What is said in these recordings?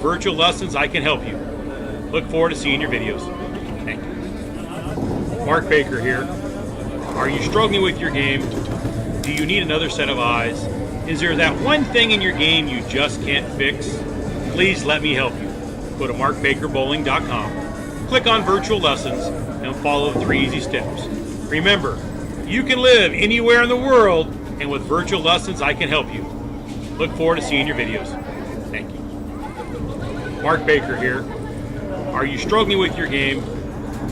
Virtual lessons, I can help you. Look forward to seeing your videos. Thank you. Mark Baker here. Are you struggling with your game? Do you need another set of eyes? Is there that one thing in your game you just can't fix? Please let me help you. Go to markbakerbowling.com, click on virtual lessons, and follow the 3 easy steps. Remember, you can live anywhere in the world, and with virtual lessons, I can help you. Look forward to seeing your videos. Thank you. Mark Baker here. Are you struggling with your game?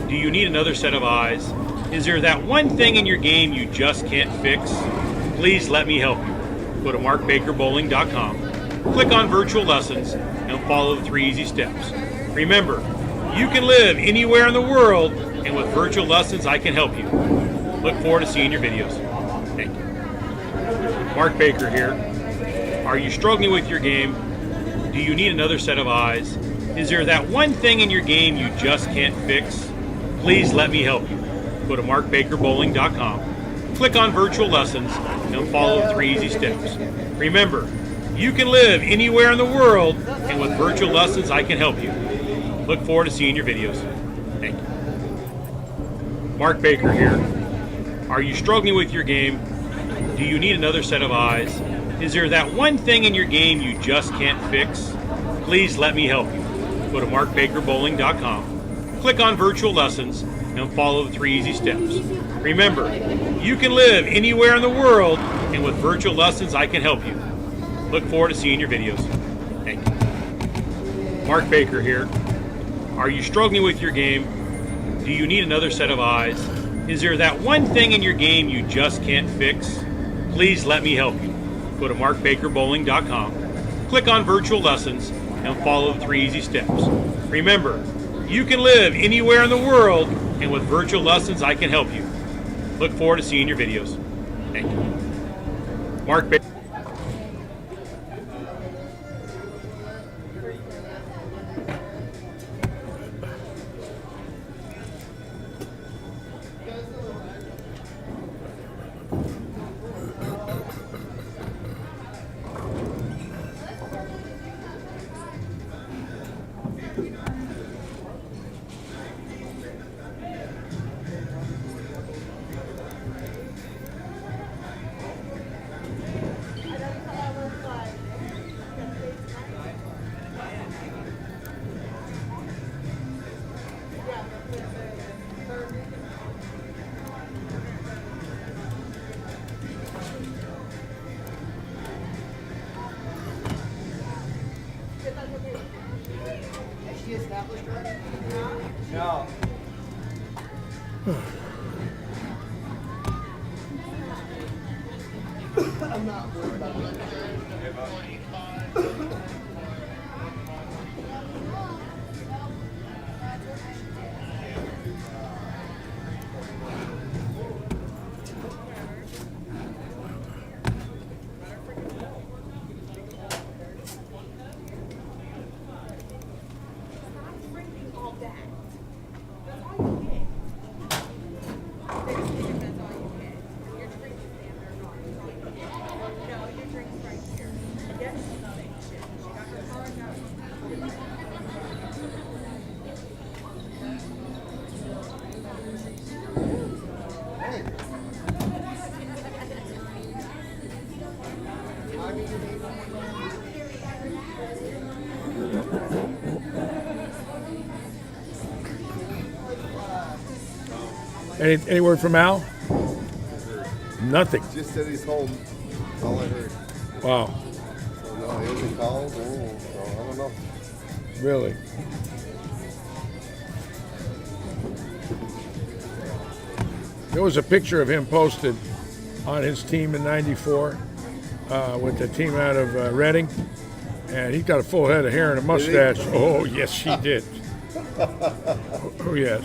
Do you need another set of eyes? Is there that one thing in your game you just can't fix? Please let me help you. Go to markbakerbowling.com, click on virtual lessons, and follow the 3 easy steps. Remember, you can live anywhere in the world, and with virtual lessons, I can help you. Look forward to seeing your videos. Thank you. Mark Baker here. Are you struggling with your game? Do you need another set of eyes? Is there that one thing in your game you just can't fix? Please let me help you. Go to markbakerbowling.com, click on virtual lessons, and follow the 3 easy steps. Remember, you can live anywhere in the world, and with virtual lessons, I can help you. Look forward to seeing your videos. Thank you. Mark Baker here. Are you struggling with your game? Do you need another set of eyes? Is there that one thing in your game you just can't fix? Please let me help you. Go to markbakerbowling.com, click on virtual lessons, and follow the 3 easy steps. Remember, you can live anywhere in the world, and with virtual lessons, I can help you. Look forward to seeing your videos. Thank you. Mark Baker here. Are you struggling with your game? Do you need another set of eyes? Is there that one thing in your game you just can't fix? Please let me help you. Go to markbakerbowling.com, click on virtual lessons, and follow the 3 easy steps. Remember, you can live anywhere in the world, and with virtual lessons, I can help you. Look forward to seeing your videos. Thank you. Mark Baker. Is she established already? No. I'm not worried about that. Any word from Al? Nothing. Just said he's home. That's all I heard. Wow. So no, he hasn't called. So I don't know. Really? There was a picture of him posted on his team in '94 with the team out of Reading, and he's got a full head of hair and a mustache. Oh yes, he did. Oh yes.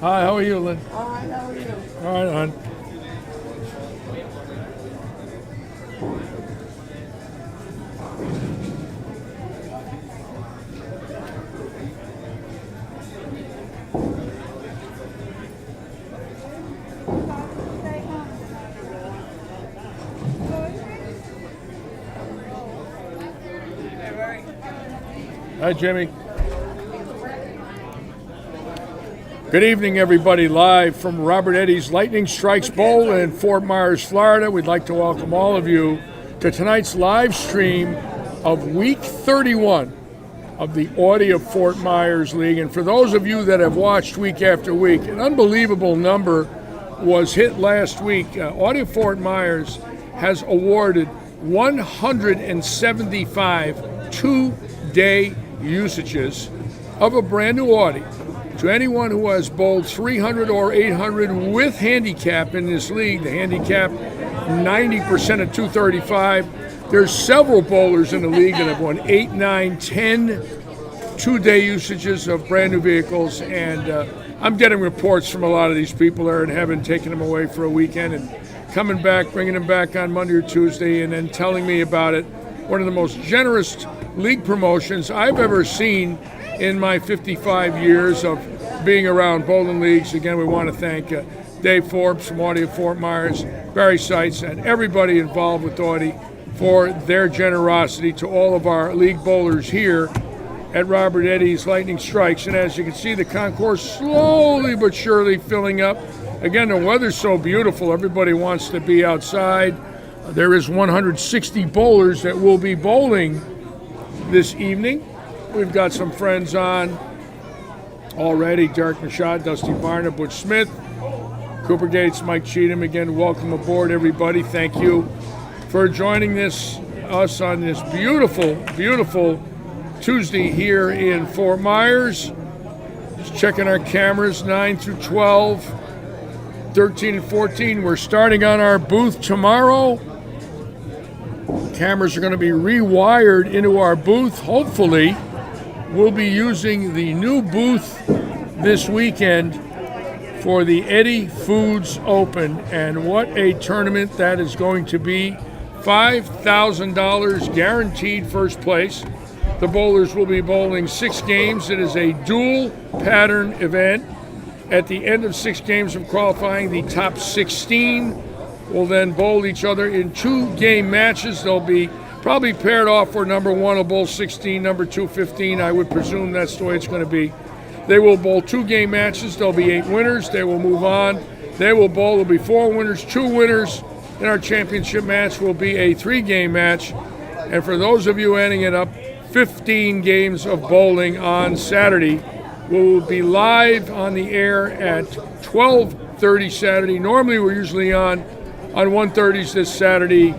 Hi, how are you, Lynn? All right, how are you? All right, hon. Hi, Jimmy. Good evening, everybody. Live from Robert Eddy's Lightning Strikes Bowl in Fort Myers, Florida. We'd like to welcome all of you to tonight's live stream of Week 31 of the Audi of Fort Myers League. And for those of you that have watched week after week, an unbelievable number was hit last week. Audi of Fort Myers has awarded 175 two-day usages of a brand new Audi to anyone who has bowled 300 or 800 with handicap in this league. The handicap 90% at 235. There's several bowlers in the league that have won 8, 9, 10 two-day usages of brand new vehicles, and I'm getting reports from a lot of these people that are in heaven, taking them away for a weekend and coming back, bringing them back on Monday or Tuesday, and then telling me about it. One of the most generous league promotions I've ever seen in my 55 years of being around bowling leagues. Again, we want to thank Dave Forbes from Audi of Fort Myers, Barry Seitz, and everybody involved with Audi for their generosity to all of our league bowlers here at Robert Eddy's Lightning Strikes. And as you can see, the concourse slowly but surely filling up. Again, the weather's so beautiful, everybody wants to be outside. There is 160 bowlers that will be bowling this evening. We've got some friends on already: Derek Mashad, Dusty Barner, Butch Smith, Cooper Gates, Mike Cheatham. Again, welcome aboard, everybody. Thank you for joining us on this beautiful, beautiful Tuesday here in Fort Myers. Just checking our cameras, 9 through 12, 13 and 14. We're starting on our booth tomorrow. Cameras are going to be rewired into our booth. Hopefully, we'll be using the new booth this weekend for the Eddy Foods Open. And what a tournament that is going to be. $5,000 guaranteed first place. The bowlers will be bowling 6 games. It is a dual pattern event. At the end of 6 games of qualifying, the top 16 will then bowl each other in 2-game matches. They'll be probably paired off where number 1 will bowl 16, number 2 15. I would presume that's the way it's going to be. They will bowl 2-game matches. There'll be 8 winners. They will move on. They will bowl. There'll be 4 winners, 2 winners. Then our championship match will be a 3-game match. And for those of you adding it up, 15 games of bowling on Saturday. We will be live on the air at 12:30 Saturday. Normally we're usually on 1:30s this Saturday,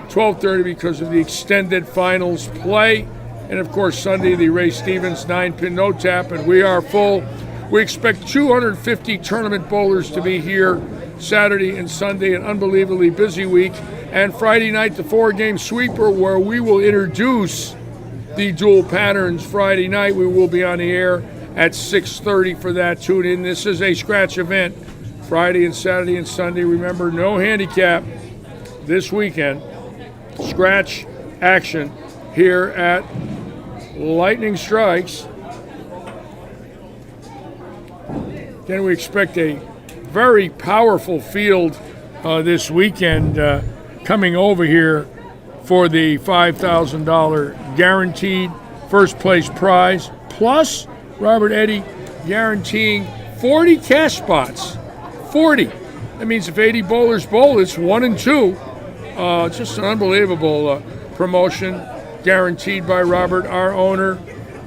12:30 because of the extended finals play. And of course Sunday, the Ray Stevens 9-pin no tap, and we are full. We expect 250 tournament bowlers to be here Saturday and Sunday, an unbelievably busy week. And Friday night, the 4-game sweeper, where we will introduce the dual patterns. Friday night we will be on the air at 6:30 for that. Tune in. This is a scratch event. Friday and Saturday and Sunday. Remember, no handicap this weekend. Scratch action here at Lightning Strikes. Again, we expect a very powerful field this weekend coming over here for the $5,000 guaranteed first place prize, plus Robert Eddy guaranteeing 40 cash spots. 40. That means if 80 bowlers bowl, it's 1 and 2. Just an unbelievable promotion guaranteed by Robert, our owner,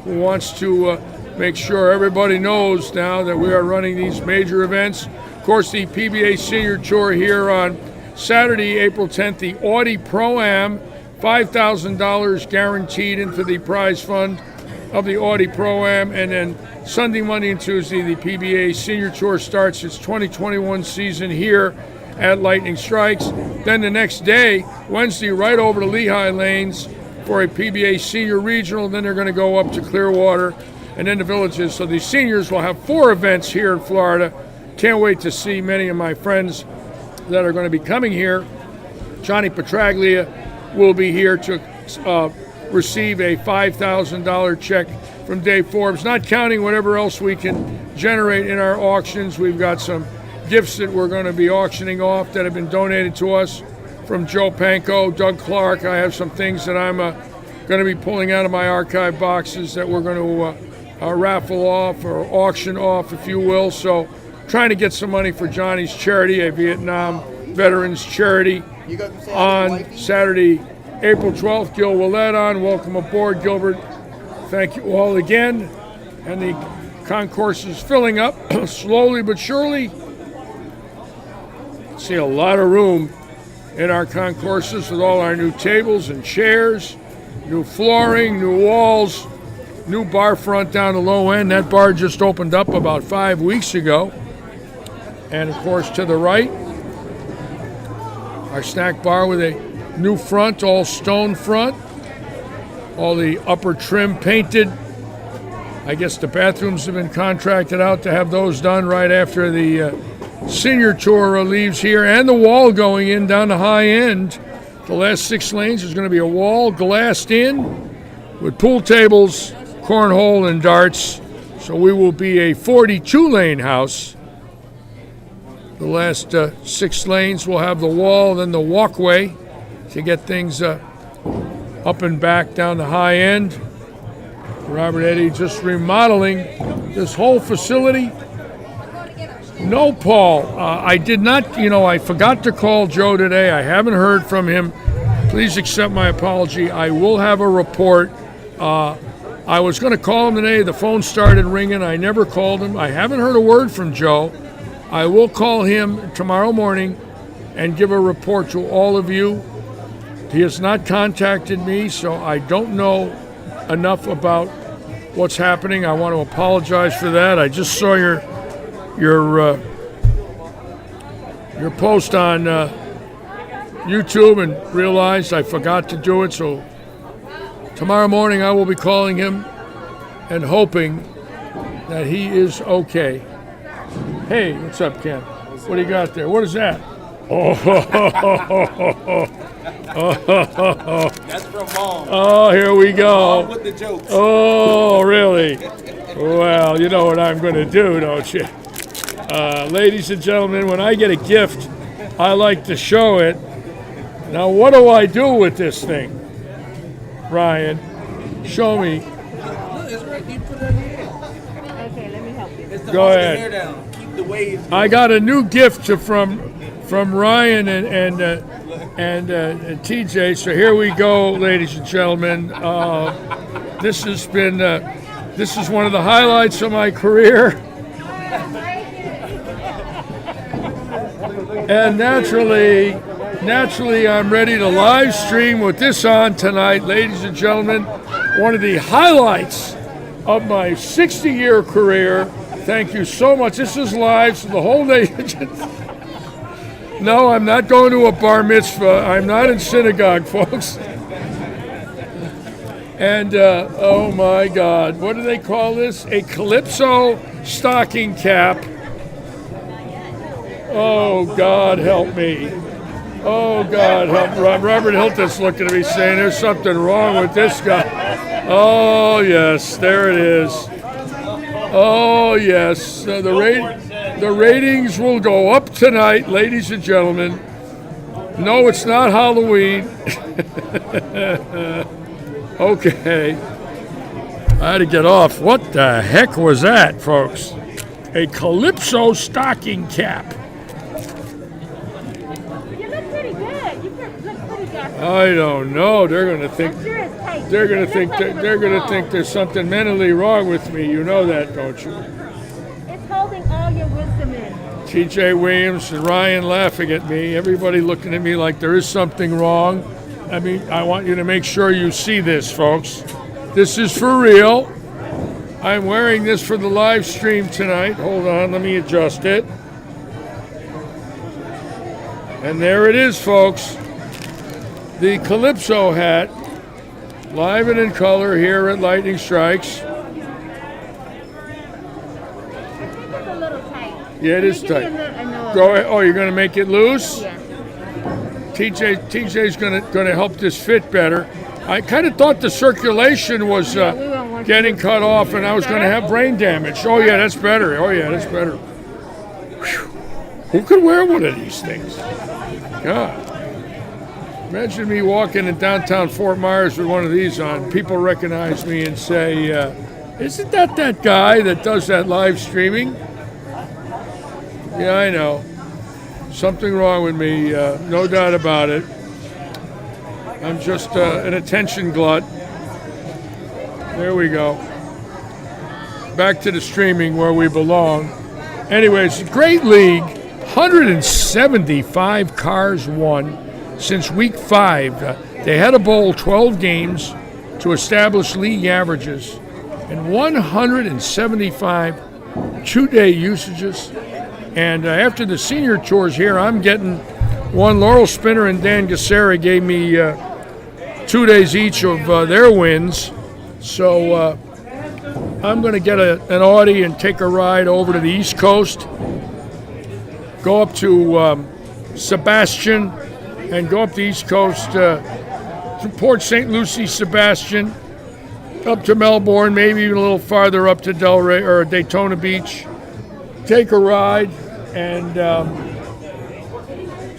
who wants to make sure everybody knows now that we are running these major events. Of course, the PBA Senior Tour here on Saturday, April 10th, the Audi Pro-Am, $5,000 guaranteed into the prize fund of the Audi Pro-Am. And then Sunday, Monday, and Tuesday, the PBA Senior Tour starts its 2021 season here at Lightning Strikes. Then the next day, Wednesday, right over to Lehigh Lanes for a PBA Senior Regional. Then they're going to go up to Clearwater and then the villages. So the seniors will have 4 events here in Florida. Can't wait to see many of my friends that are going to be coming here. Johnny Petraglia will be here to receive a $5,000 check from Dave Forbes, not counting whatever else we can generate in our auctions. We've got some gifts that we're going to be auctioning off that have been donated to us from Joe Panko, Doug Clark. I have some things that I'm going to be pulling out of my archive boxes that we're going to raffle off or auction off, if you will. So trying to get some money for Johnny's charity, a Vietnam veterans charity, on Saturday, April 12th. Gil Willett on. Welcome aboard, Gilbert. Thank you all again. And the concourse is filling up slowly but surely. See a lot of room in our concourses with all our new tables and chairs, new flooring, new walls, new bar front down the low end. That bar just opened up about 5 weeks ago. And of course, to the right, our snack bar with a new front, all stone front, all the upper trim painted. I guess the bathrooms have been contracted out to have those done right after the senior tour leaves here, and the wall going in down the high end. The last 6 lanes is going to be a wall glassed in with pool tables, cornhole, and darts. So we will be a 42-lane house. The last 6 lanes will have the wall, then the walkway to get things up and back down the high end. Robert Eddy just remodeling this whole facility. No, Paul, I did not, I forgot to call Joe today. I haven't heard from him. Please accept my apology. I will have a report. I was going to call him today. The phone started ringing. I never called him. I haven't heard a word from Joe. I will call him tomorrow morning and give a report to all of you. He has not contacted me, so I don't know enough about what's happening. I want to apologize for that. I just saw your post on YouTube and realized I forgot to do it. So tomorrow morning I will be calling him and hoping that he is okay. Hey, what's up, Ken? What do you got there? What is that? That's from Mom. Oh, here we go. Mom with the jokes. Oh, really? Well, you know what I'm going to do, don't you? Ladies and gentlemen, when I get a gift, I like to show it. Now, what do I do with this thing? Ryan, show me. Look, it's right. You put it on your head. Okay, let me help you. It's to Go hold the ahead. hair down. Keep the waves. I got a new gift from Ryan and TJ. So here we go, ladies and gentlemen. This has been this is one of the highlights of my career. And naturally, I'm ready to live stream with this on tonight, ladies and gentlemen. One of the highlights of my 60-year career. Thank you so much. This is live, so the whole nation. No, I'm not going to a bar mitzvah. I'm not in synagogue, folks. And, oh my God, what do they call this? A Calypso stocking cap. Oh, God help me. Oh, God help. Robert Hilton's looking at me saying there's something wrong with this guy. Oh, yes, there it is. Oh, yes. The ratings will go up tonight, ladies and gentlemen. No, it's not Halloween. Okay. I had to get off. What the heck was that, folks? A Calypso stocking cap. You look pretty good. You look pretty good. I don't know. They're going to think I'm sure it's tight. they're going It to think looks like that it they're was going to small. think there's something mentally wrong with me. You know that, don't you? It's holding all your wisdom in. TJ Williams and Ryan laughing at me. Everybody looking at me like there is something wrong. I mean, I want you to make sure you see this, folks. This is for real. I'm wearing this for the live stream tonight. Hold on, let me adjust it. And there it is, folks. The Calypso hat, live and in color here at Lightning Strikes. Yeah, it is Make it tight. a little- Go ahead. Oh, you're going to make it loose? Yeah. TJ's going to help this fit better. I kind of thought the circulation was Yeah, we won't want getting you- cut off, and I was going to have brain damage. Oh yeah, that's better. Oh yeah, that's better. Whew. Who could wear one of these things? God. Imagine me walking in downtown Fort Myers with one of these on. People recognize me and say, "Isn't that guy that does that live streaming?" Yeah, I know. Something wrong with me, no doubt about it. I'm just an attention glut. There we go. Back to the streaming where we belong. Anyways, great league. 175 cars won since week 5. They had to bowl 12 games to establish league averages, and 175 two-day usages. And after the senior tours here, I'm getting one. Laurel Spinner and Dan Gassera gave me 2 days each of their wins. So I'm going to get an Audi and take a ride over to the East Coast, go up to Sebastian, and go up the East Coast to Port St. Lucie, Sebastian, up to Melbourne, maybe even a little farther up to Delray or Daytona Beach. Take a ride and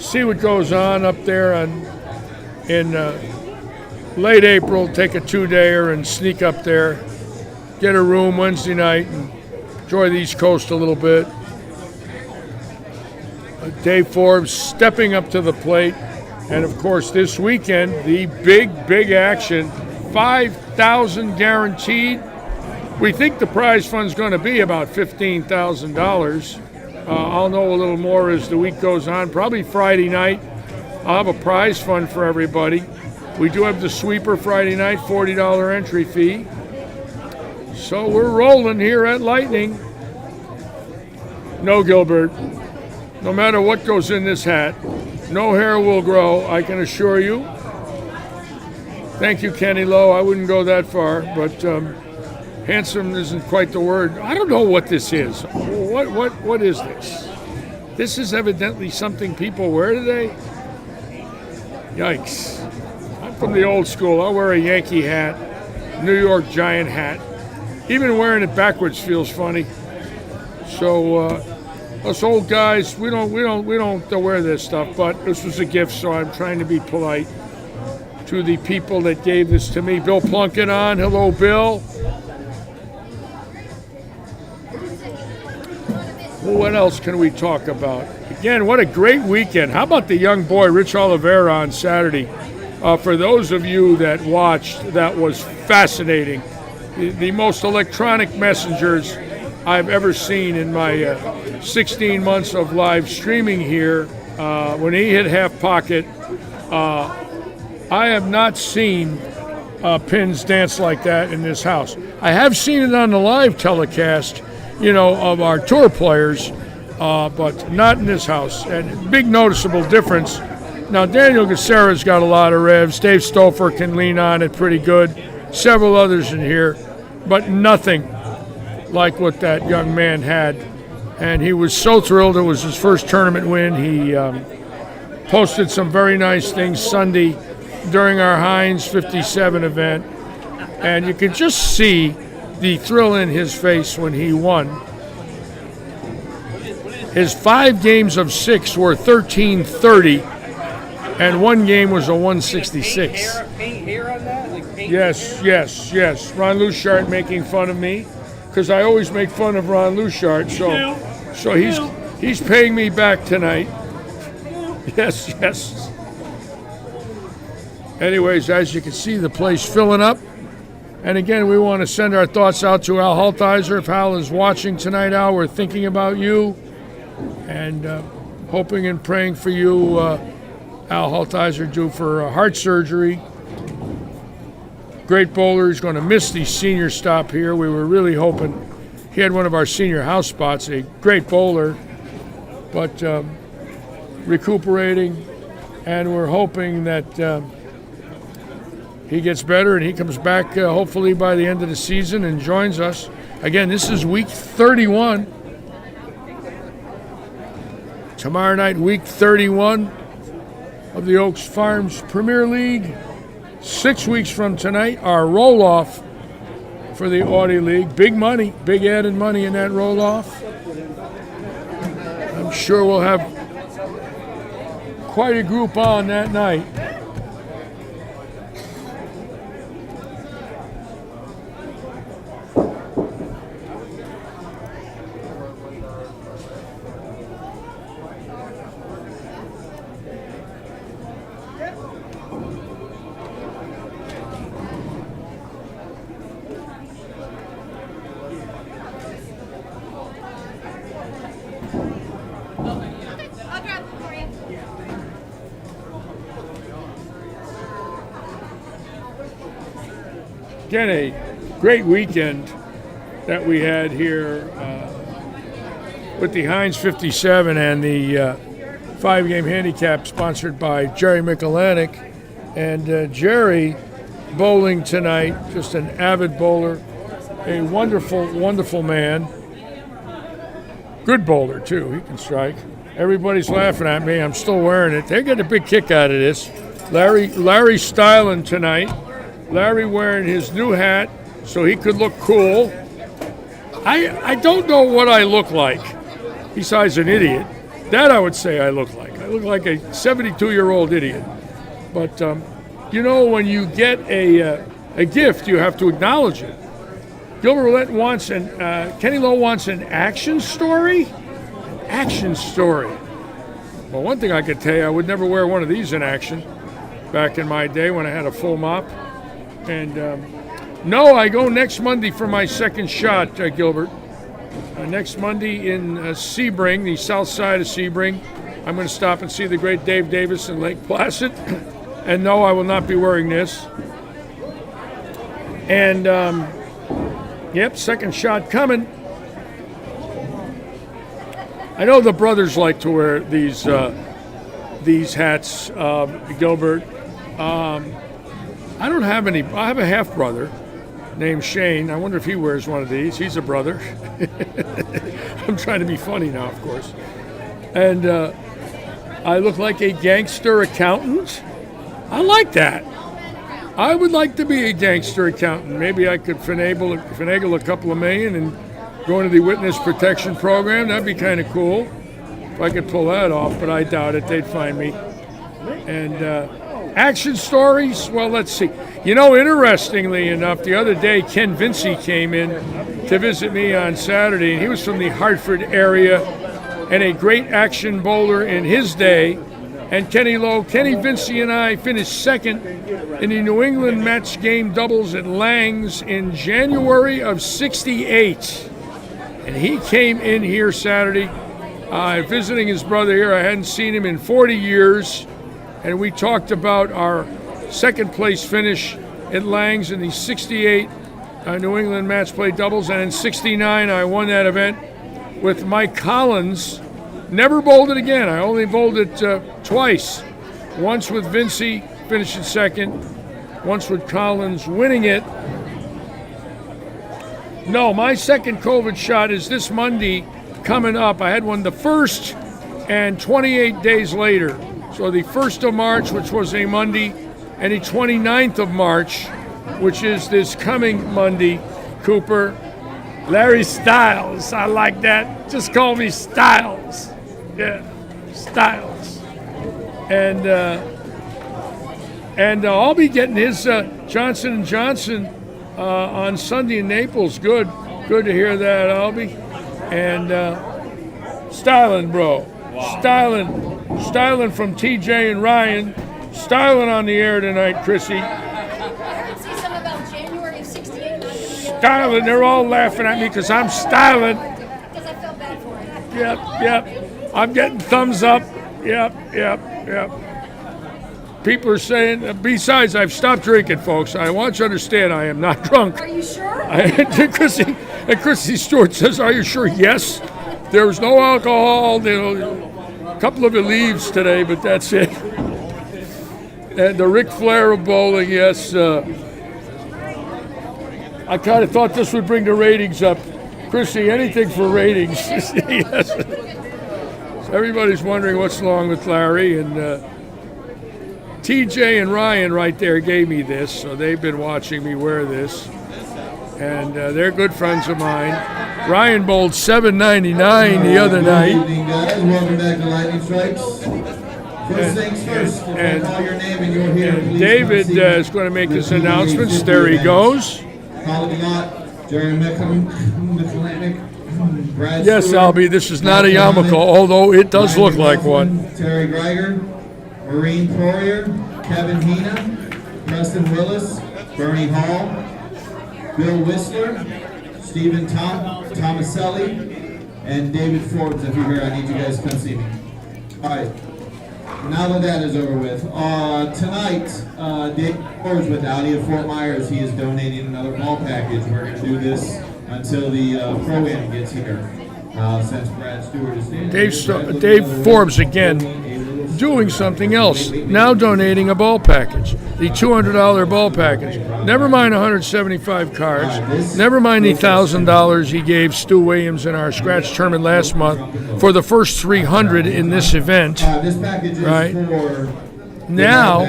see what goes on up there in late April. Take a 2-dayer and sneak up there, get a room Wednesday night, and enjoy the East Coast a little bit. Dave Forbes stepping up to the plate. And of course, this weekend, the big action, 5,000 guaranteed. We think the prize fund's going to be about $15,000. I'll know a little more as the week goes on. Probably Friday night, I'll have a prize fund for everybody. We do have the sweeper Friday night, $40 entry fee. So we're rolling here at Lightning. No, Gilbert. No matter what goes in this hat, no hair will grow, I can assure you. Thank you, Kenny Lowe. I wouldn't go that far, but handsome isn't quite the word. I don't know what this is. What is this? This is evidently something people wear today? Yikes. I'm from the old school. I wear a Yankee hat, New York Giant hat. Even wearing it backwards feels funny. So us old guys, we don't wear this stuff, but this was a gift, so I'm trying to be polite to the people that gave this to me. Bill Plunkett on. Hello, Bill. Well, what else can we talk about? Again, what a great weekend. How about the young boy, Rich Oliveira, on Saturday? For those of you that watched, that was fascinating. The most electronic messengers I've ever seen in my 16 months of live streaming here. When he hit half pocket, I have not seen pins dance like that in this house. I have seen it on the live telecast, of our tour players, but not in this house. And big noticeable difference. Now, Daniel Gassera's got a lot of revs. Dave Stouffer can lean on it pretty good. Several others in here, but nothing like what that young man had. And he was so thrilled. It was his first tournament win. He posted some very nice things Sunday during our Heinz 57 event. And you could just see the thrill in his face when he won. His 5 games of 6 were 1330, and 1 game was a 166. Paint hair on that? Like paint Yes. Ron Luchart making fun of me, because I always make fun of Ron Luchart. So he's paying me back tonight. Yes. Anyways, as you can see, the place filling up. And again, we want to send our thoughts out to Al Haltizer. If Al is watching tonight, Al, we're thinking about you and hoping and praying for you. Al Haltizer due for heart surgery. Great bowler. He's going to miss the senior stop here. We were really hoping he had one of our senior house spots. A great bowler, but recuperating, and we're hoping that he gets better and he comes back hopefully by the end of the season and joins us. Again, this is week 31. Tomorrow night, week 31 of the Oaks Farms Premier League. 6 weeks from tonight, our roll-off for the Audi League. Big money, big added money in that roll-off. I'm sure we'll have quite a group on that night. I'll grab it for you. Again, a great weekend that we had here with the Heinz 57 and the 5-game handicap sponsored by Jerry Michalanic. And Jerry bowling tonight, just an avid bowler, a wonderful, wonderful man. Good bowler, too. He can strike. Everybody's laughing at me. I'm still wearing it. They get a big kick out of this. Larry styling tonight. Larry wearing his new hat so he could look cool. I don't know what I look like besides an idiot. That I would say I look like. I look like a 72-year-old idiot. But, you know, when you get a gift, you have to acknowledge it. Gilbert Roulette wants Kenny Lowe wants an action story? An action story. Well, one thing I could tell you, I would never wear one of these in action back in my day when I had a full mop. And no, I go next Monday for my second shot, Gilbert. Next Monday in Sebring, the south side of Sebring. I'm going to stop and see the great Dave Davis in Lake Placid. And no, I will not be wearing this. And, yep, second shot coming. I know the brothers like to wear these hats, Gilbert. I don't have any. I have a half brother named Shane. I wonder if he wears one of these. He's a brother. I'm trying to be funny now, of course. And I look like a gangster accountant. I like that. I would like to be a gangster accountant. Maybe I could finagle a couple of million and go into the witness protection program. That'd be kind of cool if I could pull that off, but I doubt it. They'd find me. And action stories, well, let's see. You know, interestingly enough, the other day, Ken Vinci came in to visit me on Saturday, and he was from the Hartford area and a great action bowler in his day. And Kenny Vinci and I finished second in the New England match game doubles at Lang's in January of '68. And he came in here Saturday, visiting his brother here. I hadn't seen him in 40 years. And we talked about our second place finish at Lang's in the '68 New England match play doubles. And in '69, I won that event with Mike Collins. Never bowled it again. I only bowled it twice. Once with Vinci, finishing second. Once with Collins, winning it. No, my second COVID shot is this Monday coming up. I had one the 1st and 28 days later. So the 1st of March, which was a Monday, and the 29th of March, which is this coming Monday, Cooper. Larry Styles, I like that. Just call me Styles. Yeah, Styles. And I'll be getting his Johnson & Johnson on Sunday in Naples. Good to hear that, Albie. And styling, bro. Wow. Styling from TJ and Ryan. Styling on the air tonight, Chrissy. I heard say something about January of '68. Styling, they're all laughing at me because I'm styling. Because I felt bad for it. Yep. I'm getting thumbs up. Yep. People are saying, besides, I've stopped drinking, folks. I want you to understand I am not drunk. Are you sure? Chrissy Stewart says, are you sure? Yes. There's no alcohol. A couple of it leaves today, but that's it. And the Ric Flair of bowling, yes. I kind of thought this would bring the ratings up. Chrissy, anything for ratings. Yes. Everybody's wondering what's wrong with Larry, and TJ and Ryan right there gave me this, so they've been watching me wear this, and they're good friends of mine. Ryan bowled $7.99 the other night. Good evening, guys. Welcome back to Lightning Strikes. First things first, if I call your name and you're here, please David come see me. is going to make his announcements. There he goes. Calling out Jerry McClamick, Brad Yes, Stewart, Albie, this is not a Matt yarmulke, Connick, although it does Ryan look like McLaughlin, one. Terry Greiger, Maureen Poirier, Kevin Hina, Preston Willis, Bernie Hall, Bill Whistler, Stephen Tomaselli, and David Forbes. If you're here, I need you guys to come see me. All right. Now that is over with, tonight, David Forbes with Audi of Fort Myers, he is donating another ball package. We're going to do this until the Pro-Am gets here, since Brad Stewart is standing. Dave Forbes again doing something else, now donating a ball package, the $200 ball package. Never mind 175 cards, never mind the $1,000 he gave Stu Williams in our scratch tournament last month for the first 300 in this event. This package is Right. for Now,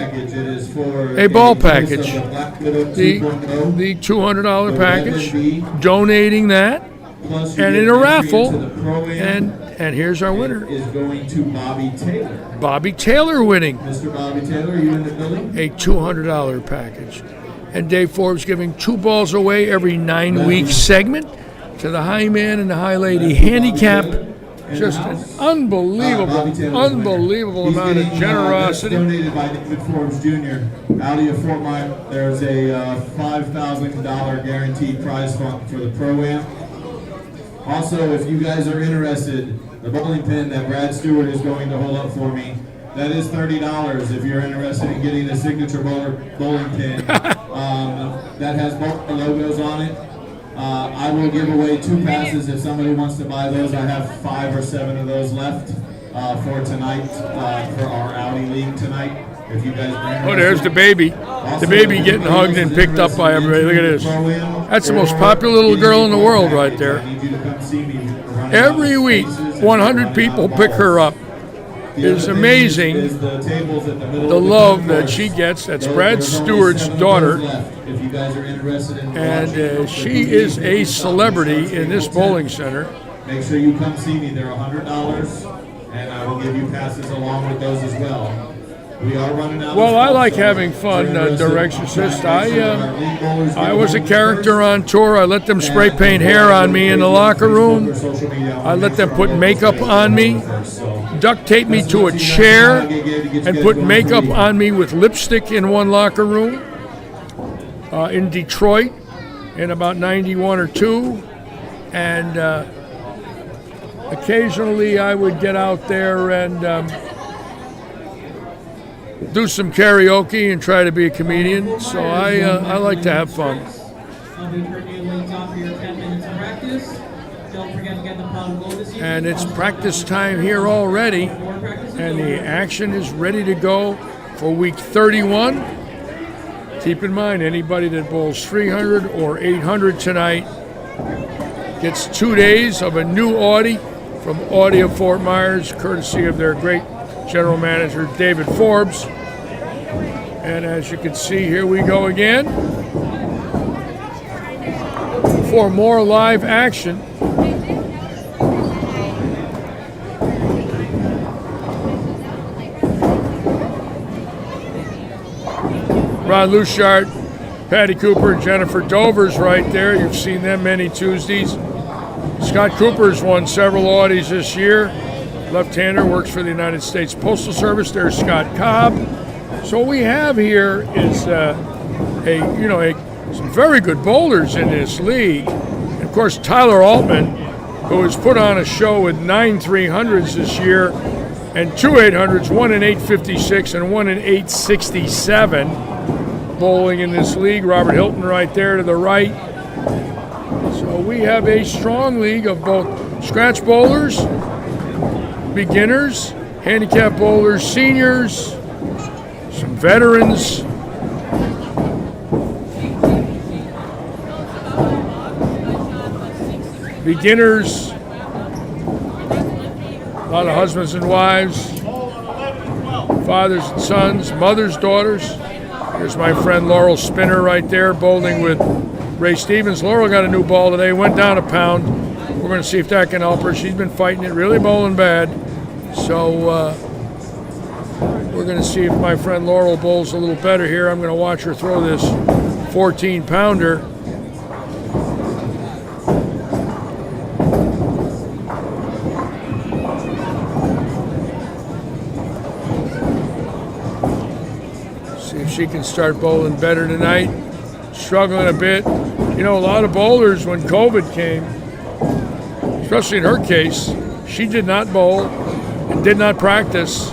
a ball package, the $200 package, donating that, and in a raffle, and here's our winner. Is going to Bobby Taylor. Bobby Taylor winning Mr. Bobby Taylor, are you in the building? a $200 package. And Dave Forbes giving 2 balls away every 9-week segment to the high man and the high lady handicap. Just an unbelievable amount of generosity. That's donated by David Forbes Jr. Audi of Fort Myers. There's a $5,000 guaranteed prize fund for the Pro-Am. Also, if you guys are interested, the bowling pin that Brad Stewart is going to hold up for me, that is $30 if you're interested in getting a signature bowling pin that has both the logos on it. I will give away 2 passes if somebody wants to buy those. I have 5 or 7 of those left for tonight, for our Audi League tonight. If you guys are interested. Oh, there's the baby. The baby getting hugged and picked up by everybody. Look at this. That's the most popular little girl in the world right there. Every week, 100 people pick her up. It's amazing the love that she gets. That's Brad Stewart's daughter. And she is a celebrity in this bowling center. Make sure you come see me. They're $100, and I will give you passes along with those as well. We are running out. Well, I like having fun, Direction Assist. I was a character on tour. I let them spray paint hair on me in the locker room. I let them put makeup on me, duct tape me to a chair, and put makeup on me with lipstick in one locker room in Detroit in about 91 or 2. And occasionally I would get out there and do some karaoke and try to be a comedian. So I like to have fun. I'll be turning you links off for your 10 minutes of practice. Don't forget to get the pot goal this evening. And it's practice time here already, and the action is ready to go for week 31. Keep in mind, anybody that bowls 300 or 800 tonight gets 2 days of a new Audi from Audi of Fort Myers, courtesy of their great general manager, David Forbes. And as you can see, here we go again for more live action. Ron Lushart, Patty Cooper, and Jennifer Dover's right there. You've seen them many Tuesdays. Scott Cooper's won several Audis this year. Left-hander, works for the United States Postal Service. There's Scott Cobb. So what we have here is some very good bowlers in this league. And of course, Tyler Altman, who has put on a show with 9 300s this year and 2 800s, 1 in 856 and 1 in 867, bowling in this league. Robert Hilton right there to the right. So we have a strong league of both scratch bowlers, beginners, handicap bowlers, seniors, some veterans. Beginners, a A lot of husbands and wives, fathers and sons, mothers, daughters. Here's my friend Laurel Spinner right there, bowling with Ray Stevens. Laurel got a new ball today, went down a pound. We're going to see if that can help her. She's been fighting it, really bowling bad. So we're going to see if my friend Laurel bowls a little better here. I'm going to watch her throw this 14-pounder. See if she can start bowling better tonight. Struggling a bit. You know, a lot of bowlers, when COVID came, especially in her case, she did not bowl and did not practice.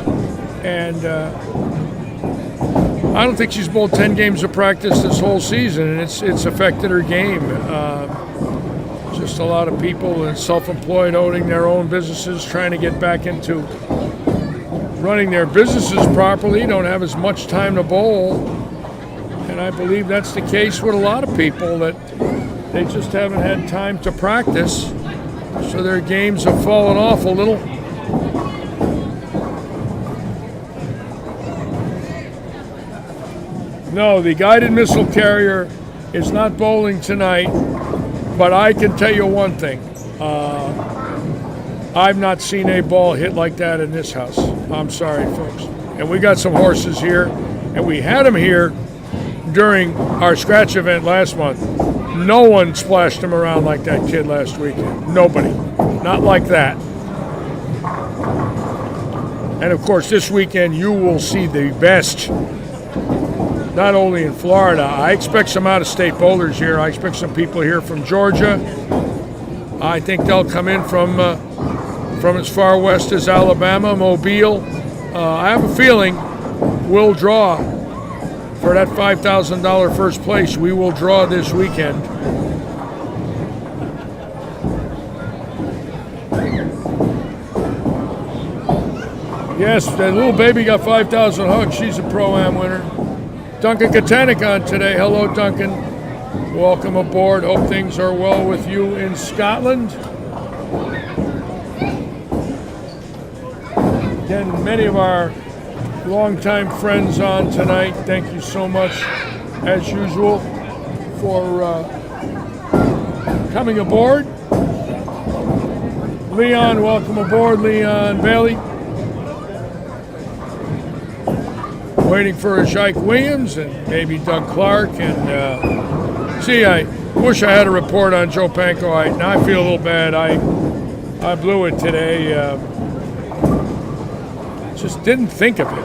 And I don't think she's bowled 10 games of practice this whole season, and it's affected her game. Just a lot of people and self-employed owning their own businesses, trying to get back into running their businesses properly, don't have as much time to bowl. And I believe that's the case with a lot of people, that they just haven't had time to practice, so their games have fallen off a little. No, the guided missile carrier is not bowling tonight, but I can tell you one thing. I've not seen a ball hit like that in this house. I'm sorry, folks. And we got some horses here, and we had them here during our scratch event last month. No one splashed him around like that kid last weekend. Nobody. Not like that. And of course, this weekend you will see the best. Not only in Florida, I expect some out-of-state bowlers here. I expect some people here from Georgia. I think they'll come in from as far west as Alabama, Mobile. I have a feeling we'll draw for that $5,000 first place. We will draw this weekend. Yes, that little baby got 5,000 hugs. She's a Pro-Am winner. Duncan Katanik on today. Hello, Duncan. Welcome aboard. Hope things are well with you in Scotland. Again, many of our longtime friends on tonight. Thank you so much, as usual, for coming aboard. Leon, welcome aboard. Leon Bailey. Waiting for a Jake Williams and maybe Doug Clark. And see, I wish I had a report on Joe Panko. Now I feel a little bad. I blew it today. Just didn't think of it.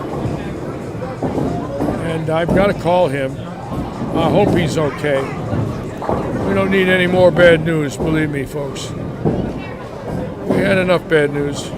And I've got to call him. I hope he's okay. We don't need any more bad news, believe me, folks. We had enough bad news.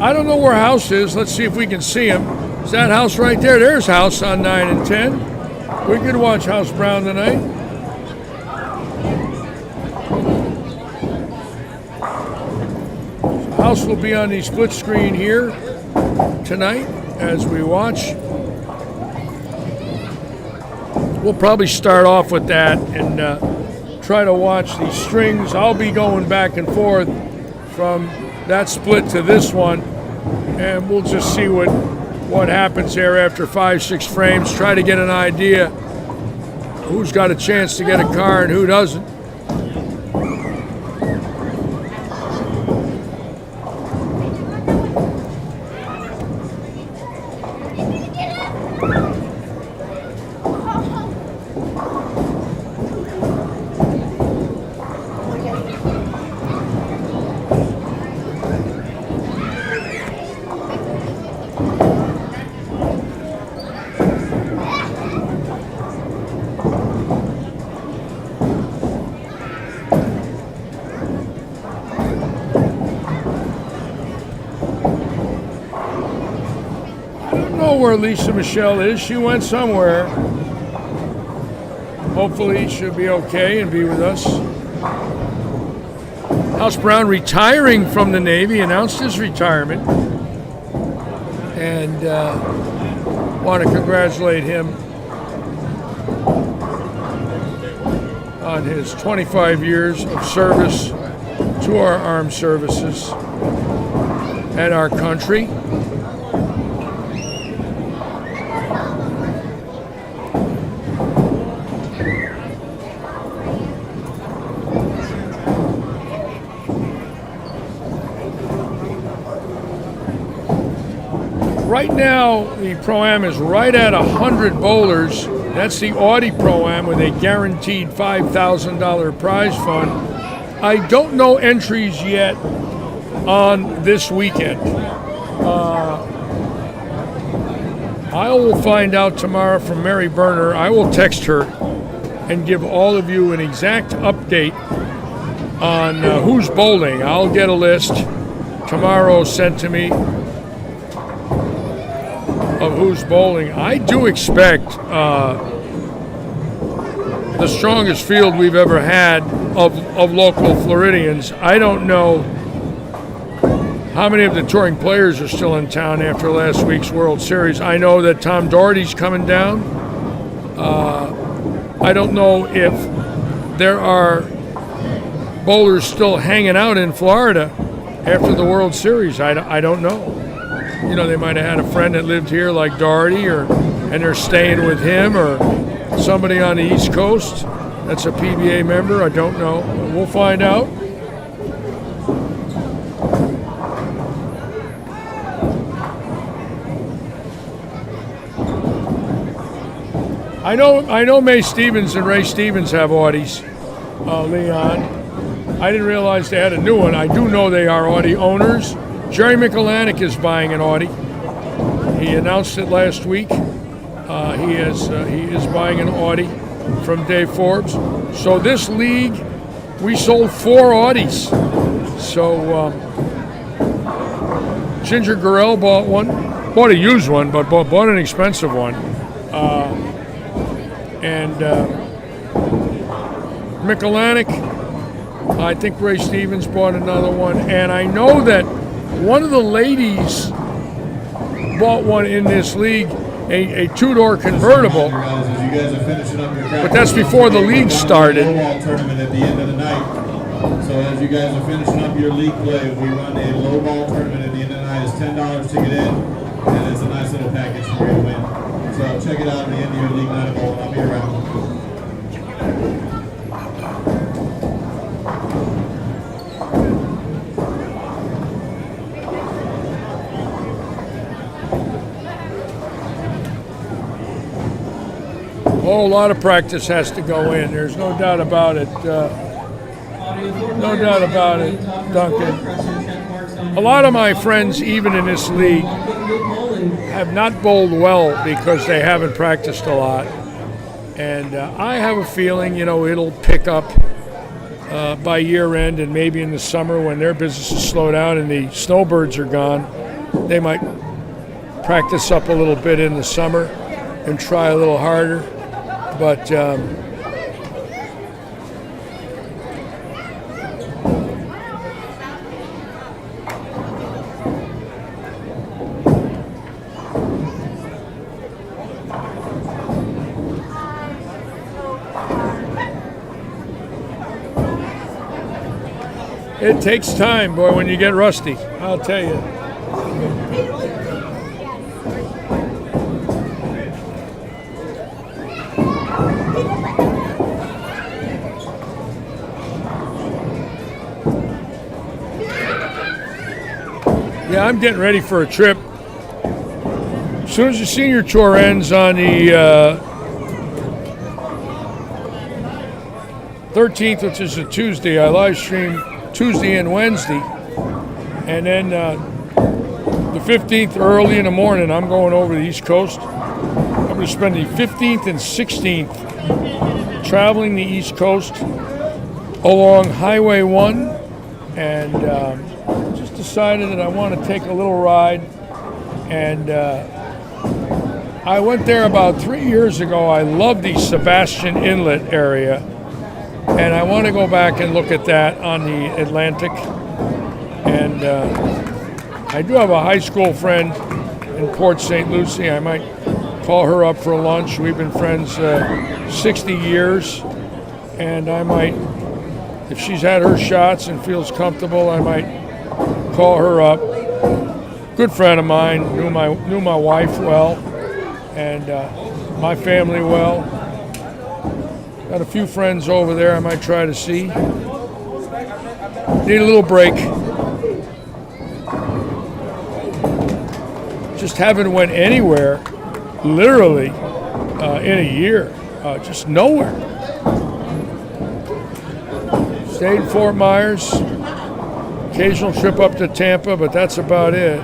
I don't know where House is. Let's see if we can see him. Is that House right there? There's House on 9 and 10. We could watch House Brown tonight. So House will be on the split screen here tonight as we watch. We'll probably start off with that and try to watch these strings. I'll be going back and forth from that split to this one, and we'll just see what happens there after 5-6 frames. Try to get an idea who's got a chance to get a car and who doesn't. know where Lisa Michelle is. She went somewhere. Hopefully she'll be okay and be with us. House Brown retiring from the Navy, announced his retirement. And want to congratulate him on his 25 years of service to our armed services and our country. Right now, the Pro-Am is right at 100 bowlers. That's the Audi Pro-Am with a guaranteed $5,000 prize fund. I don't know entries yet on this weekend. I will find out tomorrow from Mary Berner. I will text her and give all of you an exact update on who's bowling. I'll get a list tomorrow sent to me of who's bowling. I do expect the strongest field we've ever had of local Floridians. I don't know how many of the touring players are still in town after last week's World Series. I know that Tom Doherty's coming down. I don't know if there are bowlers still hanging out in Florida after the World Series. I don't know. You know, they might have had a friend that lived here like Doherty, and they're staying with him, or somebody on the East Coast that's a PBA member. I don't know. We'll find out. I know May Stevens and Ray Stevens have Audis, Leon. I didn't realize they had a new one. I do know they are Audi owners. Jerry Michelanek is buying an Audi. He announced it last week. He is buying an Audi from Dave Forbes. So this league, we sold 4 Audis. So Ginger Gurrell bought a used one, but bought an expensive one. And Michelanek, I think Ray Stevens bought another one. And I know that one of the ladies bought one in this league, a two-door convertible. But that's before the league started. Tournament at the end of the night. So as you guys are finishing up your league play, we run a low ball tournament at the end of the night. It's $10 to get in, and it's a nice little package for you to win. So check it out at the end of your league night of bowling. I'll be around. Oh, a lot of practice has to go in. There's no doubt about it. No doubt about it, Duncan. A lot of my friends, even in this league, have not bowled well because they haven't practiced a lot. And I have a feeling, it'll pick up by year end, and maybe in the summer when their businesses slow down and the snowbirds are gone, they might practice up a little bit in the summer and try a little harder. But it takes time, boy, when you get rusty, I'll tell you. Yeah, I'm getting ready for a trip. As soon as the senior tour ends on the 13th, which is a Tuesday, I live stream Tuesday and Wednesday. And then the 15th, early in the morning, I'm going over the East Coast. I'm going to spend the 15th and 16th traveling the East Coast along Highway 1. And decided that I want to take a little ride and I went there about 3 years ago. I love the Sebastian Inlet area, and I want to go back and look at that on the Atlantic. And I do have a high school friend in Port St. Lucie. I might call her up for lunch. We've been friends 60 years, and I might, if she's had her shots and feels comfortable, I might call her up. Good friend of mine, knew my wife well, and my family well. Got a few friends over there I might try to see. Need a little break. Just haven't went anywhere, literally, in a year. Just nowhere. Stayed in Fort Myers. Occasional trip up to Tampa, but that's about it.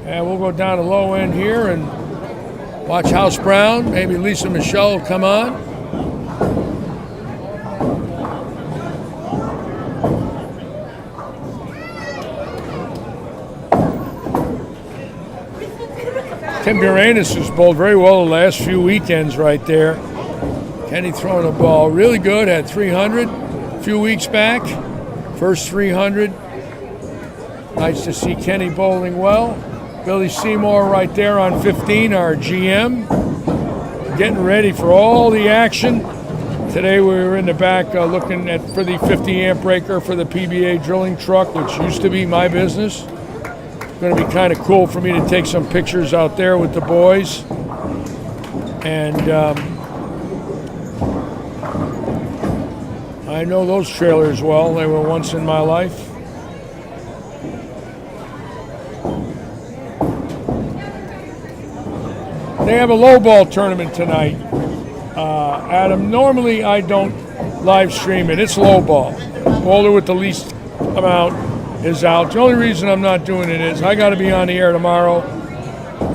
And we'll go down the low end here and watch House Brown. Maybe Lisa Michelle will come on. Tim Uranus has bowled very well the last few weekends right there. Kenny throwing the ball really good, had 300 a few weeks back. First 300. Nice to see Kenny bowling well. Billy Seymour right there on 15, our GM. Getting ready for all the action. Today we were in the back looking for the 50 amp breaker for the PBA drilling truck, which used to be my business. Going to be kind of cool for me to take some pictures out there with the boys. And I know those trailers well. They were once in my life. They have a low ball tournament tonight. Adam, normally I don't live stream it. It's low ball. Bowler with the least amount is out. The only reason I'm not doing it is I got to be on the air tomorrow,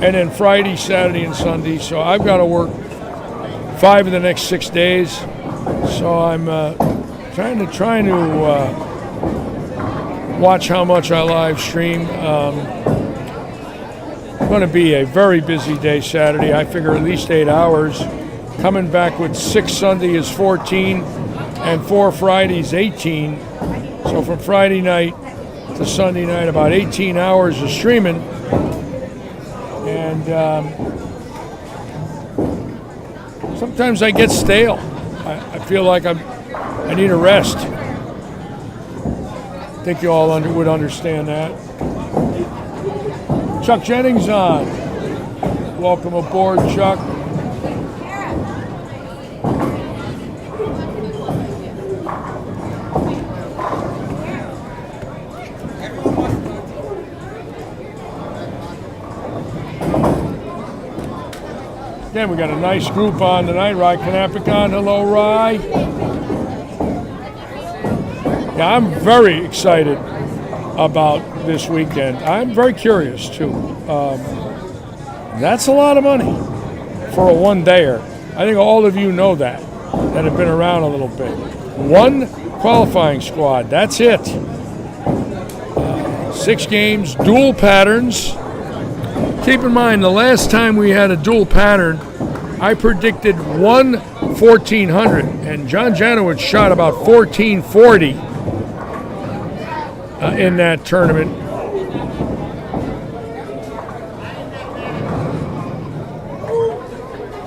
and then Friday, Saturday, and Sunday. So I've got to work 5 of the next 6 days. So I'm trying to watch how much I live stream. It's going to be a very busy day Saturday. I figure at least 8 hours. Coming back with 6 Sunday is 14, and 4 Fridays 18. So from Friday night to Sunday night, about 18 hours of streaming. And sometimes I get stale. I feel like I need a rest. I think you all would understand that. Chuck Jennings on. Welcome aboard, Chuck. Again, we got a nice group on tonight. Rye Kanapikon, hello, Rye. Yeah, I'm very excited about this weekend. I'm very curious, too. That's a lot of money for a one-dayer. I think all of you know that have been around a little bit. 1 qualifying squad, that's it. 6 games, dual patterns. Keep in mind, the last time we had a dual pattern, I predicted 1,400, and John Janowitz shot about 1,440 in that tournament.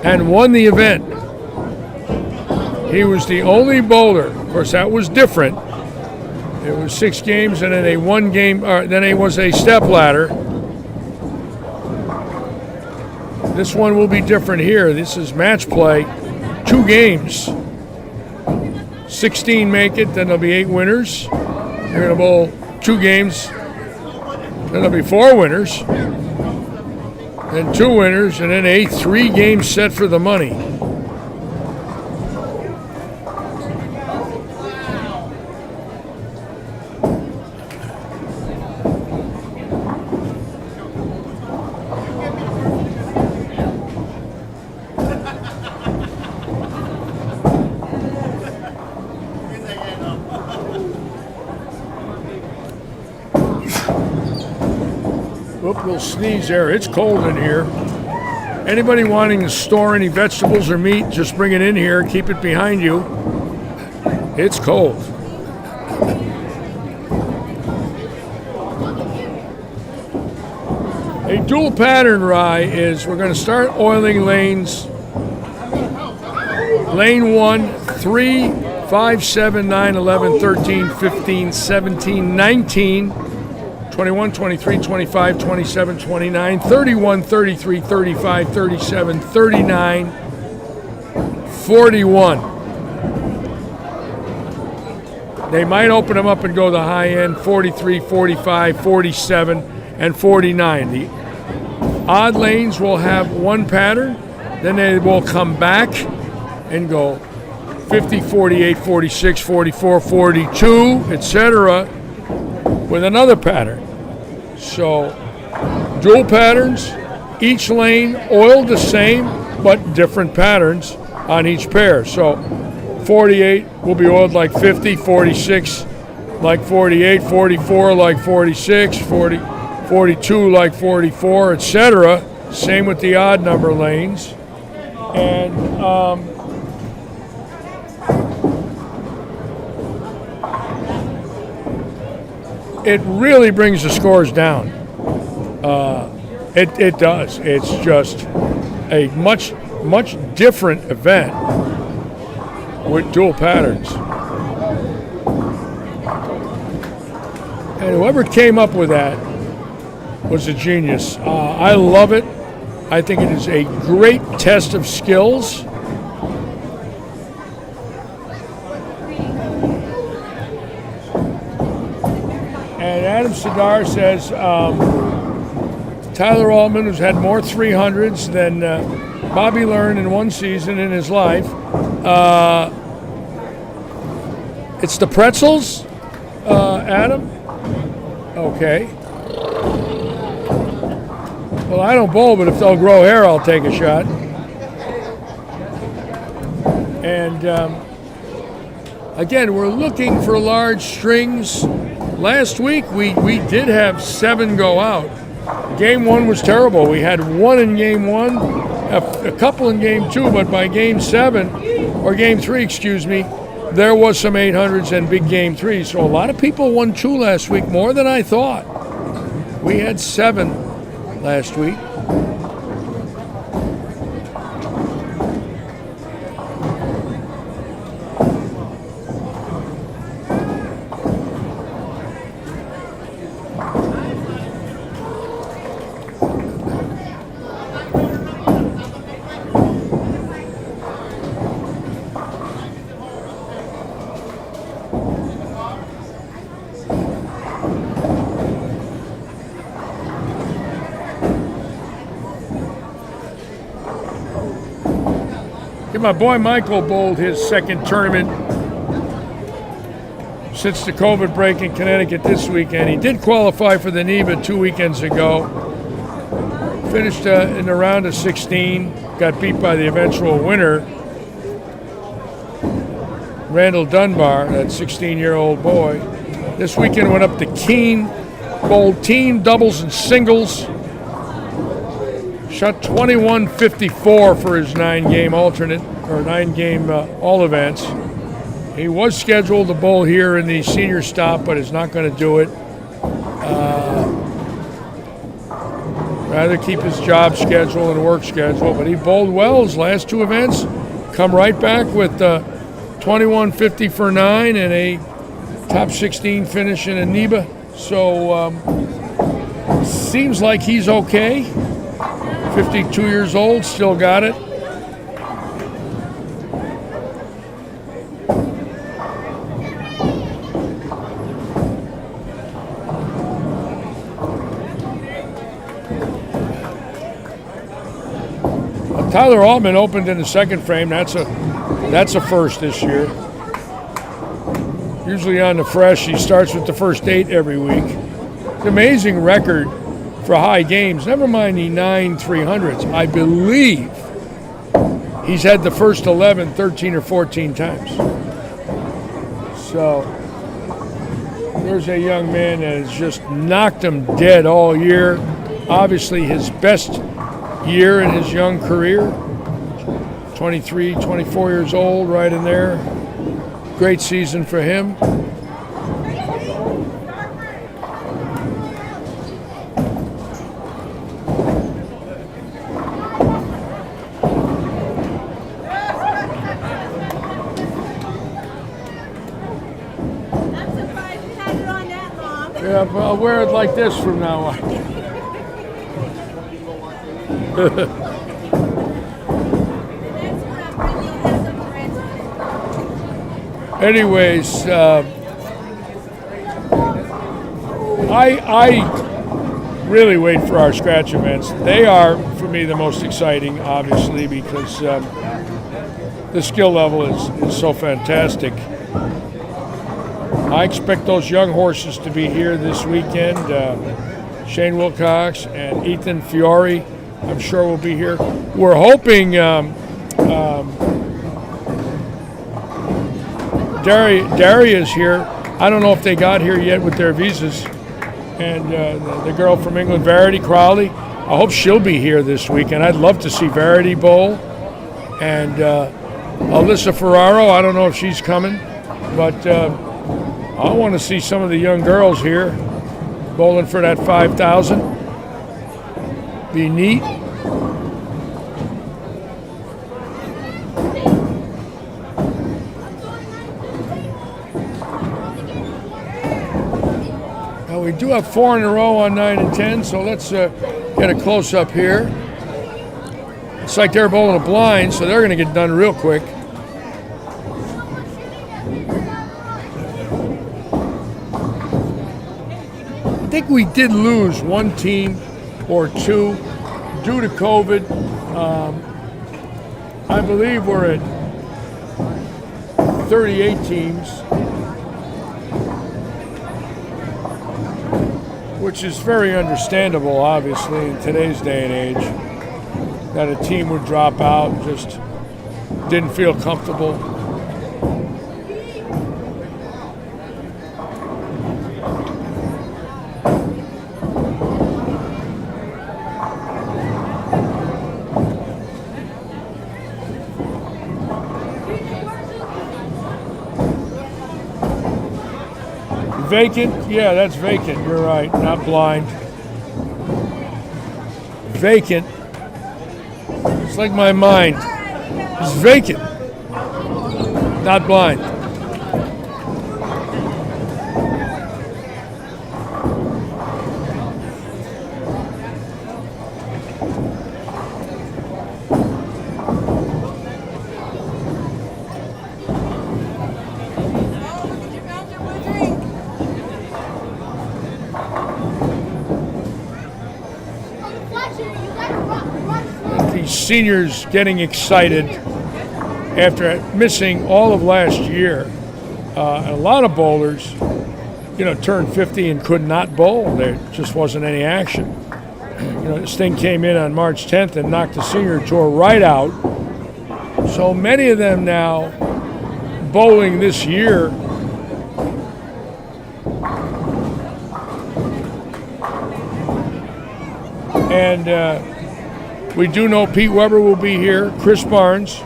And won the event. He was the only bowler. Of course, that was different. It was 6 games and then a 1 game, then it was a step ladder. This one will be different here. This is match play, 2 games. 16 make it, then there'll be 8 winners. You're gonna bowl 2 games, then there'll be 4 winners, then 2 winners, and then a 3-game set for the money. little sneeze there. It's cold in here. Anybody wanting to store any vegetables or meat, just bring it in here. Keep it behind you. It's cold. A dual pattern rye is we're going to start oiling lanes. Lane 1, 3, 5, 7, 9, 11, 13, 15, 17, 19, 21, 23, 25, 27, 29, 31, 33, 35, 37, 39, 41. They might open them up and go the high end, 43, 45, 47, and 49. The odd lanes will have one pattern, then they will come back and go 50, 48, 46, 44, 42, etc. with another pattern. So dual patterns, each lane oiled the same, but different patterns on each pair. So 48 will be oiled like 50, 46 like 48, 44 like 46, 42 like 44, etc. Same with the odd number lanes. And it really brings the scores down. It does. It's just a much different event with dual patterns. And whoever came up with that was a genius. I love it. I think it is a great test of skills. And Adam Sadar says Tyler Altman, who's had more 300s than Bobby Learn in one season in his life. It's the pretzels, Adam? Okay. Well, I don't bowl, but if they'll grow hair, I'll take a shot. And again, we're looking for large strings. Last week, we did have 7 go out. Game 1 was terrible. We had 1 in game 1, a couple in game 2, but by game 7, or game 3, excuse me, there was some 800s and big game 3. So a lot of people won 2 last week, more than I thought. We had 7 last week. My boy Michael bowled his second tournament since the COVID break in Connecticut this weekend. He did qualify for the NEBA 2 weekends ago. Finished in the round of 16. Got beat by the eventual winner, Randall Dunbar, that 16-year-old boy. This weekend went up to Keene, bowled team, doubles, and singles. Shot 21.54 for his 9-game alternate, or 9-game all events. He was scheduled to bowl here in the senior stop, but is not going to do it. Rather keep his job schedule and work schedule, but he bowled well his last 2 events. Come right back with 21.50 for 9 and a top 16 finish in a NEBA. So seems like he's okay. 52 years old, still got it. Tyler Altman opened in the second frame. That's a first this year. Usually on the fresh, he starts with the first 8 every week. It's an amazing record for high games. Never mind the 9 300s. I believe he's had the first 11 13 or 14 times. So there's a young man that has just knocked him dead all year. obviously his best year in his young career. 23, 24 years old, right in there. Great season for him. I'm surprised you had it on that long. Yeah, but I'll wear it like this from now on. Anyways, I really wait for our scratch events. They are, for me, the most exciting, obviously, because the skill level is so fantastic. I expect those young horses to be here this weekend. Shane Wilcox and Ethan Fiore, I'm sure, will be here. We're hoping Daria's here. I don't know if they got here yet with their visas. And the girl from England, Verity Crowley, I hope she'll be here this weekend. I'd love to see Verity bowl. And Alyssa Ferraro, I don't know if she's coming, but I want to see some of the young girls here bowling for that 5,000. Be neat. Now we do have 4 in a row on 9 and 10, so let's get a close-up here. It's like they're bowling a blind, so they're going to get done real quick. I think we did lose one team or two due to COVID. I believe we're at 38 teams, which is very understandable, obviously, in today's day and age, that a team would drop out and just didn't feel comfortable. Vacant? Yeah, that's vacant. You're right. Not blind. Vacant. It's like my mind. It's vacant. Not blind. Seniors getting excited after missing all of last year. A lot of bowlers, turned 50 and could not bowl. There just wasn't any action. This thing came in on March 10th and knocked the senior tour right out. So many of them now bowling this year. And we do know Pete Weber will be here, Chris Barnes,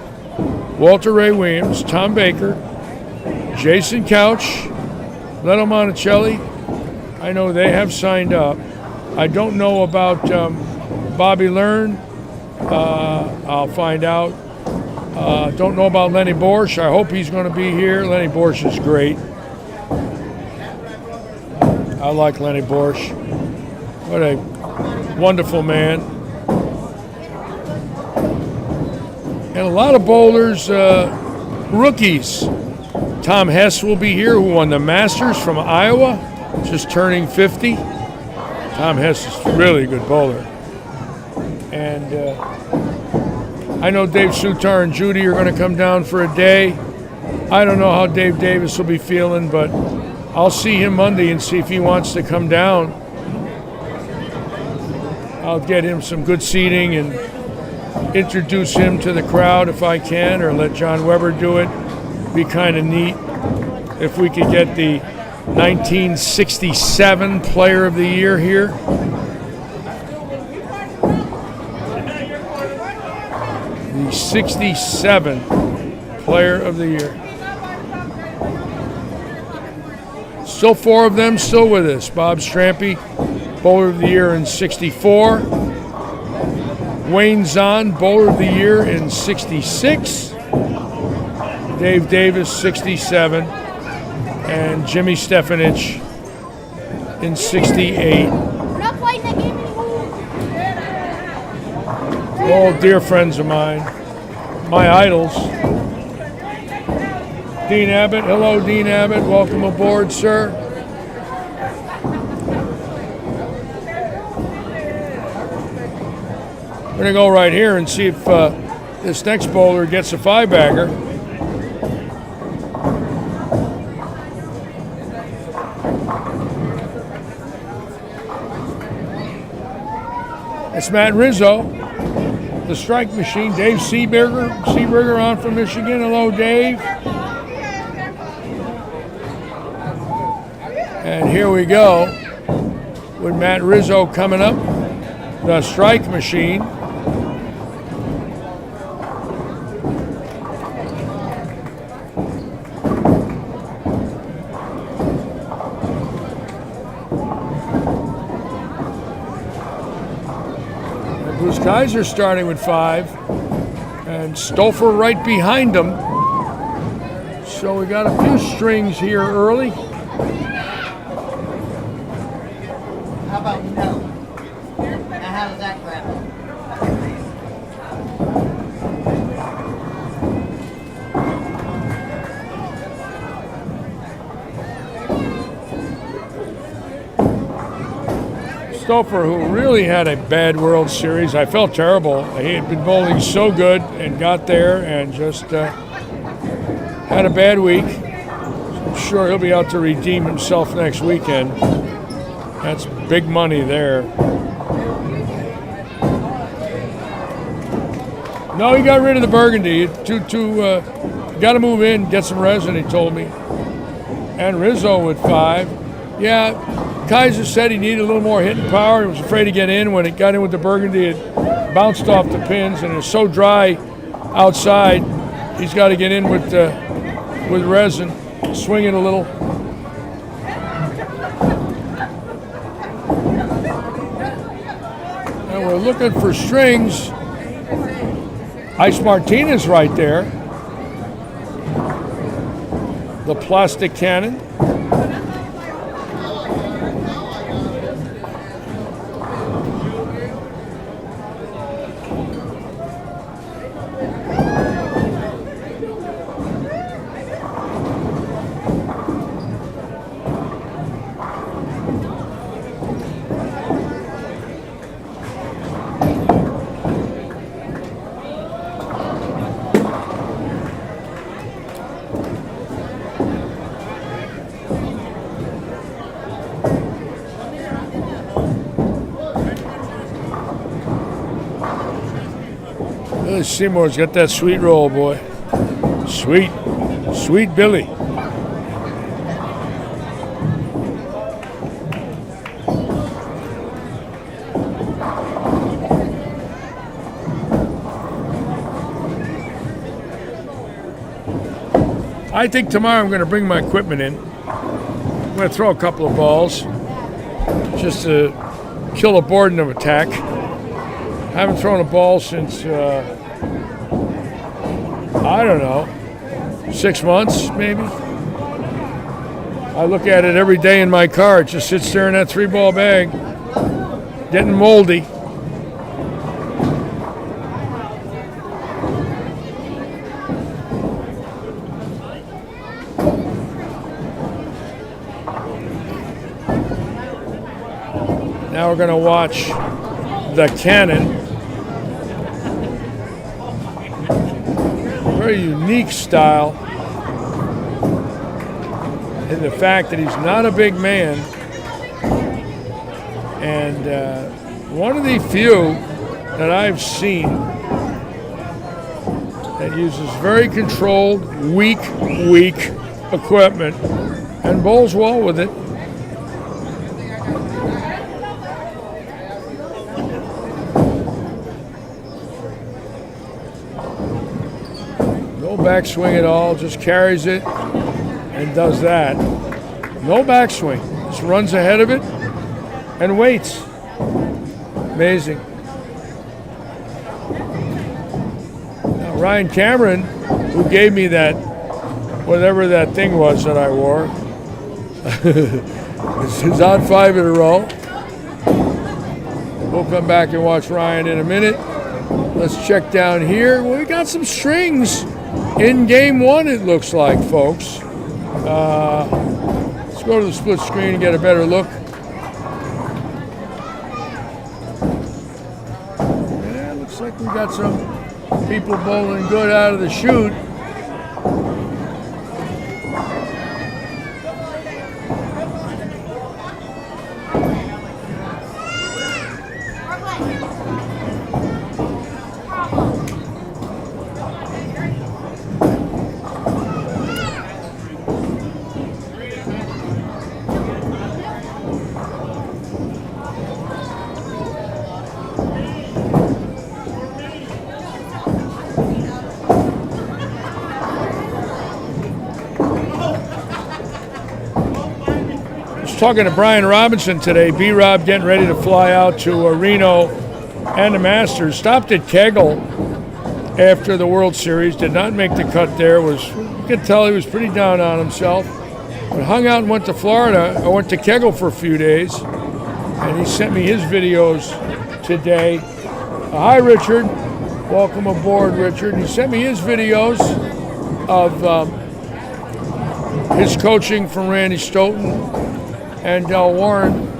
Walter Ray Williams, Tom Baker, Jason Couch, Leno Monticelli. I know they have signed up. I don't know about Bobby Learn. I'll find out. Don't know about Lenny Borsch. I hope he's going to be here. Lenny Borsch is great. I like Lenny Borsch. What a wonderful man. And a lot of bowlers, rookies. Tom Hess will be here, who won the Masters from Iowa, just turning 50. Tom Hess is a really good bowler. And I know Dave Sutar and Judy are going to come down for a day. I don't know how Dave Davis will be feeling, but I'll see him Monday and see if he wants to come down. I'll get him some good seating and introduce him to the crowd if I can, or let John Weber do it. Be kind of neat if we could get the 1967 Player of the Year here. the 67 Player of the Year. Still 4 of them still with us. Bob Strampy, Bowler of the Year in 64. Wayne Zahn, Bowler of the Year in 66. Dave Davis, 67. And Jimmy Stefanich in 68. We're not playing that game anymore. All dear friends of mine, my idols. Dean Abbott, hello Dean Abbott, welcome aboard, sir. We're gonna go right here and see if this next bowler gets a 5-bagger. It's Matt Rizzo, the strike machine. Dave Seeberger on from Michigan. Hello, Dave. And here we go with Matt Rizzo coming up, the strike machine. Bruce Kaiser starting with 5, and Stouffer right behind him. So we got a few strings here early. How about no? Now how does that grab? Stouffer, who really had a bad World Series. I felt terrible. He had been bowling so good and got there and just had a bad week. I'm sure he'll be out to redeem himself next weekend. That's big money there. No, he got rid of the burgundy. Got to move in, get some resin, he told me. And Rizzo with 5. Yeah, Kaiser said he needed a little more hitting power. He was afraid to get in. When it got in with the burgundy, it bounced off the pins, and it's so dry outside. He's got to get in with resin, swing it a little. And we're looking for strings. Ice Martinez right there. The plastic cannon. Seymour's got that sweet roll, boy. Sweet Billy. I think tomorrow I'm going to bring my equipment in. I'm going to throw a couple of balls just to kill a boredom of attack. I haven't thrown a ball since, I don't know, 6 months maybe. I look at it every day in my car. It just sits there in that 3-ball bag, getting moldy. Now we're going to watch the cannon. Very unique style in the fact that he's not a big man, and one of the few that I've seen that uses very controlled, weak equipment and bowls well with it. No backswing at all, just carries it and does that. No backswing, just runs ahead of it and waits. Amazing. Now, Ryan Cameron, who gave me that, whatever that thing was that I wore, is on 5 in a row. We'll come back and watch Ryan in a minute. Let's check down here. Well, we got some strings in game 1, it looks like, folks. Let's go to the split screen and get a better look. Yeah, looks like we got some people bowling good out of the chute. Talking to Brian Robinson today. B-Rob getting ready to fly out to Reno and the Masters. Stopped at Kegel after the World Series. Did not make the cut there. You could tell he was pretty down on himself. But hung out and went to Florida. I went to Kegel for a few days. And he sent me his videos today. Hi, Richard. Welcome aboard, Richard. He sent me his videos of his coaching from Randy Stoughton and Del Warren.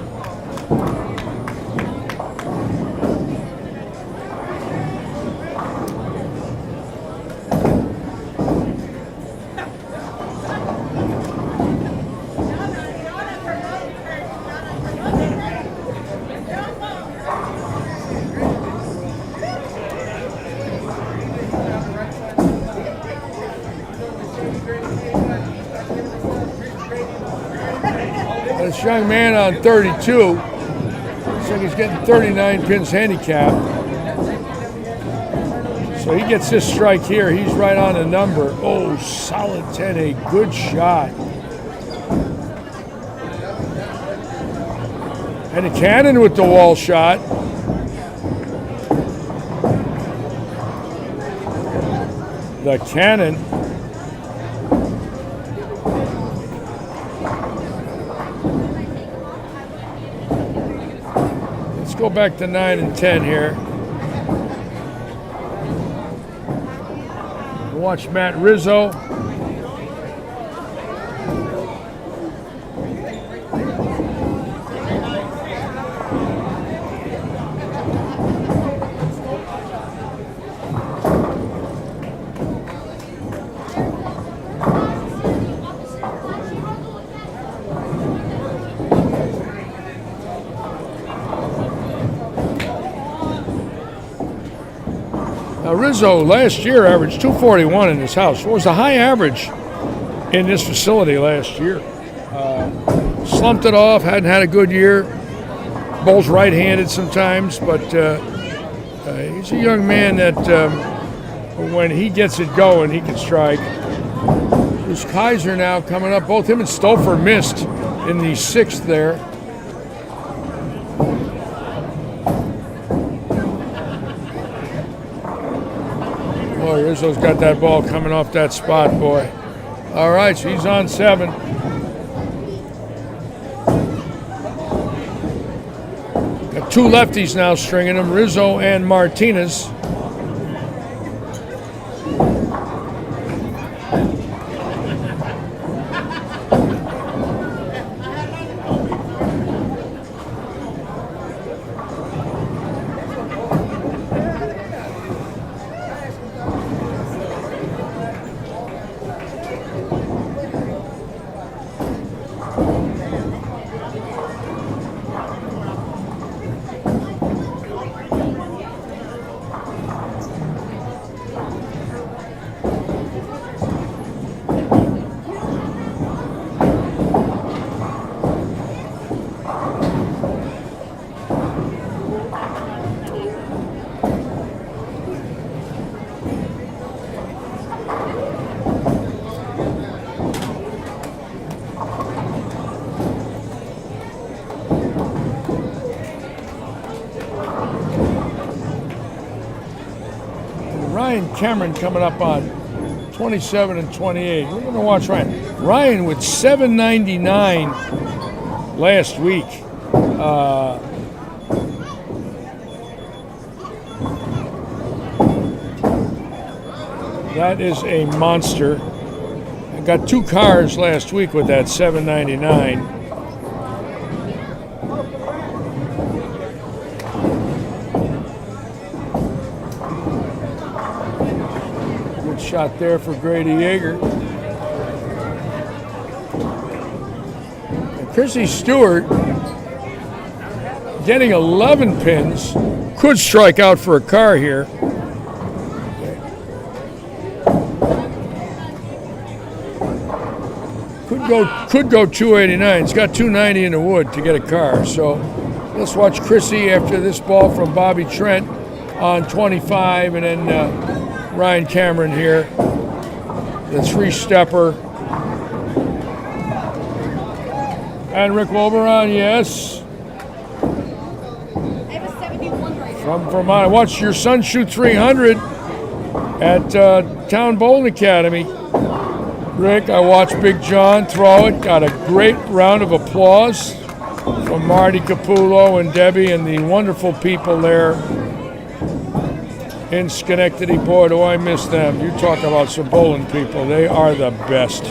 This young man on 32, looks like he's getting 39 pins handicap. So he gets this strike here. He's right on the number. Oh, solid 10, a good shot. And a cannon with the wall shot. The cannon. Go back to 9 and 10 here. Watch Matt Rizzo. Rizzo last year averaged 241 in his house. What was the high average in this facility last year? Slumped it off, hadn't had a good year. Bowls right-handed sometimes, but he's a young man that when he gets it going, he can strike. There's Kaiser now coming up. Both him and Stouffer missed in the 6th there. Boy, Rizzo's got that ball coming off that spot, boy. All right, so he's on 7. Got 2 lefties now stringing him, Rizzo and Martinez. Ryan Cameron coming up on 27 and 28. We're going to watch Ryan. Ryan with 799 last week. That is a monster. I got 2 cars last week with that 799. Good shot there for Grady Yeager. And Chrissy Stewart getting 11 pins. Could strike out for a car here. Could go 289. It's got 290 in the wood to get a car. So let's watch Chrissy after this ball from Bobby Trent on 25, and then Ryan Cameron here, the 3-stepper. And Rick Wolberon, yes. I have a 71 right now. From Vermont. Watch your son shoot 300 at Town Bowling Academy. Rick, I watched Big John throw it. Got a great round of applause from Marty Capullo and Debbie and the wonderful people there in Schenectady. Boy, do I miss them. You talk about some bowling people. They are the best.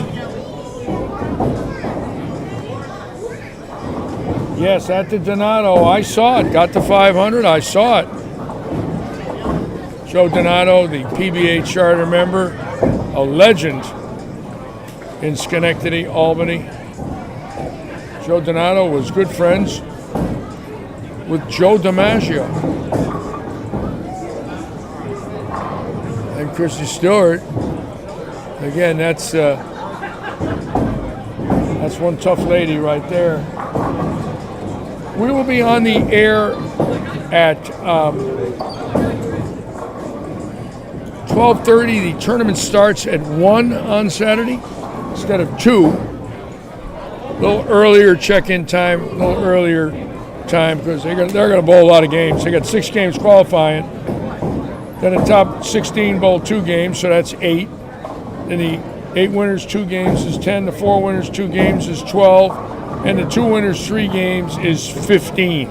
Yes, at the Donato, I saw it. Got the 500, I saw it. Joe Donato, the PBA charter member, a legend in Schenectady, Albany. Joe Donato was good friends with Joe DiMaggio. And Chrissy Stewart, again, that's one tough lady right there. We will be on the air at 12:30. The tournament starts at 1 on Saturday instead of 2. A little earlier check-in time, a little earlier time because they're going to bowl a lot of games. They got 6 games qualifying. Then the top 16 bowl 2 games, so that's 8. Then the 8 winners 2 games is 10. The 4 winners 2 games is 12. And the 2 winners 3 games is 15.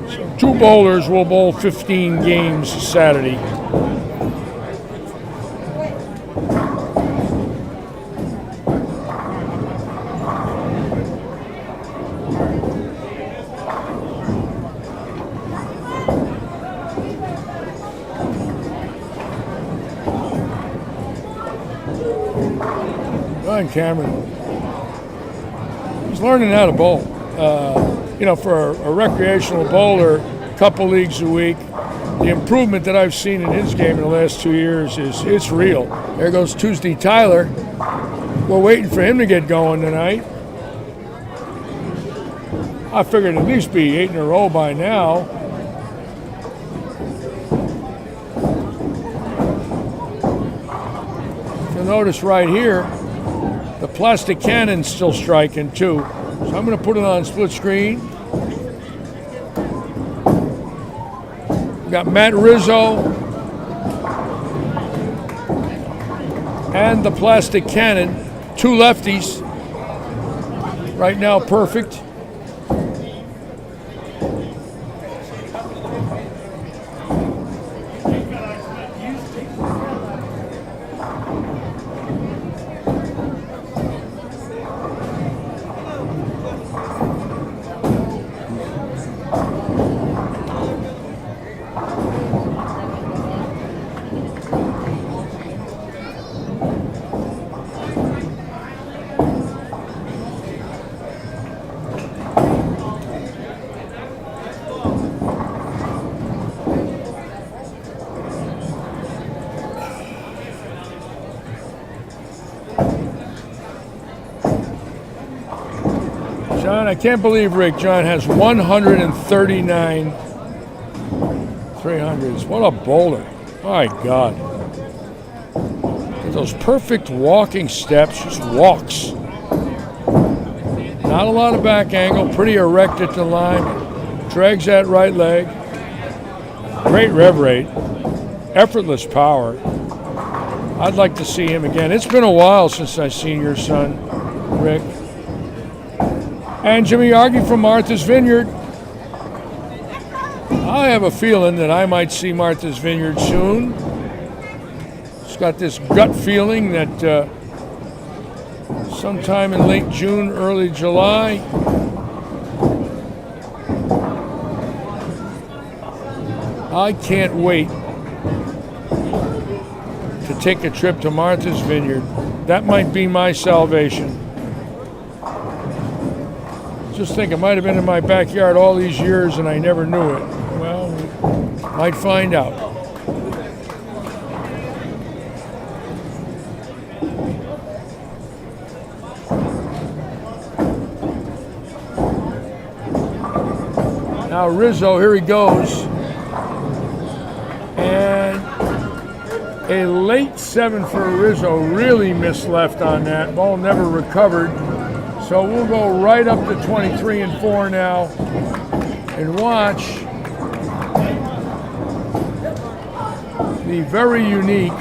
So 2 bowlers will bowl 15 games Saturday. Ryan Cameron, he's learning how to bowl. For a recreational bowler, a couple leagues a week, the improvement that I've seen in his game in the last 2 years it's real. There goes Tuesday Tyler. We're waiting for him to get going tonight. I figured at least be 8 in a row by now. You'll notice right here, the plastic cannon's still striking too. So I'm going to put it on split screen. We got Matt Rizzo and the plastic cannon, 2 lefties. Right now, perfect. John, I can't believe Rick John has 139 300s. What a bowler. My God. Those perfect walking steps, just walks. Not a lot of back angle, pretty erect at the line. Drags that right leg. Great rev rate. effortless power. I'd like to see him again. It's been a while since I've seen your son, Rick. And Jimmy Argy from Martha's Vineyard. I have a feeling that I might see Martha's Vineyard soon. It's got this gut feeling that sometime in late June, early July, I can't wait to take a trip to Martha's Vineyard. That might be my salvation. Just think, it might have been in my backyard all these years and I never knew it. Well, might find out. Now Rizzo, here he goes. And a late 7 for Rizzo, really missed left on that. Ball never recovered. So we'll go right up to 23-4 now and watch the very unique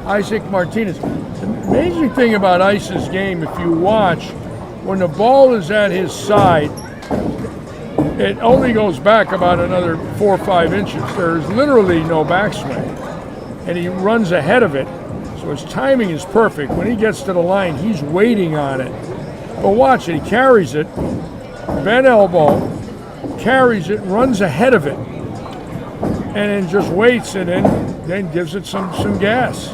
Isaac Martinez. The amazing thing about Ice's game, if you watch, when the ball is at his side, it only goes back about another 4 or 5 inches. There's literally no backswing, and he runs ahead of it. So his timing is perfect. When he gets to the line, he's waiting on it. But watch it, he carries it, bent elbow, carries it, runs ahead of it, and then just waits and then gives it some gas.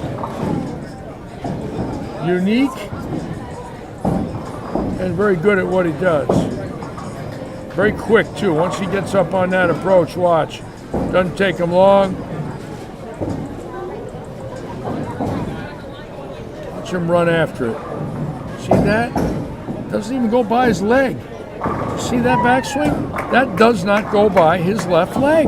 Unique and very good at what he does. Very quick too. Once he gets up on that approach, watch. Doesn't take him long. Him run after it. See that? Doesn't even go by his leg. See that backswing? That does not go by his left leg.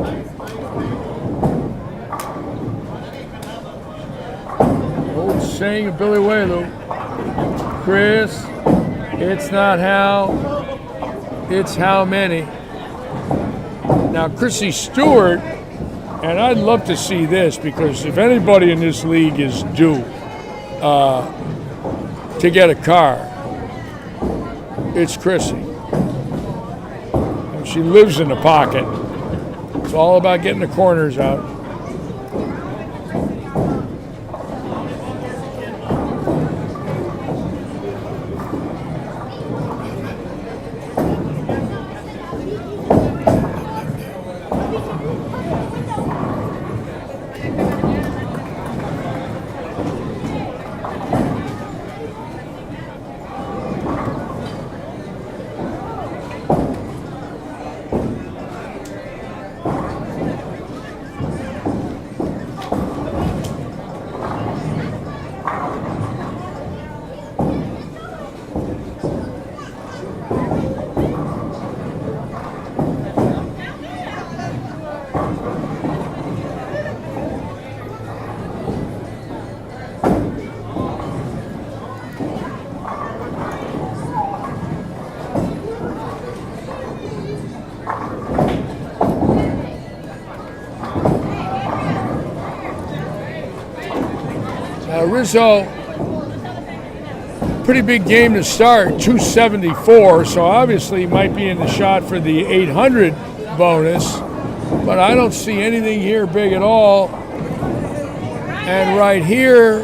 Old saying of Billy Whaley, Chris, it's not how, it's how many. Now Chrissy Stewart, and I'd love to see this, because if anybody in this league is due to get a car, it's Chrissy. And she lives in the pocket. It's all about getting the corners out. Rizzo, pretty big game to start, 274, so obviously he might be in the shot for the 800 bonus, but I don't see anything here big at all. And right here,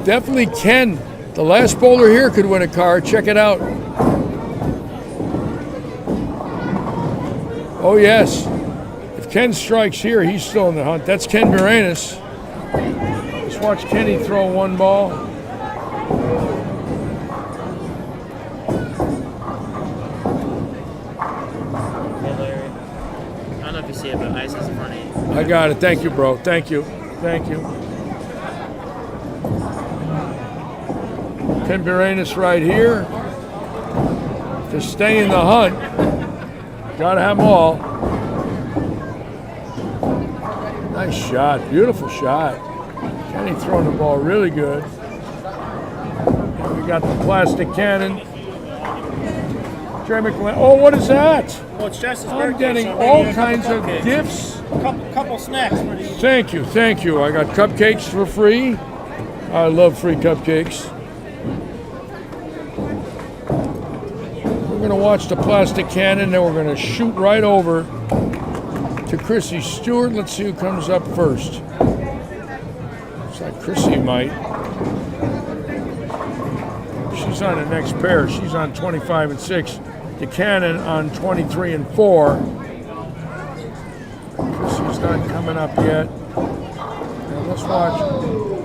definitely Ken, the last bowler here, could win a car. Check it out. Oh yes. Ken strikes here, he's still in the hunt. That's Ken Moranis. Let's watch Kenny throw one ball. Hey Larry, I don't know if you see it, but Ice is in front of you. I got it. Thank you, bro. Thank you. Thank you. Ken Moranis right here. To stay in the hunt, gotta have them all. Nice shot, beautiful shot. Kenny throwing the ball really good. And we got the plastic cannon. Jerry McLean. Oh, what is that? Well, it's just his I'm birthday, getting so maybe all a couple kinds of cupcakes. gifts. Couple snacks for the Thank you, thank you. I got cupcakes for free. I love free cupcakes. We're going to watch the plastic cannon, then we're going to shoot right over to Chrissy Stewart. Let's see who comes up first. Looks like Chrissy might. She's on the next pair. She's on 25 and 6. The cannon on 23 and 4. Chrissy's not coming up yet. Now let's watch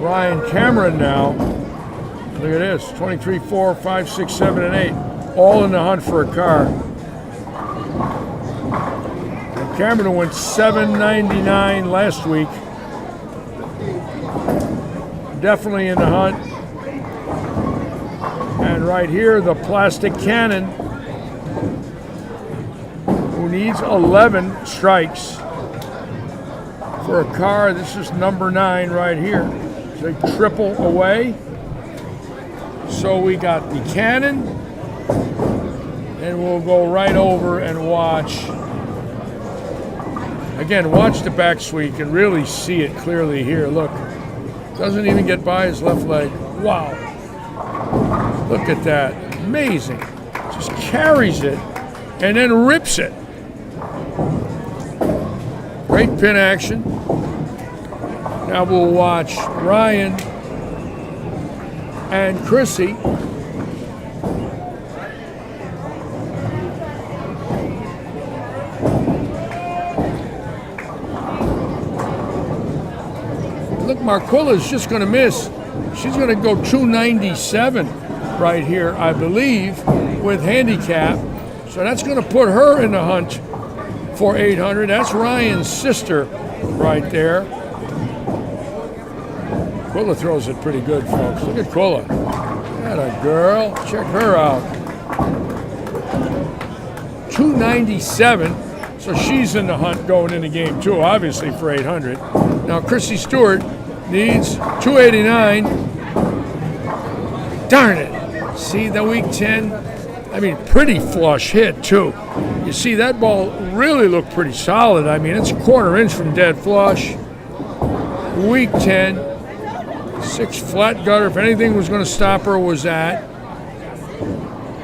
Ryan Cameron now. Look at this. 23, 4, 5, 6, 7, and 8. All in the hunt for a car. And Cameron went $7.99 last week. Definitely in the hunt. And right here, the plastic cannon, who needs 11 strikes for a car. This is number 9 right here. It's a triple away. So we got the cannon, and we'll go right over and watch. Again, watch the back sweep and really see it clearly here. Look, doesn't even get by his left leg. Wow. Look at that. Amazing. Just carries it and then rips it. Great pin action. Now we'll watch Ryan and Chrissy. Look, Marquilla's just going to miss. She's going to go 297 right here, I believe, with handicap. So that's going to put her in the hunt for 800. That's Ryan's sister right there. Quilla throws it pretty good, folks. Look at Quilla. That a girl. Check her out. 297. So she's in the hunt going into game 2, obviously, for 800. Now, Chrissy Stewart needs 289. Darn it. See the week 10? I mean, pretty flush hit, too. You see, that ball really looked pretty solid. I mean, it's a quarter inch from dead flush. Week 10, 6 flat gutter. If anything was going to stop her, was that.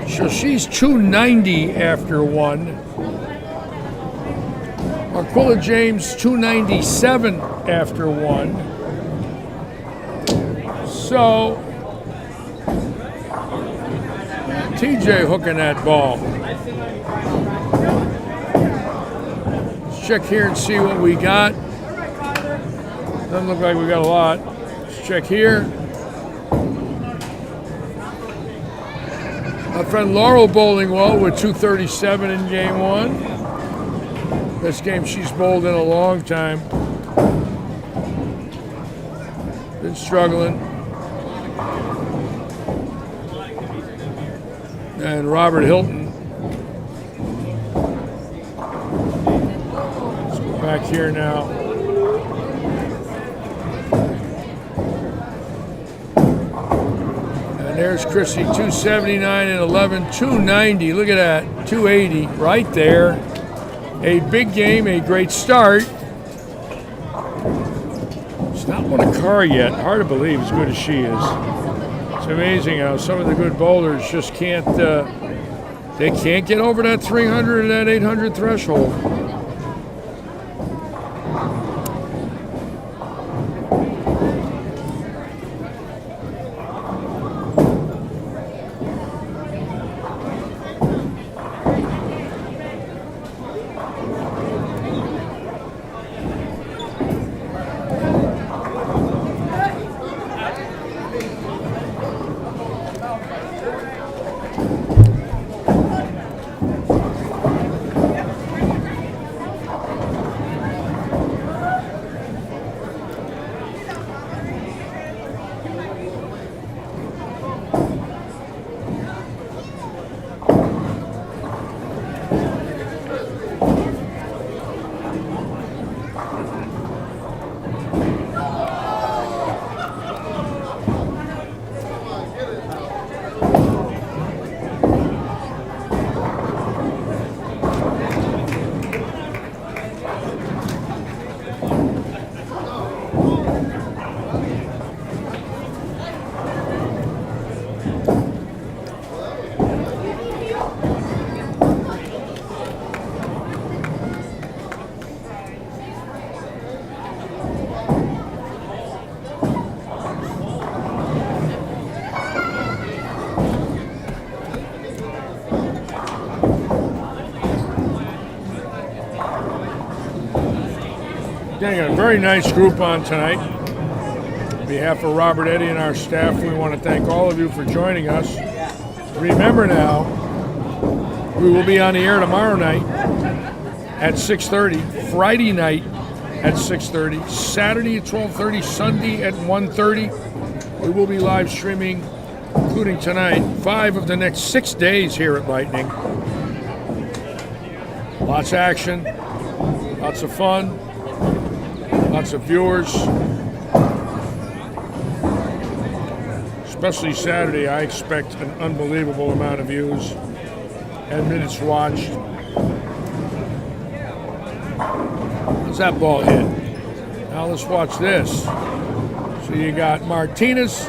So she's 290 after 1. Marquilla James, 297 after 1. So, TJ hooking that ball. Let's check here and see what we got. Doesn't look like we got a lot. Let's check here. My friend Laurel bowling well with 237 in game 1. Best game she's bowled in a long time. Been struggling. And Robert Hilton. Let's go back here now. And there's Chrissy, 279 and 11, 290. Look at that, 280 right there. A big game, a great start. She's not won a car yet. Hard to believe as good as she is. It's amazing how some of the good bowlers just can't, they can't get over that 300 or that 800 threshold. Getting a very nice group on tonight. On behalf of Robert, Eddie, and our staff, we want to thank all of you for joining us. Remember now, we will be on the air tomorrow night at 6:30, Friday night at 6:30, Saturday at 12:30, Sunday at 1:30. We will be live streaming, including tonight, 5 of the next 6 days here at Lightning. Lots of action, lots of fun, lots of viewers. Especially Saturday, I expect an unbelievable amount of views and minutes watched. How's that ball hit? Now let's watch this. So you got Martinez.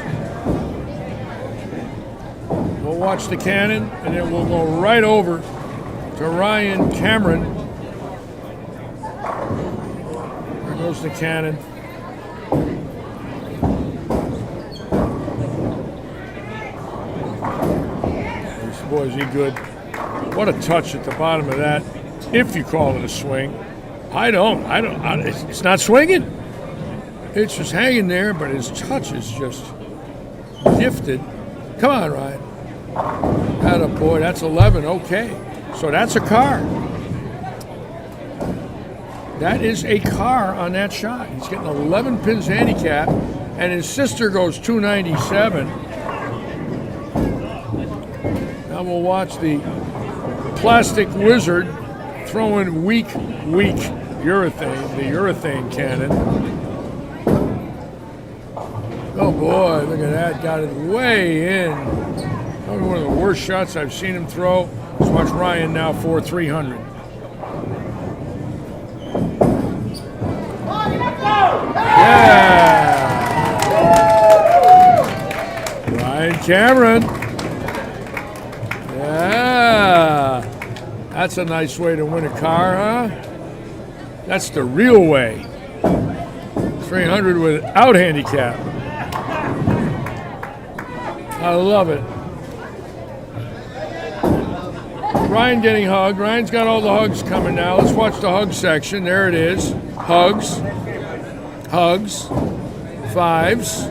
We'll watch the cannon, and then we'll go right over to Ryan Cameron. There goes the cannon. Boy, is he good. What a touch at the bottom of that, if you call it a swing. I don't. It's not swinging. It's just hanging there, but his touch is just gifted. Come on, Ryan. Atta boy, that's 11. Okay. So that's a car. That is a car on that shot. He's getting 11 pins handicap, and his sister goes 297. Now we'll watch the plastic wizard throwing weak urethane, the urethane cannon. Oh boy, look at that, got it way in. Probably one of the worst shots I've seen him throw. Let's watch Ryan now for 300. Yeah! Ryan Cameron. Yeah, that's a nice way to win a car, huh? That's the real way. 300 without handicap. I love it. Ryan getting hugged. Ryan's got all the hugs coming now. Let's watch the hug section. There it is. Hugs. Hugs. Fives.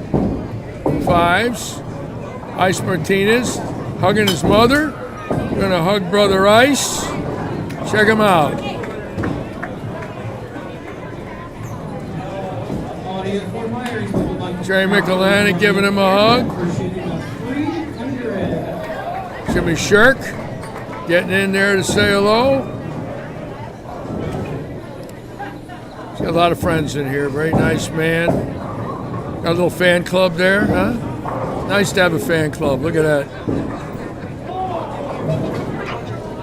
Ice Martinez hugging his mother. Gonna hug Brother Ice. Check him out. Jerry Michelani giving him a hug. Jimmy Shirk getting in there to say hello. He's got a lot of friends in here. Very nice man. Got a little fan club there, huh? Nice to have a fan club. Look at that.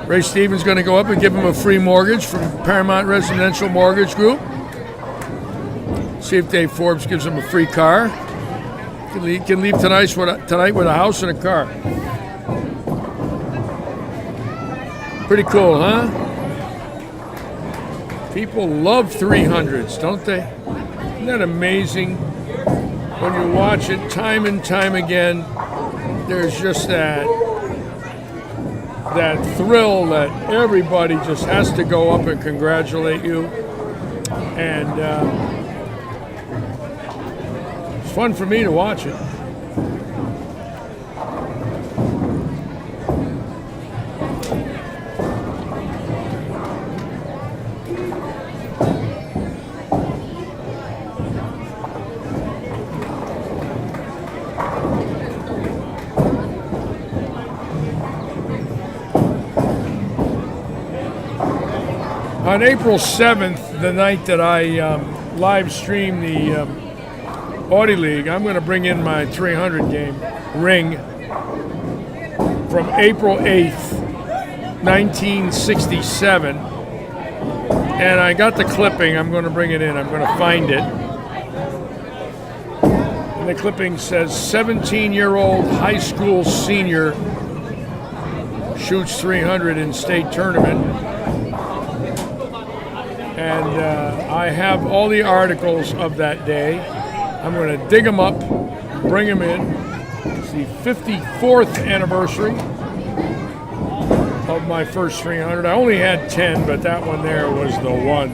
Ray Stevens going to go up and give him a free mortgage from Paramount Residential Mortgage Group. See if Dave Forbes gives him a free car. He can leave tonight with a house and a car. Pretty cool, huh? People love 300s, don't they? Isn't that amazing? When you watch it time and time again, there's just that thrill that everybody just has to go up and congratulate you. And it's fun for me to watch it. On April 7th, the night that I live stream the Audi League, I'm going to bring in my 300 game ring from April 8th, 1967. And I got the clipping. I'm going to bring it in. I'm going to find it. And the clipping says 17-year-old high school senior shoots 300 in state tournament. And I have all the articles of that day. I'm going to dig them up, bring them in. It's the 54th anniversary of my first 300. I only had 10, but that one there was the one.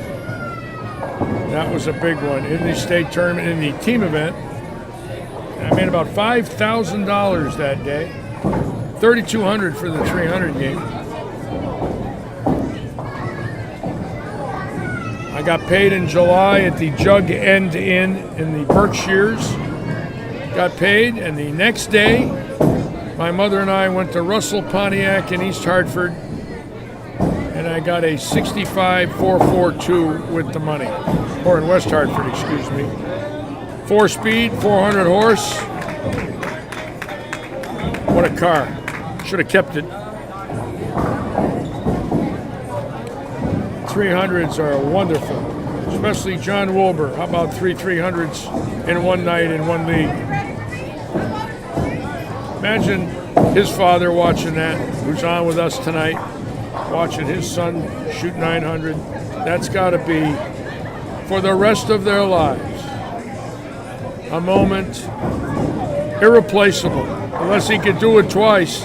That was a big one in the state tournament, in the team event. I made about $5,000 that day. $3,200 for the 300 game. I got paid in July at the Jug End Inn in the Berkshires. Got paid, and the next day, my mother and I went to Russell Pontiac in East Hartford, and I got a 65-442 with the money, or in West Hartford, excuse me. 4-speed, 400 horse. What a car. Should have kept it. 300s are wonderful, especially John Wilbur. How about 3 300s in one night in one league? Imagine his father watching that, who's on with us tonight, watching his son shoot 900. That's got to be, for the rest of their lives, a moment irreplaceable, unless he could do it twice.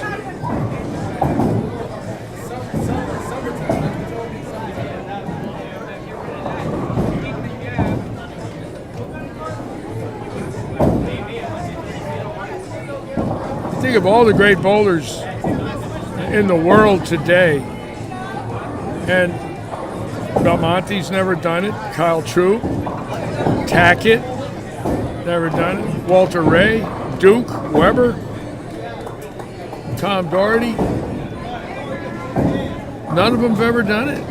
Think of all the great bowlers in the world today, and Belmonte's never done it. Kyle True, Tackett, never done it. Walter Ray, Duke, Weber, Tom Doherty. None of them have ever done it.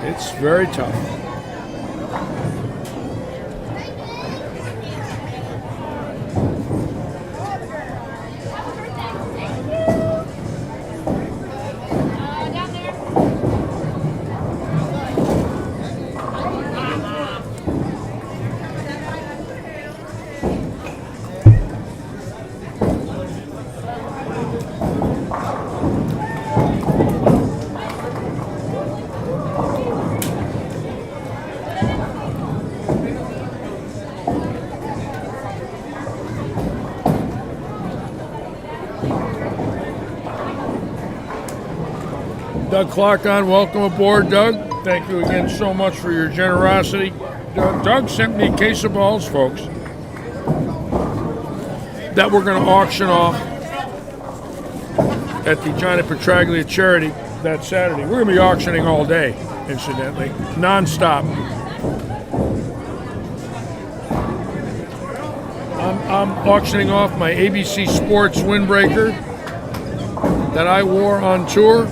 It's very tough. Doug Clark on. Welcome aboard, Doug. Thank you again so much for your generosity. Doug sent me a case of balls, folks, that we're going to auction off at the Johnny Petraglia charity that Saturday. We're going to be auctioning all day, incidentally, nonstop. I'm auctioning off my ABC Sports windbreaker that I wore on tour.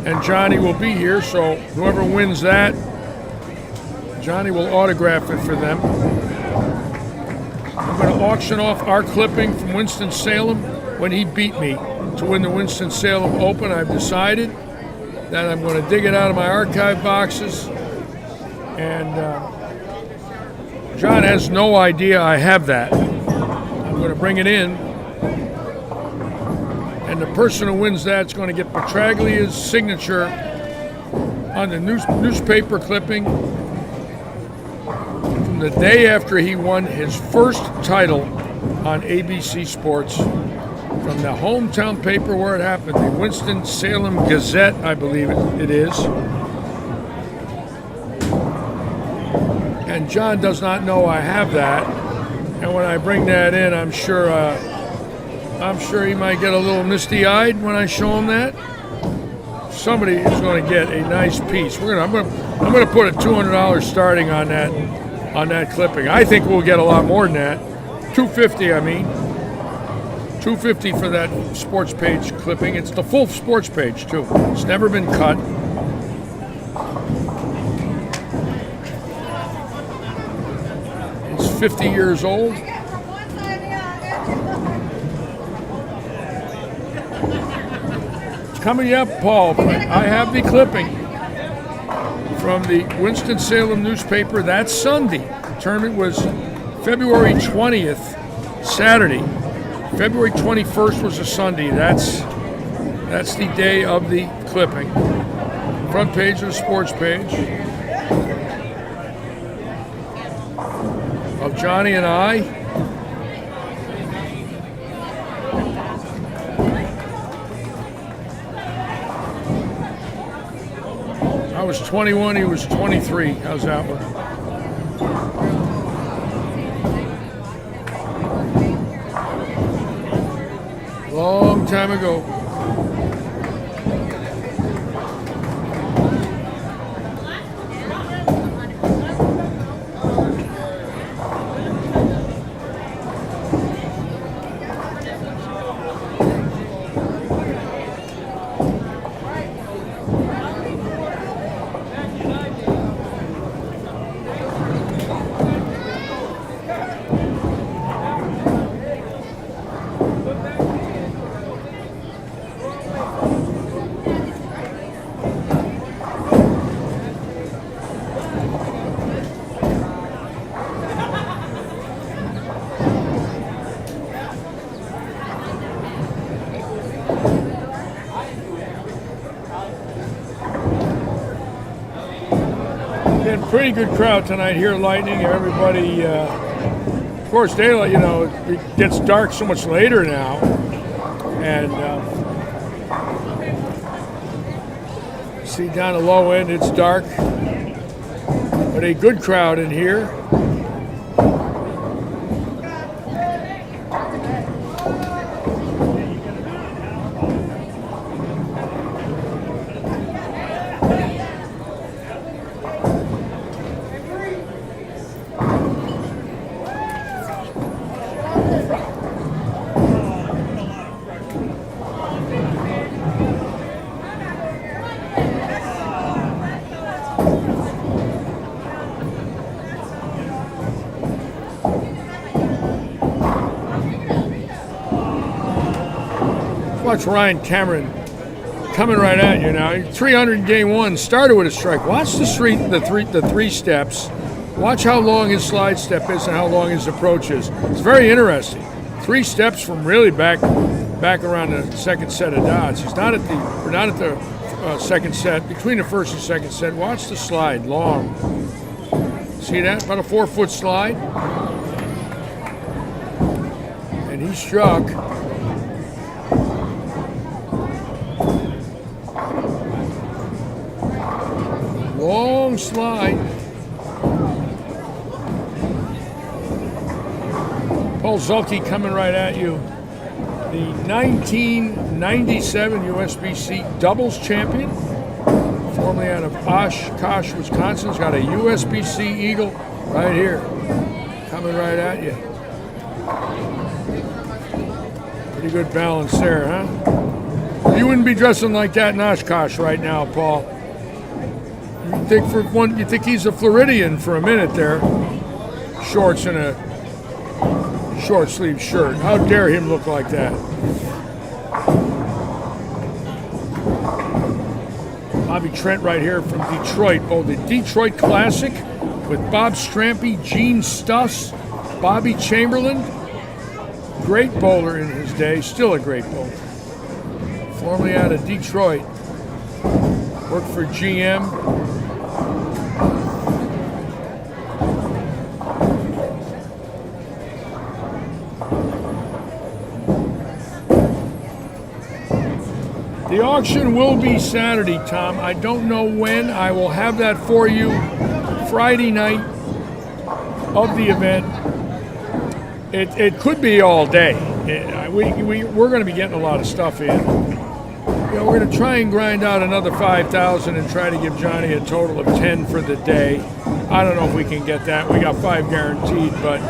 And Johnny will be here, so whoever wins that, Johnny will autograph it for them. I'm going to auction off our clipping from Winston-Salem when he beat me to win the Winston-Salem Open. I've decided that I'm going to dig it out of my archive boxes. And John has no idea I have that. I'm going to bring it in. And the person who wins that's going to get Petraglia's signature on the newspaper clipping from the day after he won his first title on ABC Sports, from the hometown paper where it happened, the Winston-Salem Gazette, I believe it is. And John does not know I have that. And when I bring that in, I'm sure he might get a little misty-eyed when I show him that. Somebody is going to get a nice piece. I'm going to put a $200 starting on that clipping. I think we'll get a lot more than that. $250, I mean. $250 for that sports page clipping. It's the full sports page too. It's never been cut. It's 50 years old. Coming up, Paul, I have the clipping from the Winston-Salem newspaper that Sunday. The tournament was February 20th, Saturday. February 21st was a Sunday. That's the day of the clipping. Front page of the sports page of Johnny and I. was 21, he was 23. How's that one? Long time ago. Pretty good crowd tonight here at Lightning. Everybody, of course, daylight. You know, it gets dark so much later now, and see down the low end, it's dark, but a good crowd in here. Watch Ryan Cameron coming right at you now. 300 in game one, started with a strike. Watch the three steps. Watch how long his slide step is and how long his approach is. It's very interesting. 3 steps from really back around the second set of dots. He's not at the second set, between the first and second set. Watch the slide, long. See that? About a 4-foot slide. And he struck. Long slide. Paul Zuelke coming right at you. The 1997 USBC doubles champion, formerly out of Oshkosh, Wisconsin. He's got a USBC Eagle right here, coming right at you. Pretty good balance there, huh? You wouldn't be dressing like that in Oshkosh right now, Paul. You think he's a Floridian for a minute there. Shorts and a short sleeve shirt. How dare him look like that? Bobby Trent right here from Detroit. Oh, the Detroit Classic with Bob Strampy, Gene Stuss, Bobby Chamberlain. Great bowler in his day, still a great bowler. Formerly out of Detroit. Worked for GM. The auction will be Saturday, Tom. I don't know when. I will have that for you Friday night of the event. It could be all day. We're going to be getting a lot of stuff in. You know, we're going to try and grind out another 5,000 and try to give Johnny a total of 10 for the day. I don't know if we can get that. We got 5 guaranteed, but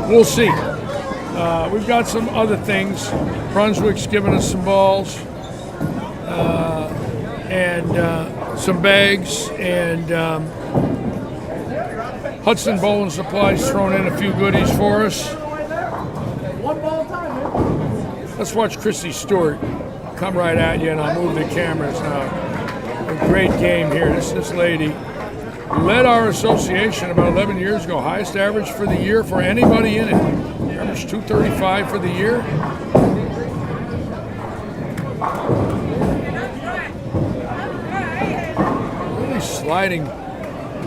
we'll see. We've got some other things. Brunswick's giving us some balls and some bags, and Hudson Bowling Supplies throwing in a few goodies for us. Let's watch Chrissy Stewart come right at you, and I'll move the cameras now. A great game here. This lady led our association about 11 years ago. Highest average for the year for anybody in it. Average 235 for the year. Really sliding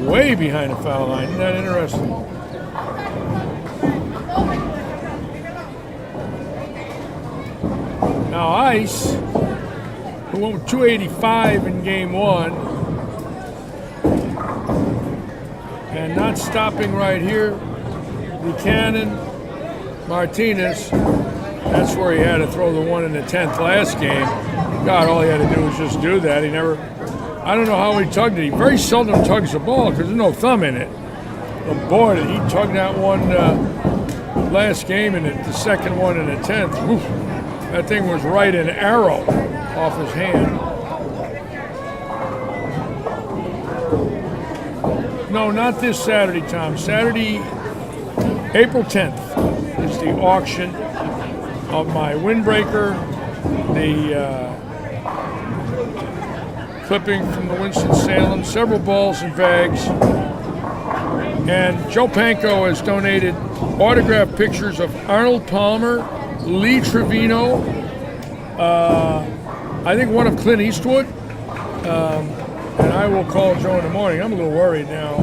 way behind the foul line. Isn't that interesting? Now ice who went with 285 in game one. And not stopping right here, Buchanan, Martinez. That's where he had to throw the 1 in the 10th last game. God, all he had to do was just do that. He never, I don't know how he tugged it. He very seldom tugs the ball because there's no thumb in it. But boy, did he tug that one last game and the second one in the 10th. Oof, that thing was right an arrow off his hand. No, not this Saturday, Tom. Saturday, April 10th is the auction of my windbreaker, the clipping from the Winston-Salem, several balls and bags. And Joe Panko has donated autographed pictures of Arnold Palmer, Lee Trevino, I think one of Clint Eastwood. And I will call Joe in the morning. I'm a little worried now,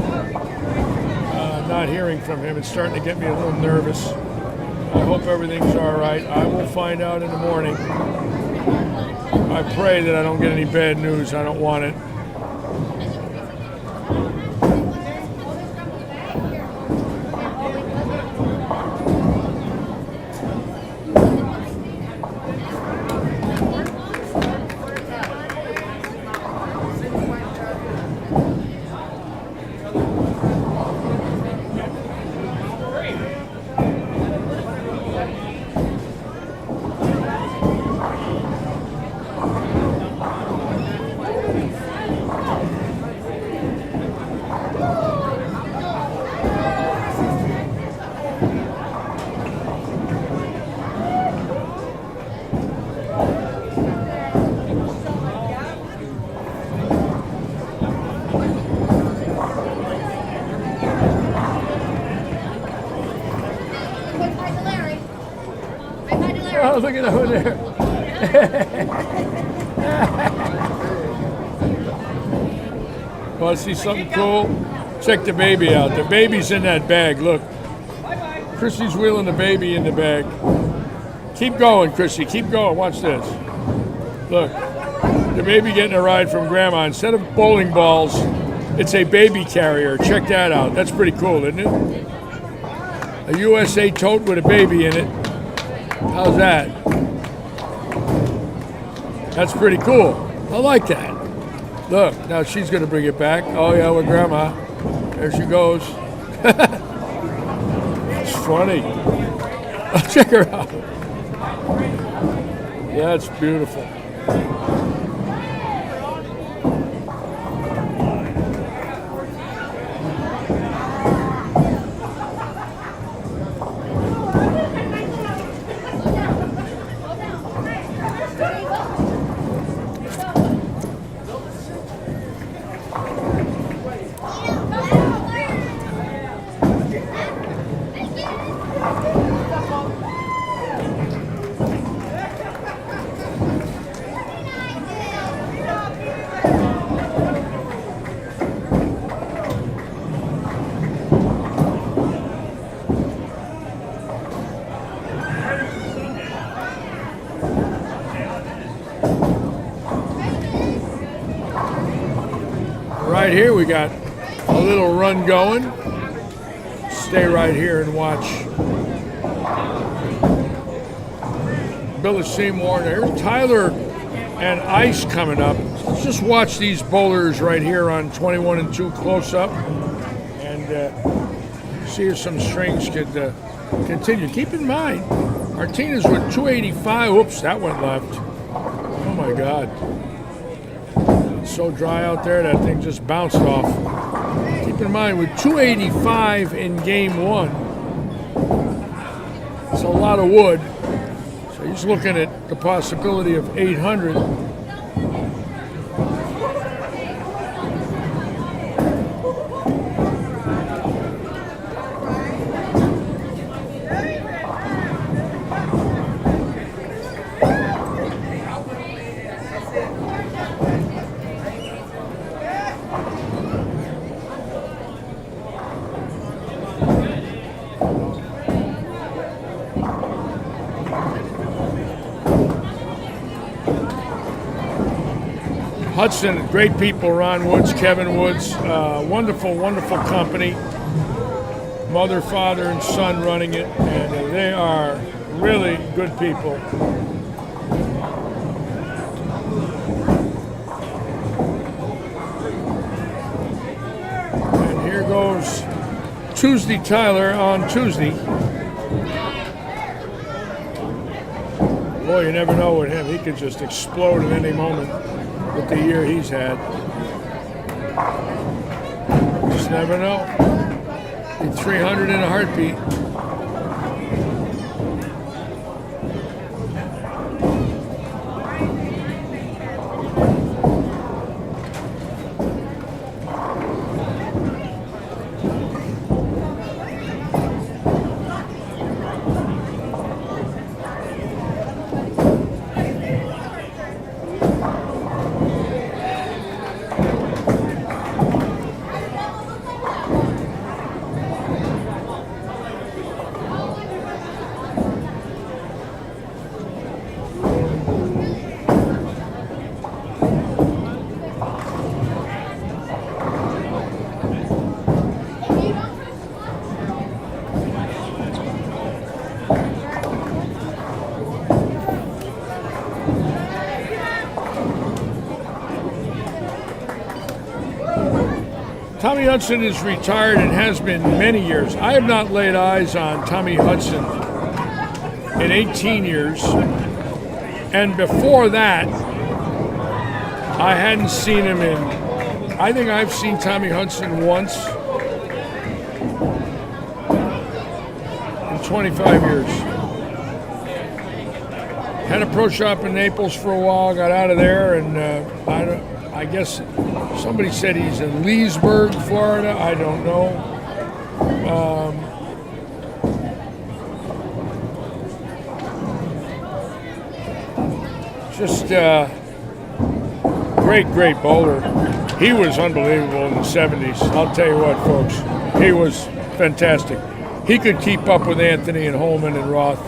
not hearing from him. It's starting to get me a little nervous. I hope everything's all right. I will find out in the morning. I pray that I don't get any bad news. I don't want it. Oh, look at over there. Want to see something cool? Check the baby out. The baby's in that bag. Look. Chrissy's wheeling the baby in the bag. Keep going, Chrissy. Keep going. Watch this. Look. The baby getting a ride from Grandma. Instead of bowling balls, it's a baby carrier. Check that out. That's pretty cool, isn't it? A USA tote with a baby in it. How's that? That's pretty cool. I like that. Look, now she's going to bring it back. Oh, yeah, with Grandma. There she goes. It's funny. Oh, check her out. That's beautiful. Right here we got a little run going. Stay right here and watch Billy Seymour. There's Tyler and Ice coming up. Let's just watch these bowlers right here on 21 and 2 close up and see if some strings could continue. Keep in mind, Martinez with 285. Oops, that went left. Oh my God. So dry out there, that thing just bounced off. Keep in mind, with 285 in game one, it's a lot of wood. So he's looking at the possibility of 800. Hudson, great people, Ron Woods, Kevin Woods, wonderful, wonderful company. Mother, father, and son running it, and they are really good people. And here goes Tuesday Tyler on Tuesday. Boy, you never know with him. He could just explode at any moment with the year he's had. Just never know. Be 300 in a heartbeat. Tommy Hudson is retired and has been many years. I have not laid eyes on Tommy Hudson in 18 years. And before that, I hadn't seen him in, I think I've seen Tommy Hudson once in 25 years. Had a pro shop in Naples for a while, got out of there, and I guess somebody said he's in Leesburg, Florida. I don't know. Just great bowler. He was unbelievable in the 70s. I'll tell you what, folks. He was fantastic. He could keep up with Anthony and Holman and Roth.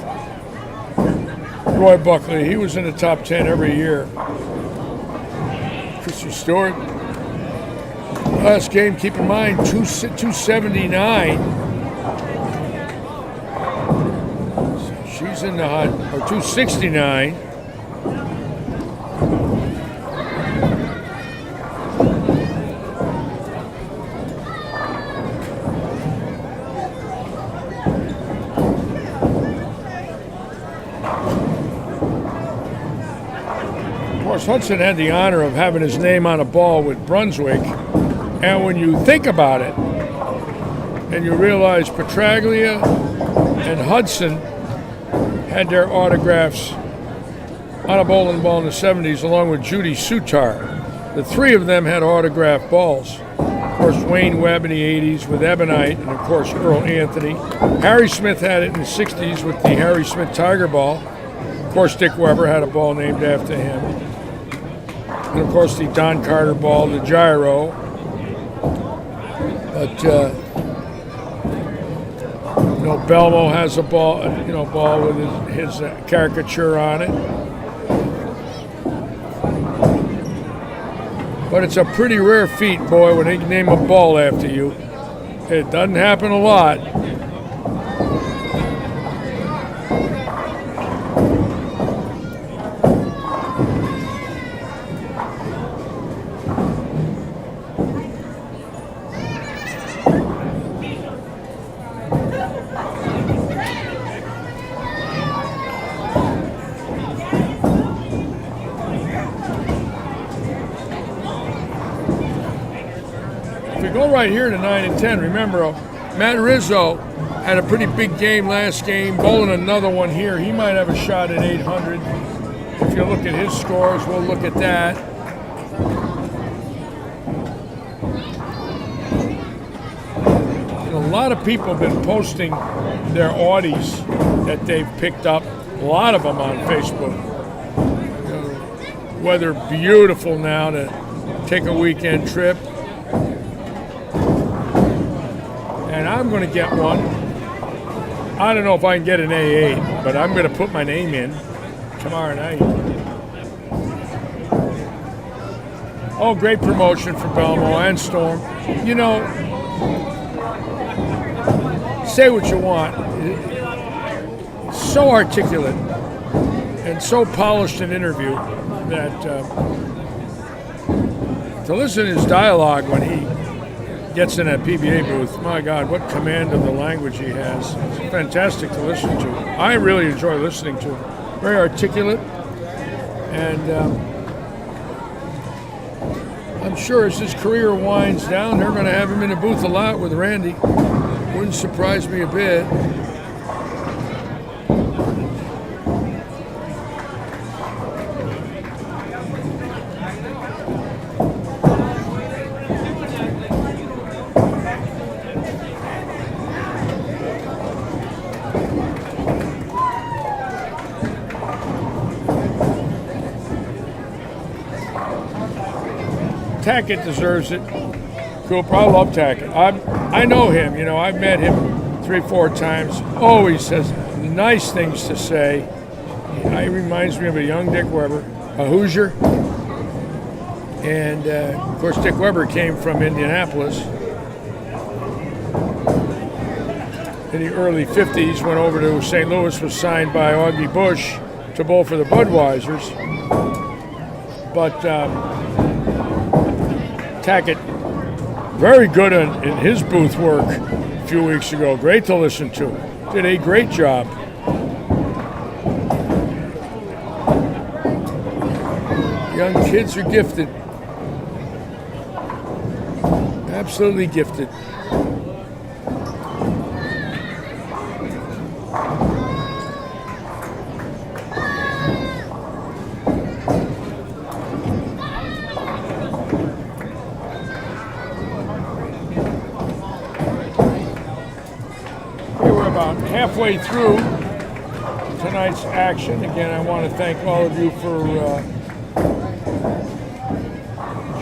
Roy Buckley, he was in the top 10 every year. Christian Stewart. Last game, keep in mind, 279. So she's in the hot, or 269. Of course, Hudson had the honor of having his name on a ball with Brunswick. And when you think about it, and you realize Petraglia and Hudson had their autographs on a bowling ball in the 70s, along with Judy Sutar. The three of them had autographed balls. Of course, Wayne Webb in the 80s with Ebonite, and of course, Earl Anthony. Harry Smith had it in the 60s with the Harry Smith Tiger ball. Of course, Dick Weber had a ball named after him. And of course, the Don Carter ball, the Gyro. But Belmo has a ball, ball with his caricature on it. But it's a pretty rare feat, boy, when they name a ball after you. It doesn't happen a lot. Right here to 9 and 10. Remember, Matt Rizzo had a pretty big game last game, bowling another one here. He might have a shot at 800. If you look at his scores, we'll look at that. And a lot of people have been posting their Audis that they've picked up, a lot of them on Facebook. Weather beautiful now to take a weekend trip. And I'm going to get one. I don't know if I can get an A8, but I'm going to put my name in tomorrow night. Oh, great promotion for Belmo and Storm. You know, say what you want. So articulate and so polished an interview that to listen to his dialogue when he gets in that PBA booth, my God, what command of the language he has. It's fantastic to listen to. I really enjoy listening to him. Very articulate, and I'm sure as his career winds down, they're going to have him in the booth a lot with Randy. Wouldn't surprise me a bit. Tackett deserves it. Cool, I love Tackett. I know him, you know, I've met him 3-4 times. Always has nice things to say. He reminds me of a young Dick Weber, a Hoosier. And of course, Dick Weber came from Indianapolis in the early 50s, went over to St. Louis, was signed by Augie Bush to bowl for the Budweisers. But Tackett, very good in his booth work a few weeks ago. Great to listen to. Did a great job. Young kids are gifted. Absolutely gifted. Halfway through tonight's action. Again, I want to thank all of you for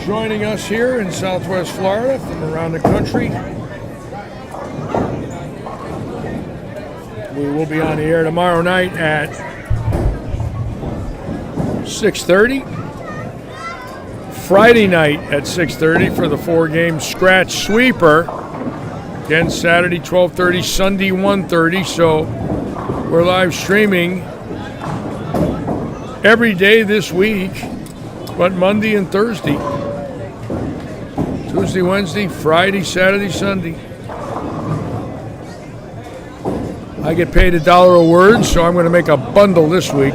joining us here in Southwest Florida from around the country. We will be on the air tomorrow night at 6:30. Friday night at 6:30 for the 4-game scratch sweeper. Again, Saturday 12:30, Sunday 1:30. So we're live streaming every day this week, but Monday and Thursday. Tuesday, Wednesday, Friday, Saturday, Sunday. I get paid $1 a word, so I'm going to make a bundle this week.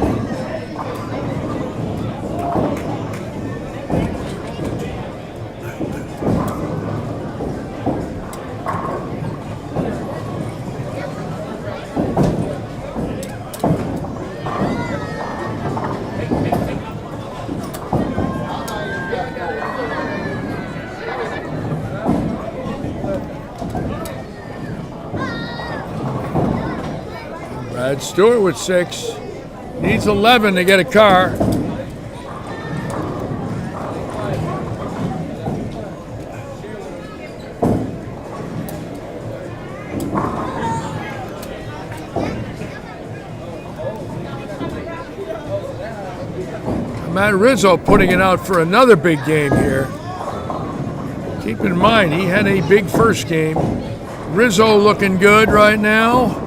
Stewart with 6. Needs 11 to get a car. Matt Rizzo putting it out for another big game here. Keep in mind, he had a big first game. Rizzo looking good right now.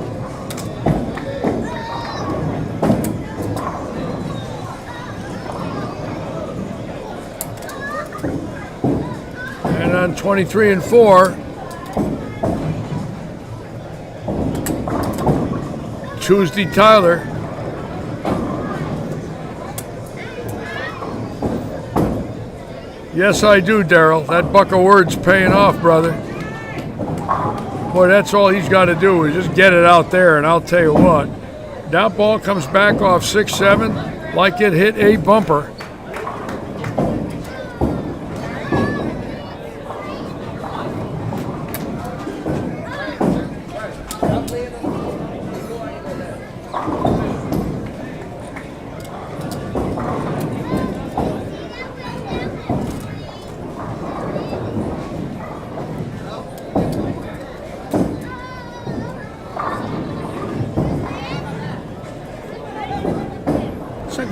And on 23 and 4, Tuesday Tyler. Yes, I do, Darryl. That buck of words paying off, brother. Boy, that's all he's got to do is just get it out there, and I'll tell you what. That ball comes back off 6-7 like it hit a bumper.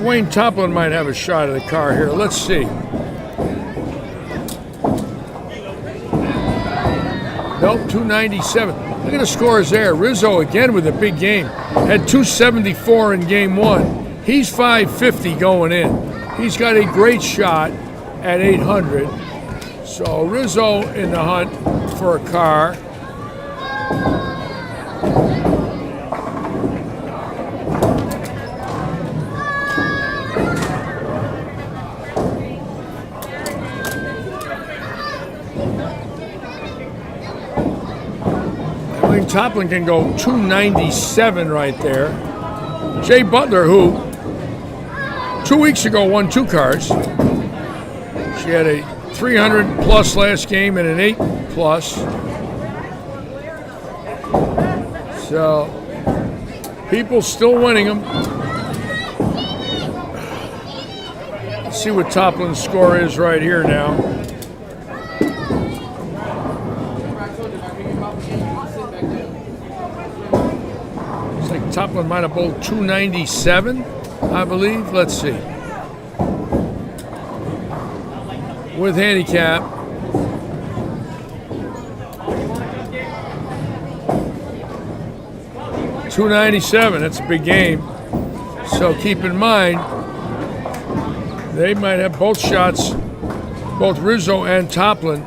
Wayne Toplin might have a shot at the car here. Let's see. Nope, 297. Look at the scores there. Rizzo again with a big game. Had 274 in game 1. He's 550 going in. He's got a great shot at 800. So Rizzo in the hunt for a car. Toplin can go 297 right there. Jay Butler, who 2 weeks ago won 2 cars. She had a 300 plus last game and an 8 plus. So people still winning them. Let's see what Toplin's score is right here now. Toplin might have bowled 297, I believe. Let's see. With handicap. $297, that's a big game. So keep in mind, they might have both shots, both Rizzo and Toplin,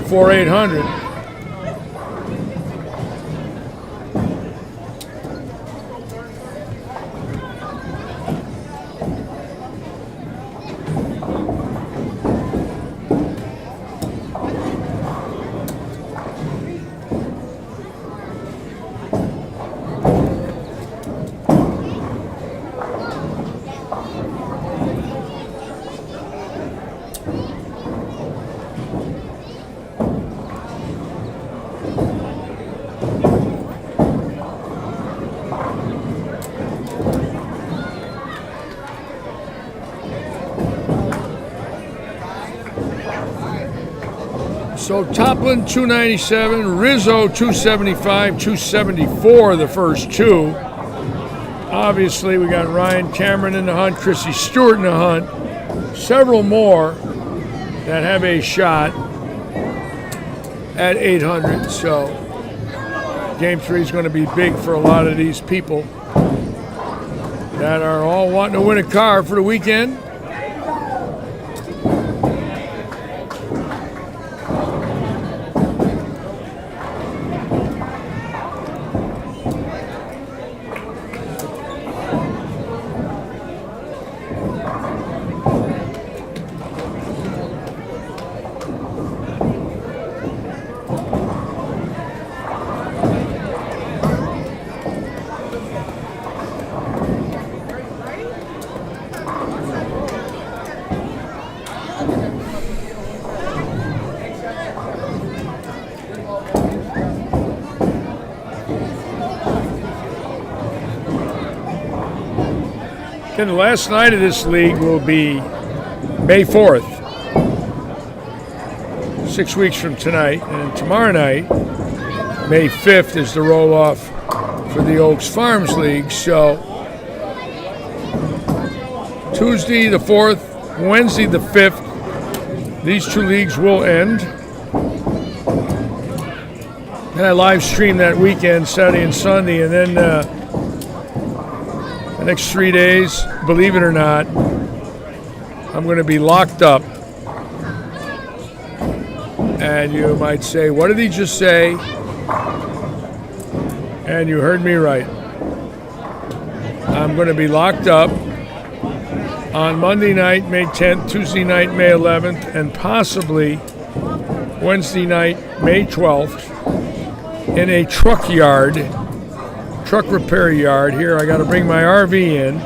for 800. So Toplin 297, Rizzo 275, 274 the first 2. Obviously we got Ryan Cameron in the hunt, Chrissy Stewart in the hunt, several more that have a shot at 800. So game 3 is going to be big for a lot of these people that are all wanting to win a car for the weekend. And the last night of this league will be May 4th, 6 weeks from tonight. And tomorrow night, May 5th, is the roll-off for the Oaks Farms League. So Tuesday the 4th, Wednesday the 5th, these 2 leagues will end. And I live stream that weekend, Saturday and Sunday, and then the next 3 days, believe it or not, I'm going to be locked up. And you might say, what did he just say? And you heard me right. I'm going to be locked up on Monday night, May 10th, Tuesday night, May 11th, and possibly Wednesday night, May 12th, in a truck repair yard. Here, I got to bring my RV in.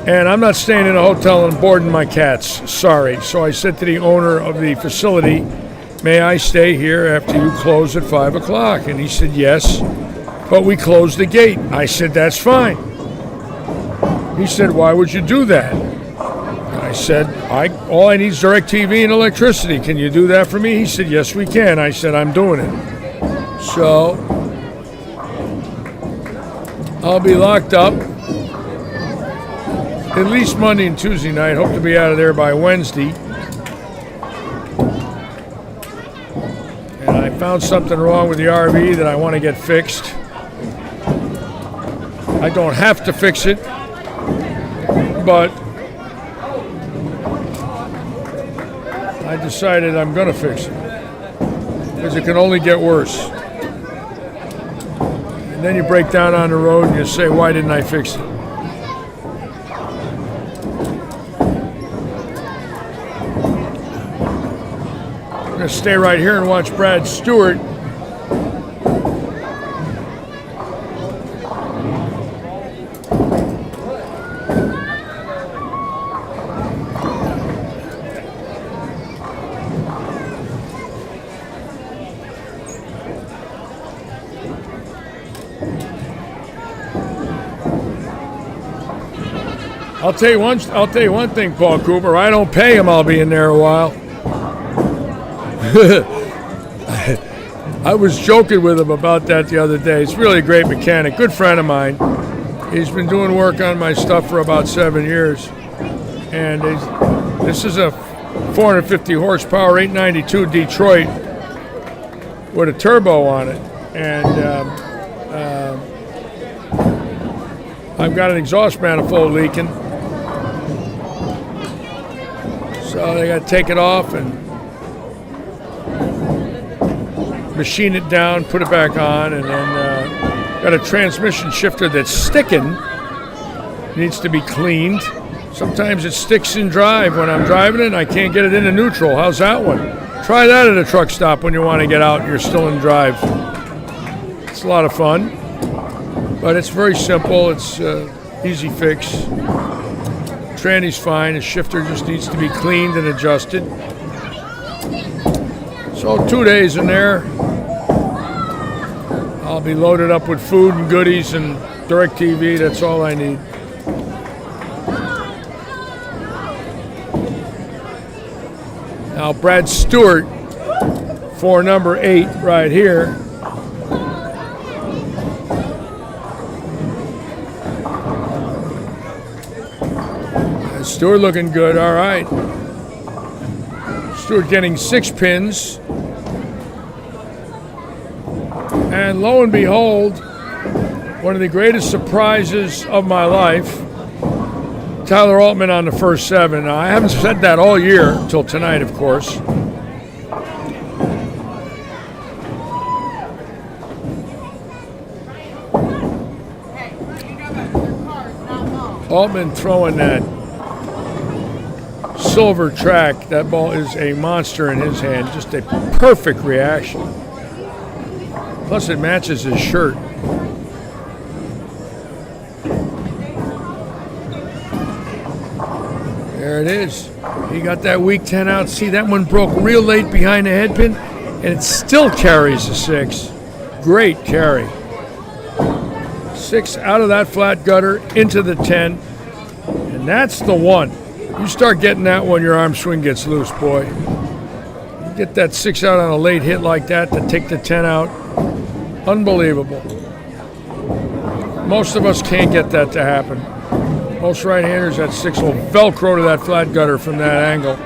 And I'm not staying in a hotel and boarding my cats. Sorry. So I said to the owner of the facility, may I stay here after you close at 5 o'clock? And he said, yes, but we closed the gate. I said, that's fine. He said, why would you do that? I said, all I need is DirecTV and electricity. Can you do that for me? He said, yes, we can. I said, I'm doing it. So I'll be locked up at least Monday and Tuesday night. Hope to be out of there by Wednesday. found something wrong with the RV that I want to get fixed. I don't have to fix it, but I decided I'm going to fix it because it can only get worse. And then you break down on the road and you say, why didn't I fix it? I'm going to stay right here and watch Brad Stewart. I'll tell you one thing, Paul Cooper. I don't pay him. I'll be in there a while. I was joking with him about that the other day. He's really a great mechanic, good friend of mine. He's been doing work on my stuff for about 7 years, and this is a 450 horsepower 892 Detroit with a turbo on it, and I've got an exhaust manifold leaking. So they got to take it off and machine it down, put it back on, and then got a transmission shifter that's sticking. Needs to be cleaned. Sometimes it sticks in drive when I'm driving it and I can't get it into neutral. How's that one? Try that at a truck stop when you want to get out and you're still in drive. It's a lot of fun, but it's very simple. It's easy fix. Tranny's fine. The shifter just needs to be cleaned and adjusted. So 2 days in there, I'll be loaded up with food and goodies and DirecTV. That's all I need. Now Brad Stewart for number 8 right here. Stewart looking good, all right. Stewart getting 6 pins. And lo and behold, one of the greatest surprises of my life, Tyler Altman on the first 7. Now, I haven't said that all year until tonight, of course. Altman throwing that silver track. That ball is a monster in his hand. Just a perfect reaction. Plus it matches his shirt. There it is. He got that weak 10 out. See, that one broke real late behind the head pin, and it still carries a 6. Great carry. 6 out of that flat gutter into the 10, and that's the one. You start getting that one, your arm swing gets loose, boy. You get that 6 out on a late hit like that to take the 10 out. Unbelievable. Most of us can't get that to happen. Most right-handers, that 6 will Velcro to that flat gutter from that angle.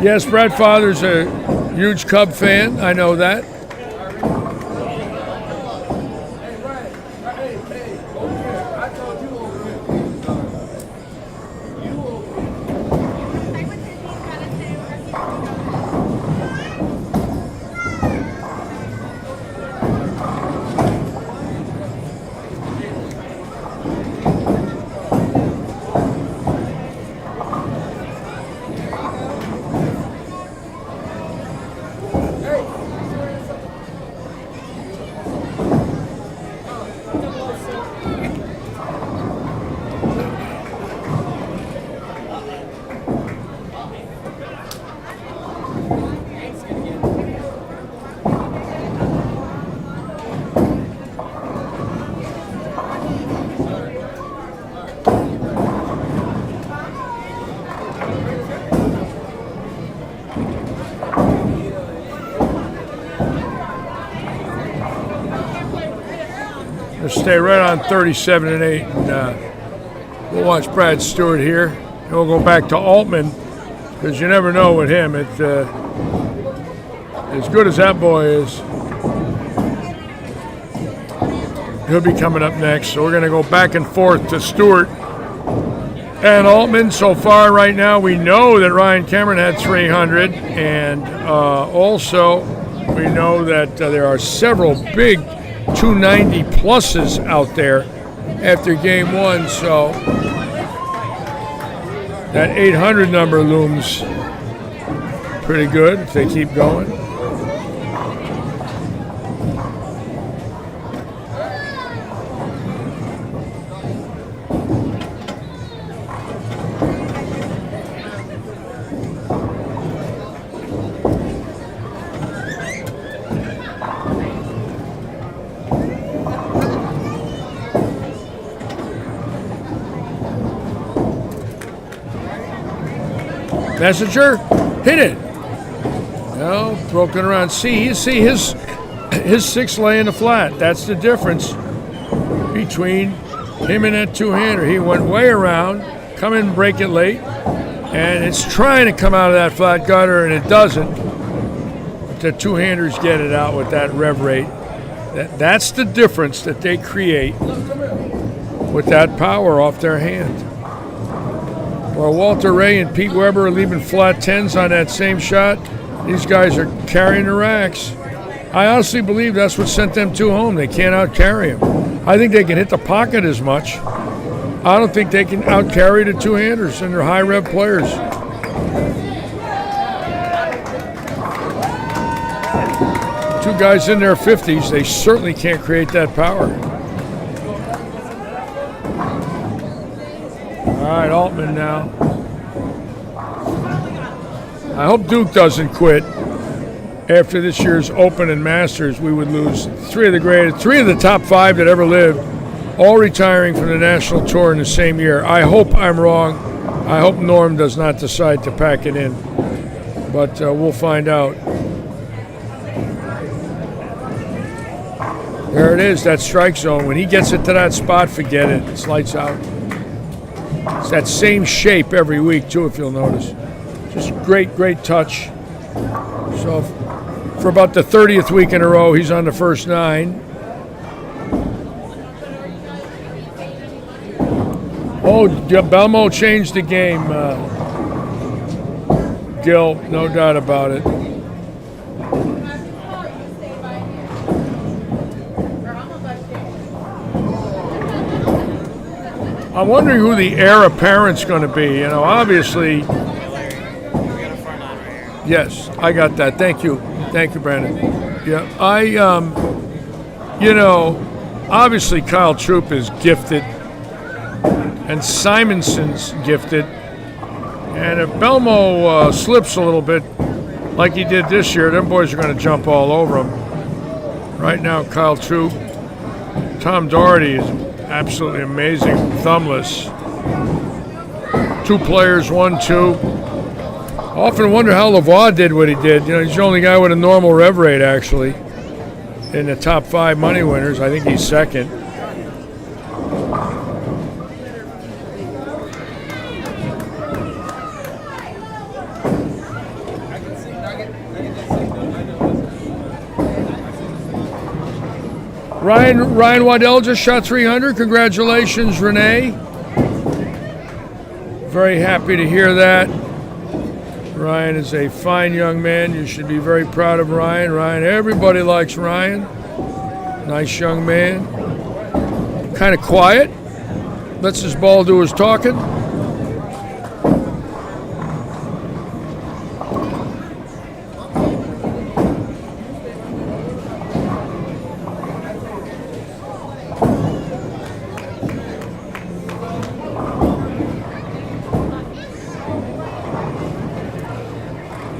Yes, Brad Father's a huge Cub fan. I know that. Stay right on 37 and 8, and we'll watch Brad Stewart here, and we'll go back to Altman because you never know with him. As good as that boy is, he'll be coming up next. So we're going to go back and forth to Stewart and Altman. So far right now, we know that Ryan Cameron had 300, and also we know that there are several big 290 pluses out there after game one. So that 800 number looms pretty good if they keep going. Messenger, hit it. No, broken around. See his 6 lay in the flat. That's the difference between him and that two-hander. He went way around, come in and break it late, and it's trying to come out of that flat gutter, and it doesn't. But the two-handers get it out with that rev rate. That's the difference that they create with that power off their hand. While Walter Ray and Pete Weber are leaving flat 10s on that same shot, these guys are carrying the racks. I honestly believe that's what sent them 2 home. They can't out-carry him. I think they can hit the pocket as much. I don't think they can out-carry the two-handers, and they're high-rev players. Two guys in their 50s, they certainly can't create that power. All right, Altman now. I hope Duke doesn't quit. After this year's Open and Masters, we would lose 3 of the top 5 that ever lived, all retiring from the national tour in the same year. I hope I'm wrong. I hope Norm does not decide to pack it in, but we'll find out. There it is, that strike zone. When he gets it to that spot, forget it. It's lights out. It's that same shape every week, too, if you'll notice. Just great, great touch. So for about the 30th week in a row, he's on the first 9. Oh, Belmo changed the game, Gil, no doubt about it. I'm wondering who the heir apparent's going to be. You know, obviously. Yes, I got that. Thank you, Brandon. Yeah, obviously Kyle Troop is gifted, and Simonson's gifted. And if Belmo slips a little bit, like he did this year, them boys are going to jump all over him. Right now, Kyle Troop, Tom Doherty is absolutely amazing, thumbless. 2 players, 1-2. I often wonder how Lavoie did what he did. You know, he's the only guy with a normal rev rate, actually, in the top 5 money winners. I think he's second. Ryan Waddell just shot 300. Congratulations, Renee. Very happy to hear that. Ryan is a fine young man. You should be very proud of Ryan. Everybody likes Ryan. Nice young man. Kind of quiet. Lets his ball do his talking.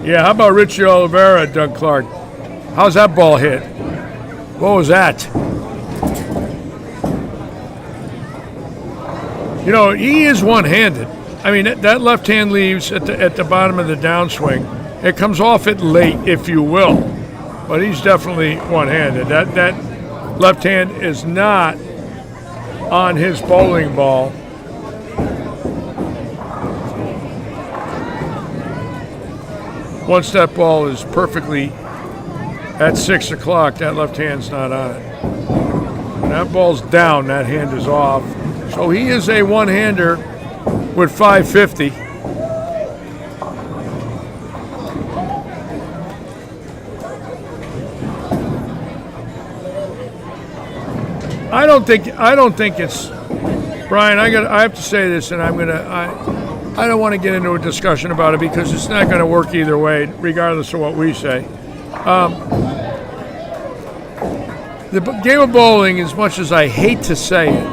Yeah, how about Richie Oliveira, Doug Clark? How's that ball hit? What was that? You know, he is one-handed. I mean, that left hand leaves at the bottom of the downswing. It comes off it late, if you will, but he's definitely one-handed. That left hand is not on his bowling ball. once that ball is perfectly at 6 o'clock, that left hand's not on it. When that ball's down, that hand is off. So he is a one-hander with 550. I don't think it's Brian. I have to say this, and I don't want to get into a discussion about it because it's not going to work either way, regardless of what we say. The game of bowling, as much as I hate to say it,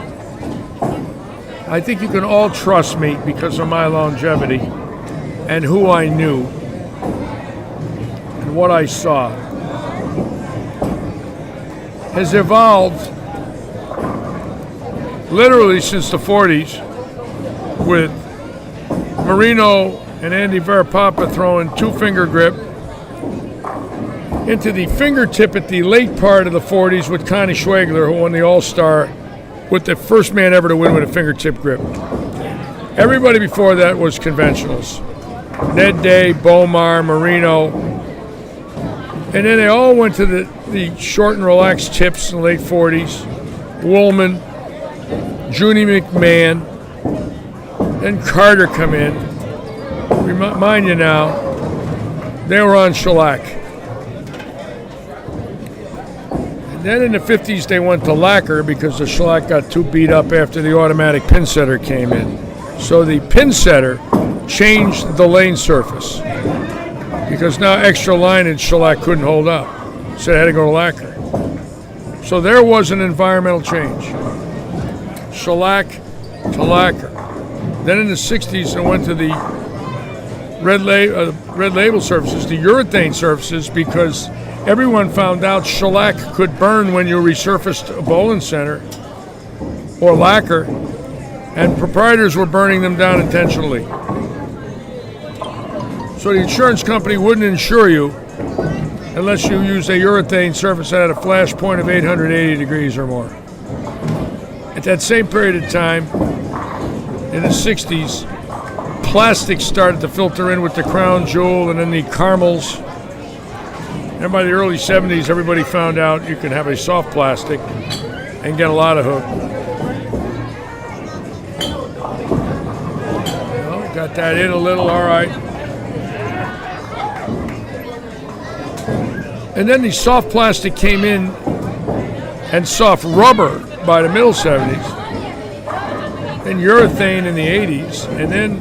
I think you can all trust me because of my longevity and who I knew and what I saw has evolved literally since the 40s with Marino and Andy Varapapa throwing two-finger grip into the fingertip at the late part of the 40s with Connie Schwegler, who won the All-Star with the first man ever to win with a fingertip grip. Everybody before that was conventionals. Ned Day, Bomar, Marino. And then they all went to the short and relaxed tips in the late 40s. Woolman, Junie McMahon, then Carter come in. Remind you now, they were on shellac. And then in the 50s they went to lacquer because the shellac got too beat up after the automatic pin setter came in. So the pin setter changed the lane surface because now extra lineage shellac couldn't hold up. So they had to go to lacquer. So there was an environmental change. Shellac to lacquer. Then in the 60s, it went to the red label surfaces, the urethane surfaces, because everyone found out shellac could burn when you resurfaced a bowling center or lacquer, and proprietors were burning them down intentionally. So the insurance company wouldn't insure you unless you used a urethane surface that had a flash point of 880 degrees or more. At that same period of time, in the 60s, plastic started to filter in with the crown jewel and then the caramels. And by the early 70s, everybody found out you could have a soft plastic and get a lot of hook. Well, got that in a little, all right. And then the soft plastic came in and soft rubber by the middle 70s, then urethane in the 80s, and then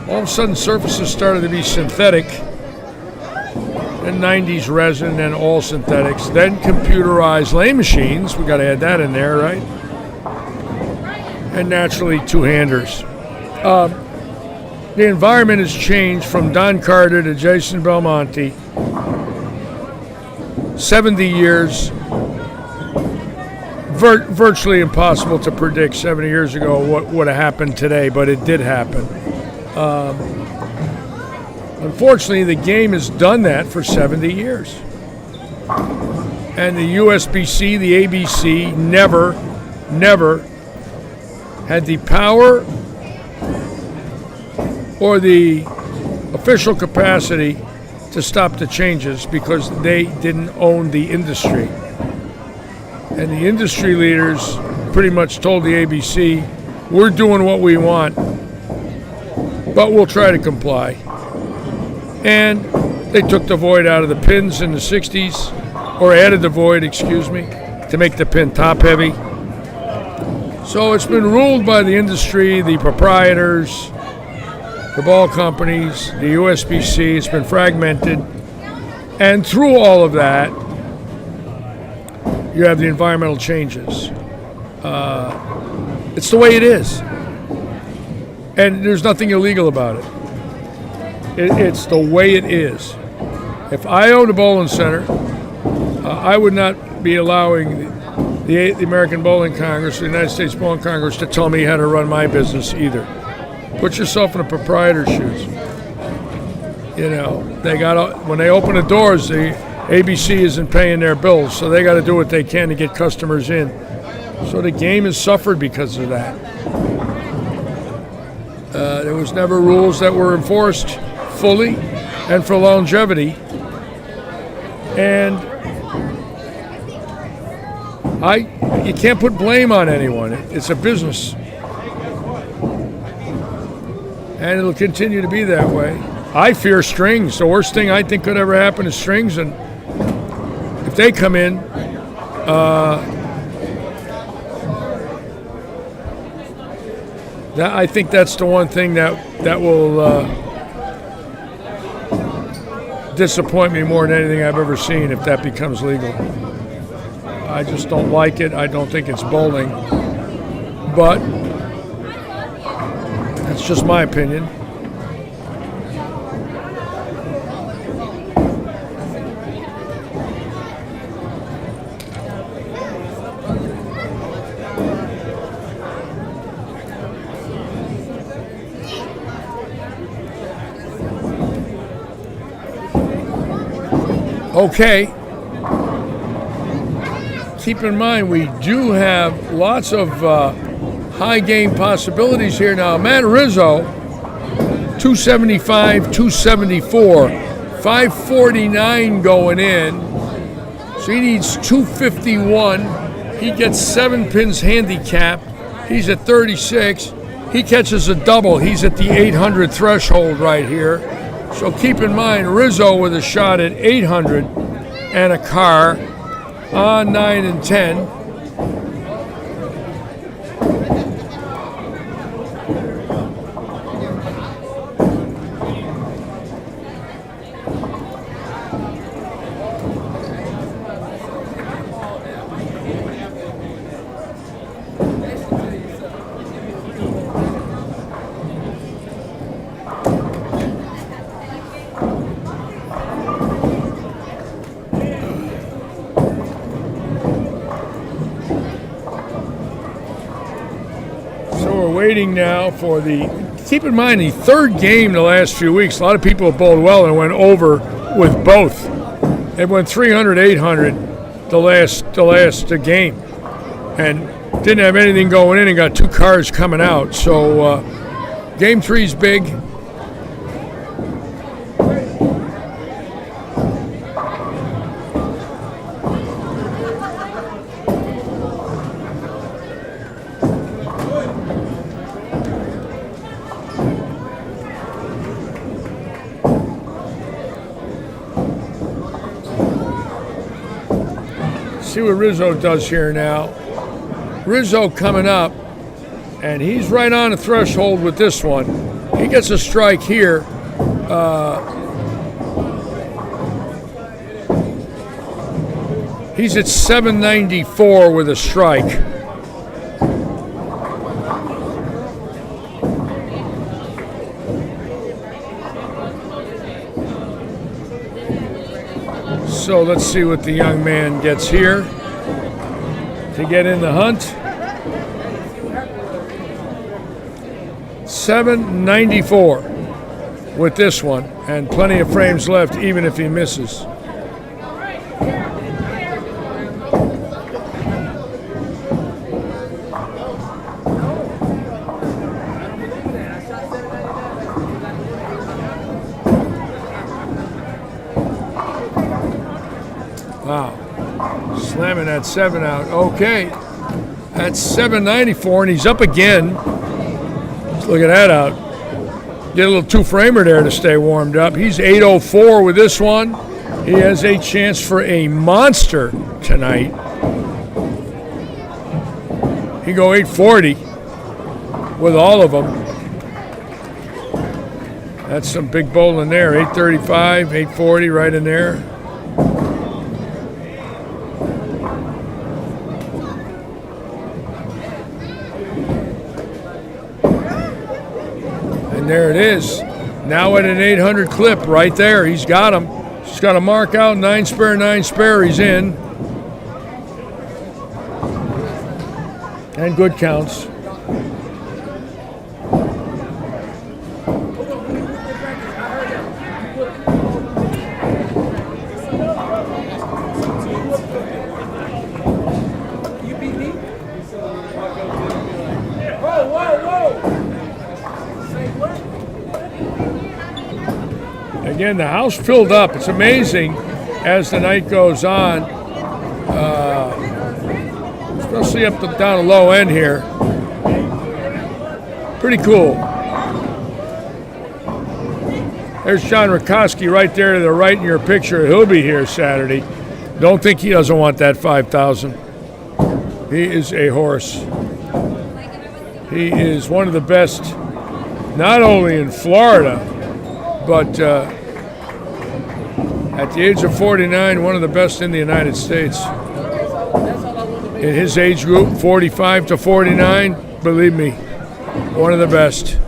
all of a sudden surfaces started to be synthetic, then 90s resin, then all synthetics, then computerized lane machines, we got to add that in there, right? And naturally two-handers. The environment has changed from Don Carter to Jason Belmonte. 70 years, virtually impossible to predict 70 years ago what would have happened today, but it did happen. Unfortunately, the game has done that for 70 years. And the USBC, the ABC, never had the power or the official capacity to stop the changes because they didn't own the industry. And the industry leaders pretty much told the ABC, we're doing what we want, but we'll try to comply. And they took the void out of the pins in the 60s, or added the void, to make the pin top heavy. So it's been ruled by the industry, the proprietors, the ball companies, the USBC. It's been fragmented. And through all of that, you have the environmental changes. It's the way it is. And there's nothing illegal about it. It's the way it is. If I owned a bowling center, I would not be allowing the American Bowling Congress, the United States Bowling Congress, to tell me how to run my business either. Put yourself in a proprietor's shoes. You know, when they open the doors, the ABC isn't paying their bills, so they got to do what they can to get customers in. So the game has suffered because of that. There was never rules that were enforced fully. and for longevity. And you can't put blame on anyone. It's a business. And it'll continue to be that way. I fear strings. The worst thing I think could ever happen is strings, and if they come in, I think that's the one thing that will disappoint me more than anything I've ever seen if that becomes legal. I just don't like it. I don't think it's bowling. But that's just my opinion. Okay. Keep in mind, we do have lots of high game possibilities here now. Matt Rizzo, 275, 274, 549 going in. So he needs 251. He gets 7 pins handicap. He's at 36. He catches a double. He's at the 800 threshold right here. So keep in mind, Rizzo with a shot at 800 and a car on 9 and 10. Waiting now for keep in mind the third game the last few weeks, a lot of people have bowled well and went over with both. They went 300, 800 the last game and didn't have anything going in and got 2 cars coming out. So game 3's big. See what Rizzo does here now. Rizzo coming up, and he's right on the threshold with this one. He gets a strike here. He's at 794 with a strike. So let's see what the young man gets here to get in the hunt. 794 with this one, and plenty of frames left even if he misses. Wow, slamming that 7 out. Okay, that's 794, and he's up again. Let's look at that out. Get a little 2-framer there to stay warmed up. He's 804 with this one. He has a chance for a monster tonight. He go 840 with all of them. That's some big bowling there. 835, 840 right in there. And there it is. Now at an 800 clip right there. He's got him. Just got to mark out 9 spare, 9 spare. He's in. And good counts. Again, the house filled up. It's amazing as the night goes on, especially up to down the low end here. Pretty cool. There's John Rakoski right there to the right in your picture. He'll be here Saturday. Don't think he doesn't want that 5,000. He is a horse. He is one of the best, not only in Florida, but at the age of 49, one of the best in the United States. In his age group, 45 to 49, believe me, one of the best.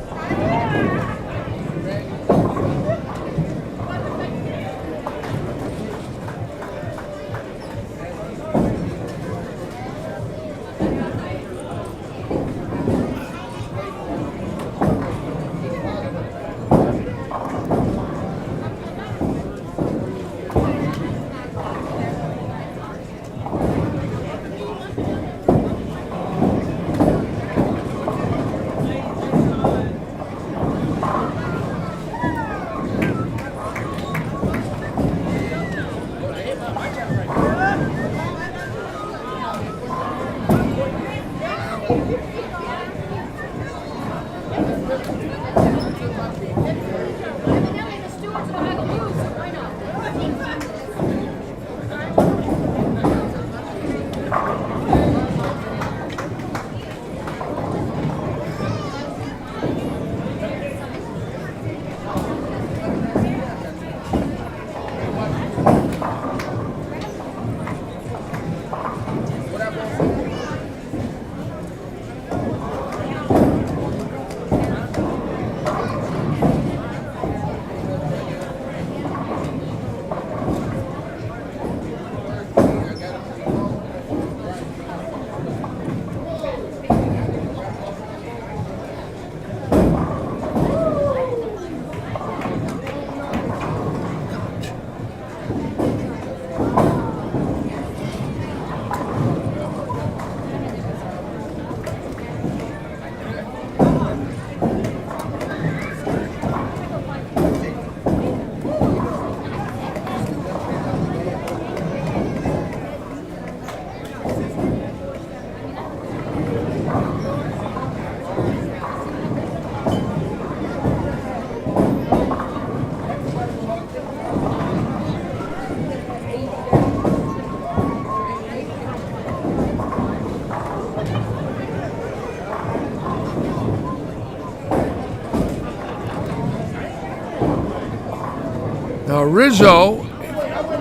Now Rizzo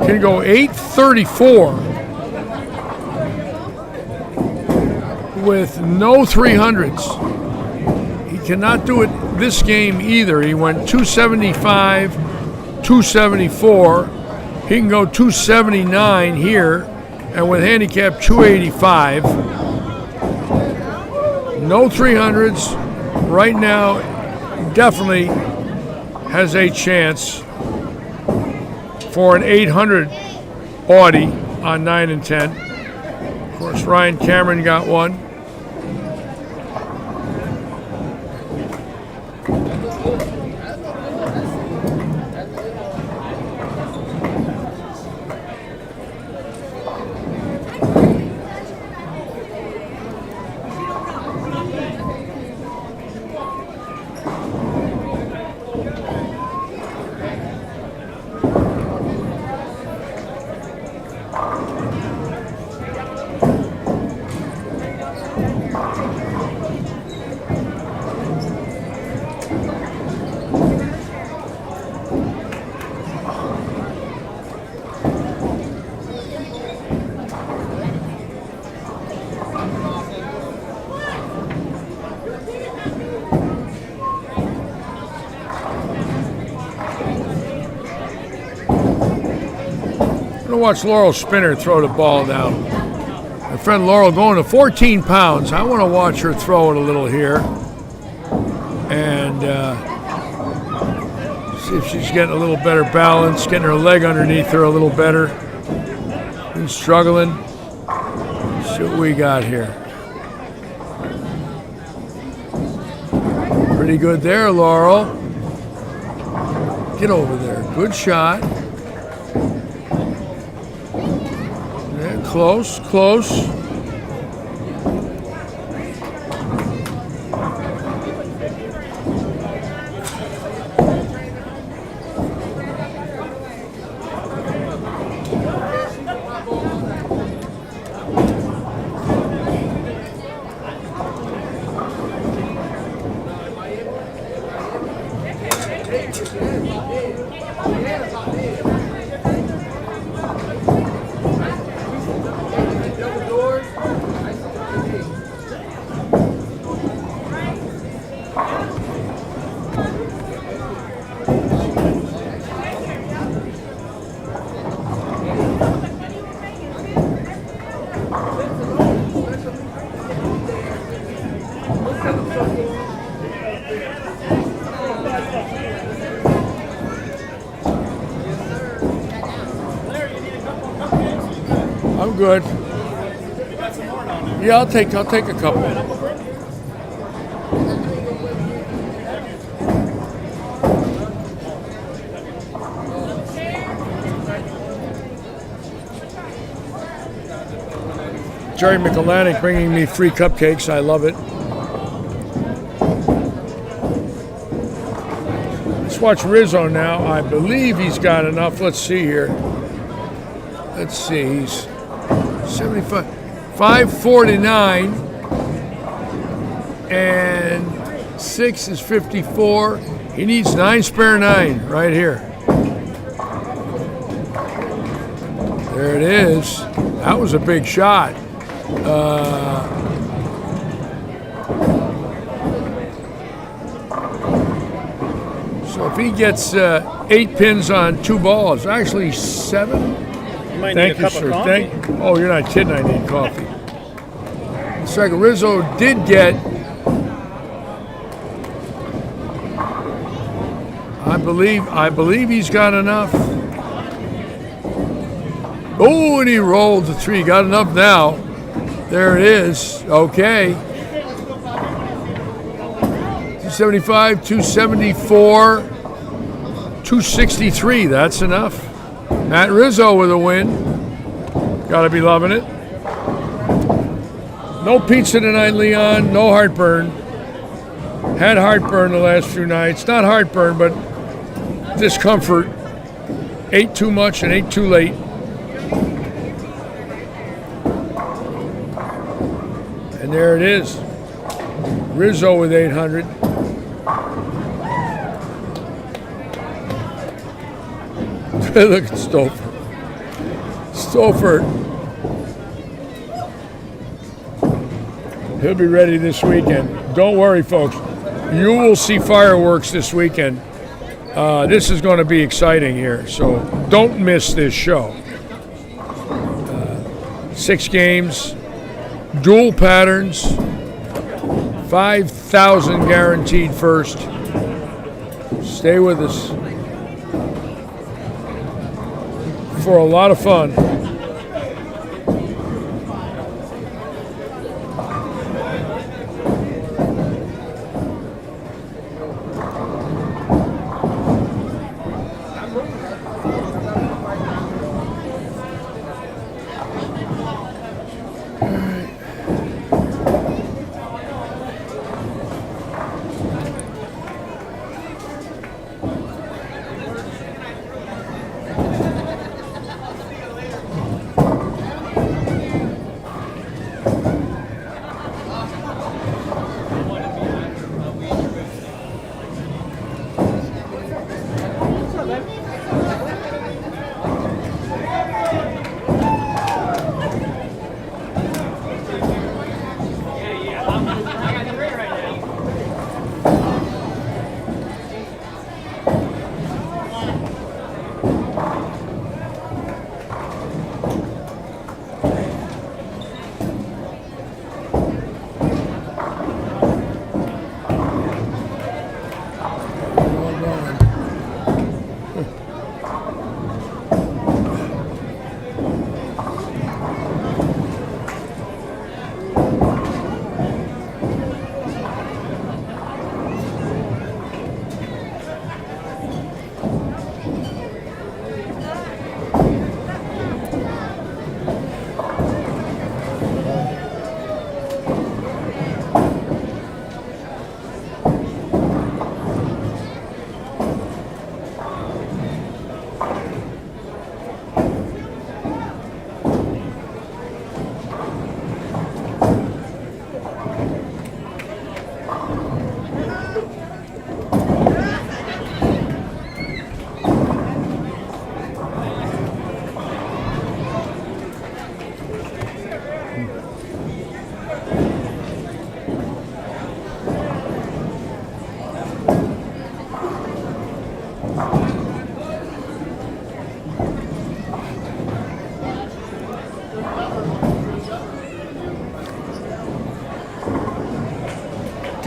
can go 834 with no 300s. He cannot do it this game either. He went 275, 274. He can go 279 here, and with handicap 285. No 300s. Right now, definitely has a chance for an 800 Audi on 9 and 10. Of course, Ryan Cameron got one. Watch Laurel Spinner throw the ball down. My friend Laurel going to 14 pounds. I want to watch her throw it a little here and see if she's getting a little better balance, getting her leg underneath her a little better. Been struggling. Let's see what we got here. Pretty good there, Laurel. Get over there. Good shot. Yeah, close, close. I'm good. Yeah, I'll take a couple. Jerry McAlanick bringing me free cupcakes. I love it. Let's watch Rizzo now. I believe he's got enough. Let's see here. Let's see. He's 75, 549, and 6 is 54. He needs 9 spare 9 right here. There it is. That was a big shot. So if he gets 8 pins on 2 balls, actually 7. You might Thank need a you, cup sir. of coffee. Oh, you're not kidding. I need coffee. Second, Rizzo did get, I believe he's got enough. Oh, and he rolled the 3. Got enough now. There it is. Okay. 275, 274, 263. That's enough. Matt Rizzo with a win. Gotta be loving it. No pizza tonight, Leon. No heartburn. Had heartburn the last few nights. Not heartburn, but discomfort. Ate too much and ate too late. And there it is. Rizzo with 800. Look at Stouffer. Stouffer. He'll be ready this weekend. Don't worry, folks. You will see fireworks this weekend. This is going to be exciting here, so don't miss this show. 6 games, dual patterns, 5,000 guaranteed first. Stay with us for a lot of fun.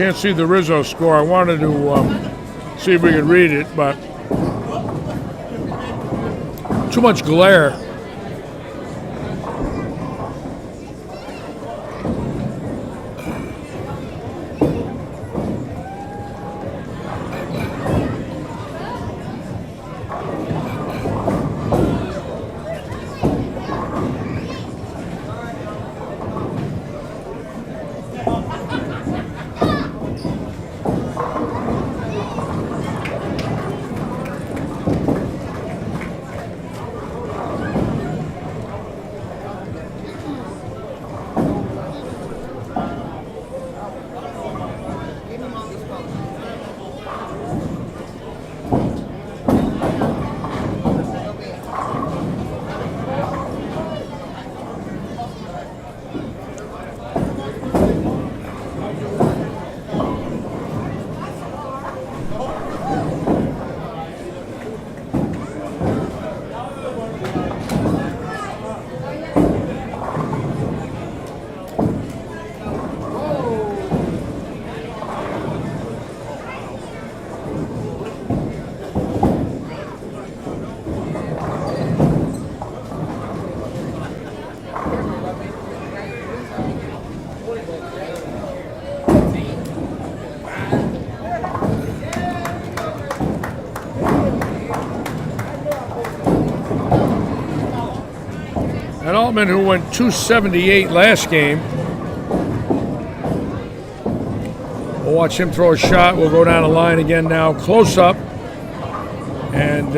can't see the Rizzo score. I wanted to see if we could read it, but too much glare. And Altman, who went 278 last game. We'll watch him throw a shot. We'll go down the line again now, close up. And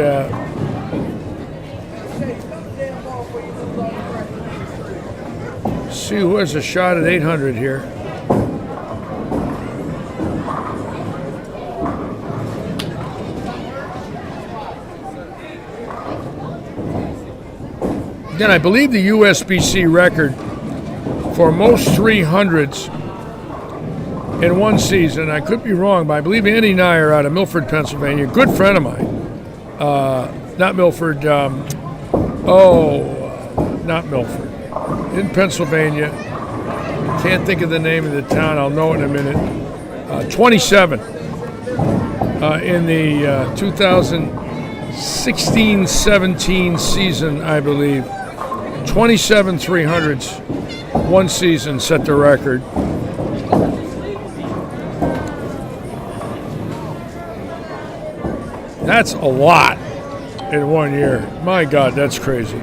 see who has a shot at 800 here. Again, I believe the USBC record for most 300s in one season, I could be wrong, but I believe Andy Nyer out of Milford, Pennsylvania, good friend of mine. Not Milford, not Milford. In Pennsylvania. Can't think of the name of the town. I'll know it in a minute. 27 in the 2016-17 season, I believe. 27 300s, one season set the record. That's a lot in 1 year. My God, that's crazy.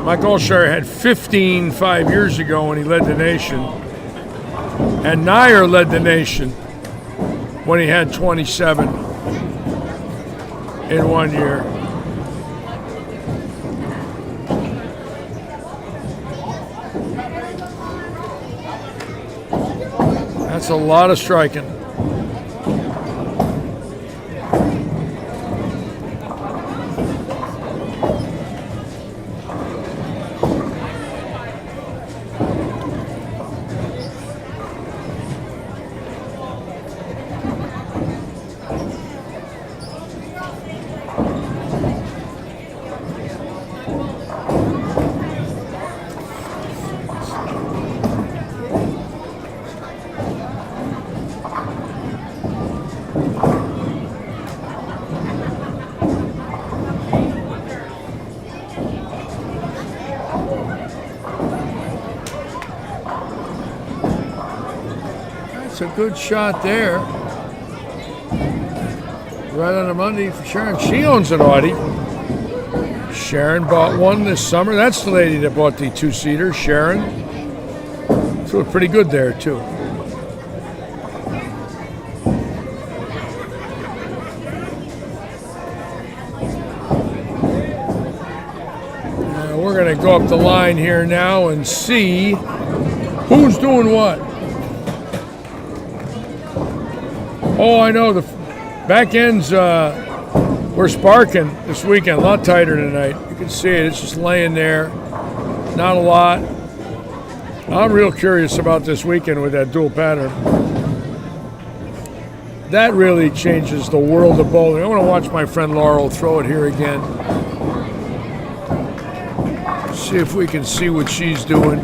Mike Olshire had 15 5 years ago when he led the nation. And Nyer led the nation when he had 27 in 1 year. That's a lot of striking. That's a good shot there. Right on the Monday for Sharon. She owns an Audi. Sharon bought one this summer. That's the lady that bought the two-seater, Sharon. Threw it pretty good there, too. We're going to go up the line here now and see who's doing what. Oh, I know. The back ends were sparking this weekend. A lot tighter tonight. You can see it. It's just laying there. Not a lot. I'm real curious about this weekend with that dual pattern. that really changes the world of bowling. I want to watch my friend Laurel throw it here again. See if we can see what she's doing.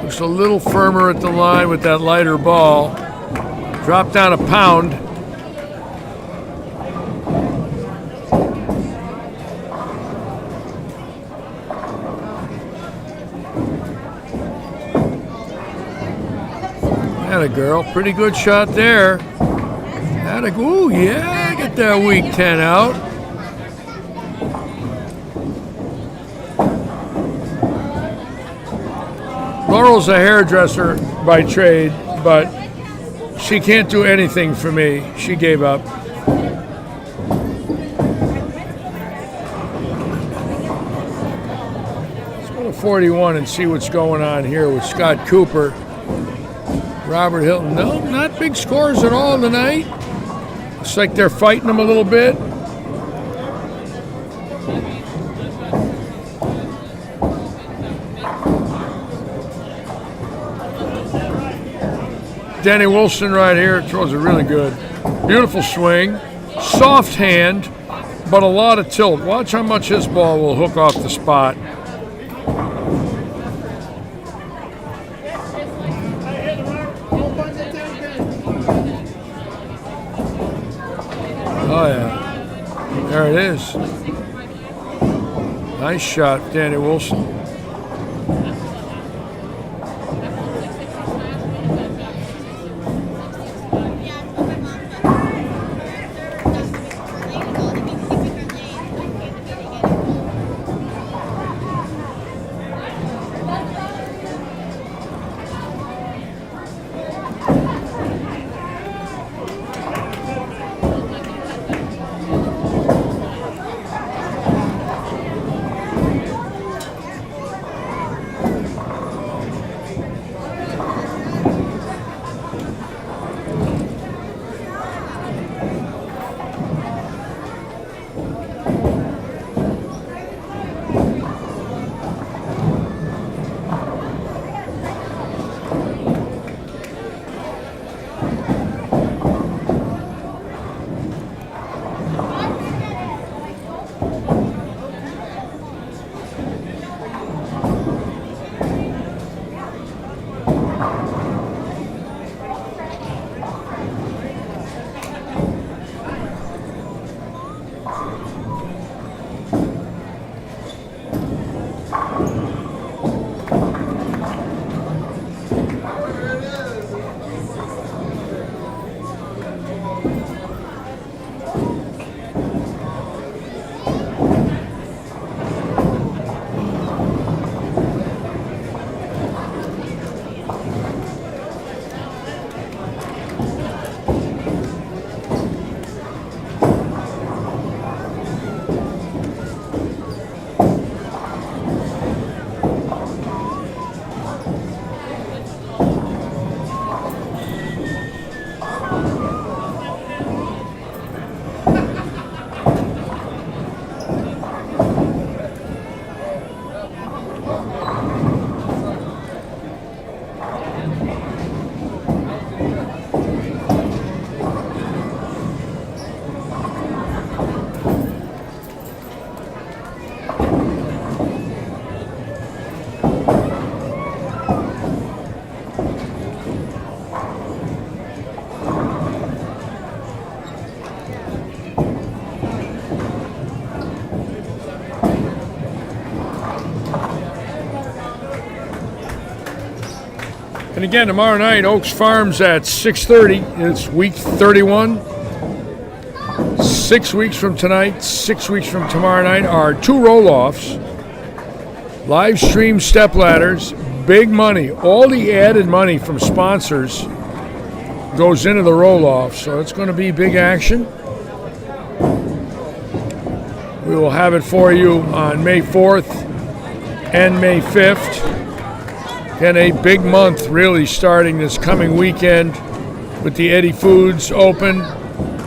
Looks a little firmer at the line with that lighter ball. Drop down a pound. Atta girl, pretty good shot there. Ooh, yeah, get that weak 10 out. Laurel's a hairdresser by trade, but she can't do anything for me. She gave up. Let's go to 41 and see what's going on here with Scott Cooper. Robert Hilton. No, not big scores at all tonight. Looks like they're fighting them a little bit. Danny Wilson right here throws it really good. Beautiful swing. Soft hand, but a lot of tilt. Watch how much his ball will hook off the spot. Oh, yeah. There it is. Nice shot, Danny Wilson. And again, tomorrow night, Oaks Farms at 6:30. It's week 31. 6 weeks from tonight, 6 weeks from tomorrow night are two roll-offs. Live stream step ladders, big money. All the added money from sponsors goes into the roll-off, so it's going to be big action. We will have it for you on May 4th and May 5th. And a big month really starting this coming weekend with the Eddie Foods Open,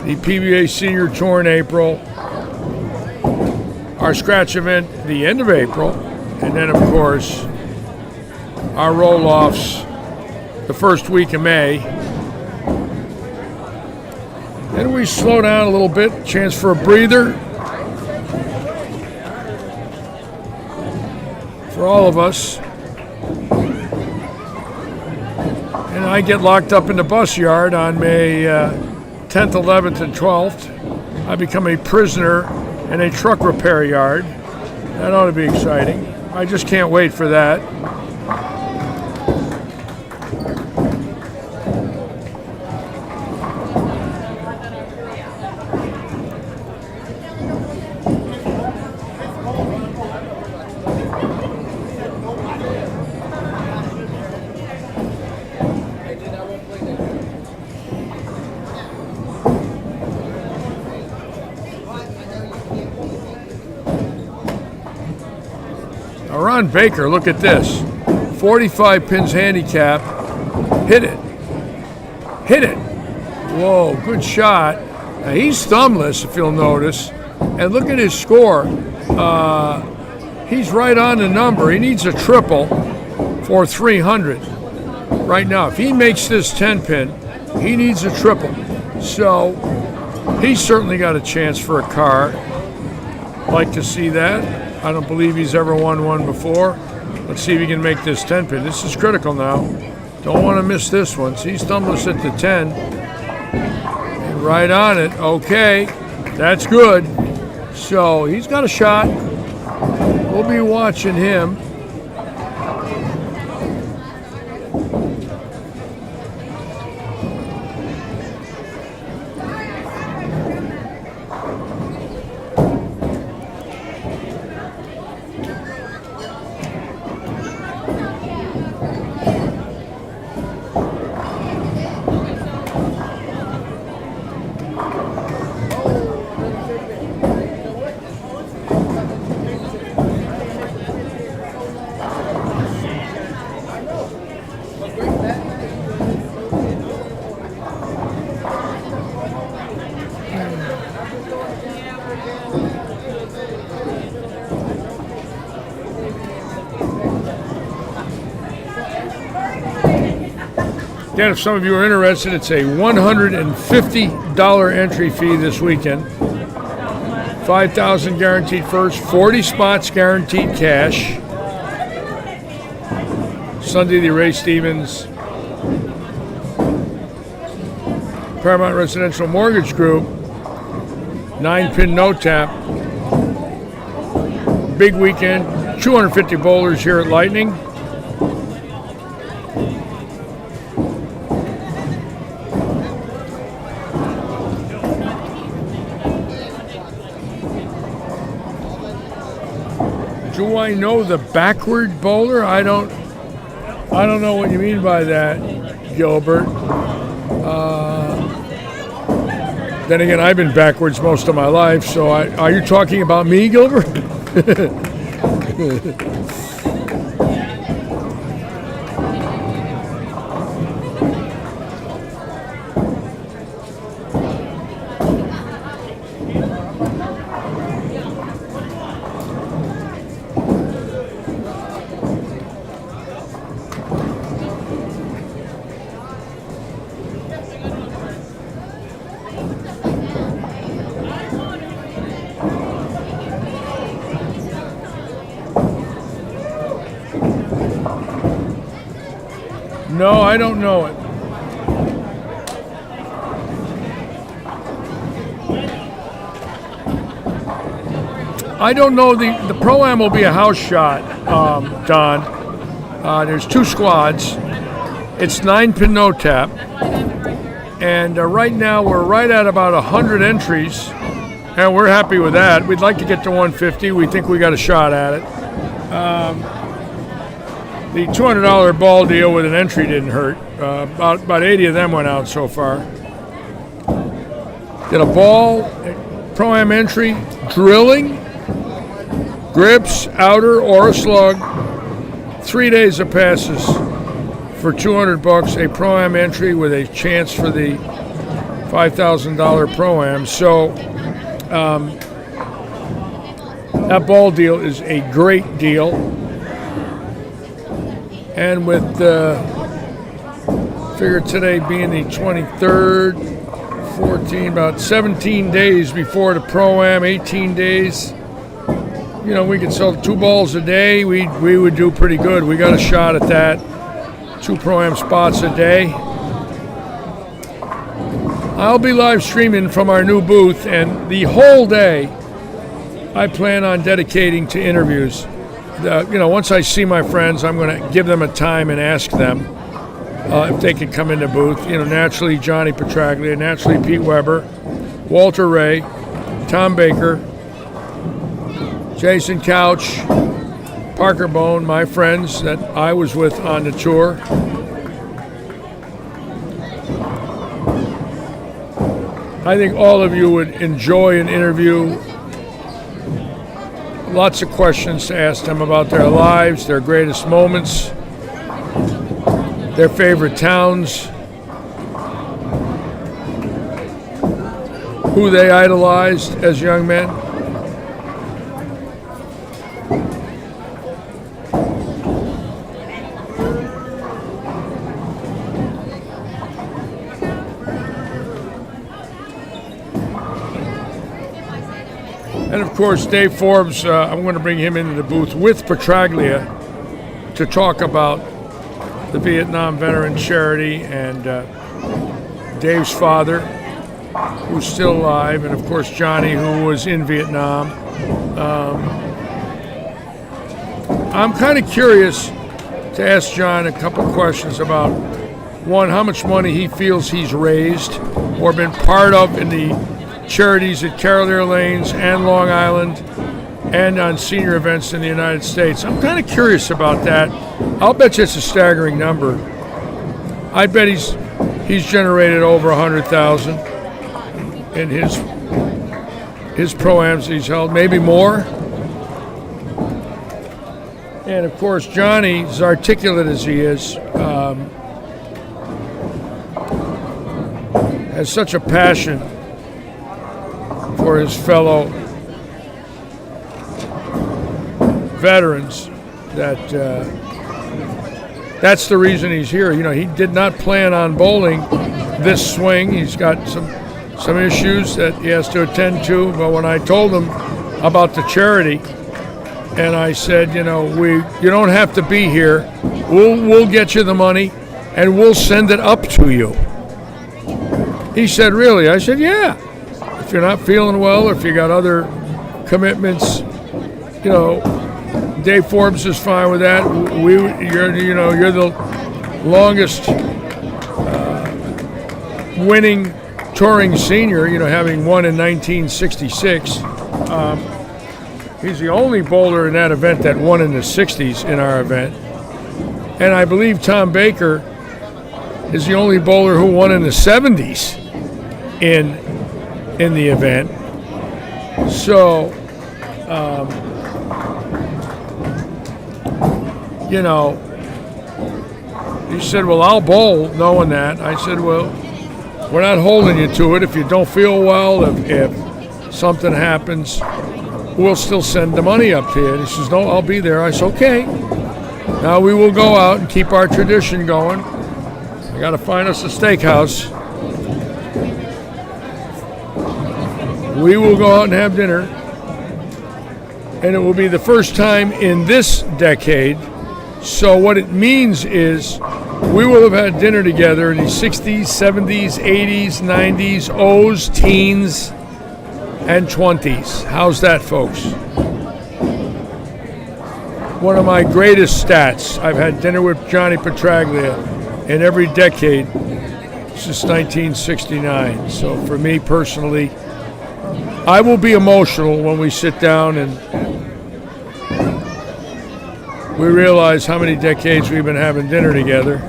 the PBA Senior Tour in April, our scratch event the end of April, and then of course our roll-offs the first week of May. Then we slow down a little bit, chance for a breather for all of us. And I get locked up in the bus yard on May 10th, 11th, and 12th. I become a prisoner in a truck repair yard. That ought to be exciting. I just can't wait for that. Ron Baker, look at this. 45 pins handicap. Hit it. Hit it. Whoa, good shot. Now he's thumbless, if you'll notice. And look at his score. He's right on the number. He needs a triple for 300 right now. If he makes this 10 pin, he needs a triple. So he's certainly got a chance for a car. Like to see that. I don't believe he's ever won one before. Let's see if he can make this 10 pin. This is critical now. Don't want to miss this one. So he's thumbless at the 10. And right on it. Okay. That's good. So he's got a shot. We'll be watching him. Again, if some of you are interested, it's a $150 entry fee this weekend. 5,000 guaranteed first, 40 spots guaranteed cash. Sunday, the Ray Stevens Paramount Residential Mortgage Group 9-pin no tap. Big weekend, 250 bowlers here at Lightning. Do I know the backward bowler? I don't know what you mean by that, Gilbert. Then again, I've been backwards most of my life, so are you talking about me, Gilbert? No, I don't know it. I don't know. The Pro-Am will be a house shot, Don. There's two squads. It's 9-pin no tap. And right now we're right at about 100 entries. And we're happy with that. We'd like to get to 150. We think we got a shot at it. The $200 ball deal with an entry didn't hurt. About 80 of them went out so far. Did a ball, Pro-Am entry, drilling, grips, outer, or a slug. 3 days of passes for $200. A Pro-Am entry with a chance for the $5,000 Pro-Am. So that ball deal is a great deal. And with figure today being the 23rd, 14, about 17 days before the Pro-Am, 18 days. You know, we could sell 2 balls a day. We would do pretty good. We got a shot at that. 2 Pro-Am spots a day. I'll be live streaming from our new booth, and the whole day I plan on dedicating to interviews. You know, once I see my friends, I'm going to give them a time and ask them if they can come in the booth. You know, naturally Johnny Petraglia, naturally Pete Weber, Walter Ray, Tom Baker, Jason Couch, Parker Bone, my friends that I was with on the tour. I think all of you would enjoy an interview. Lots of questions to ask them about their lives, their greatest moments, their favorite towns, who they idolized as young men. And of course, Dave Forbes, I'm going to bring him into the booth with Petraglia to talk about the Vietnam Veteran Charity and Dave's father, who's still alive, and of course Johnny, who was in Vietnam. I'm kind of curious to ask John a couple questions about, one, how much money he feels he's raised or been part of in the charities at Carolier Lanes and Long Island and on senior events in the United States. I'm kind of curious about that. I'll bet you it's a staggering number. I bet he's generated over 100,000 in his pro-ams he's held, maybe more. And of course, Johnny, as articulate as he is, has such a passion for his fellow veterans that that's the reason he's here. You know, he did not plan on bowling this swing. He's got some issues that he has to attend to. But when I told him about the charity, and I said, you know, you don't have to be here. We'll get you the money, and we'll send it up to you. He said, really? I said, yeah. If you're not feeling well, or if you got other commitments, you know, Dave Forbes is fine with that. You're the longest winning touring senior, you know, having won in 1966. He's the only bowler in that event that won in the 60s in our event. And I believe Tom Baker is the only bowler who won in the 70s in the event. So, you know, he said, well, I'll bowl knowing that. I said, well, we're not holding you to it. If you don't feel well, if something happens, we'll still send the money up to you. And he says, no, I'll be there. I said, okay. Now we will go out and keep our tradition going. I got to find us a steakhouse. We will go out and have dinner. And it will be the first time in this decade. So what it means is we will have had dinner together in the 60s, 70s, 80s, 90s, O's, teens, and 20s. How's that, folks? One of my greatest stats. I've had dinner with Johnny Petraglia in every decade since 1969. So for me personally, I will be emotional when we sit down and we realize how many decades we've been having dinner together.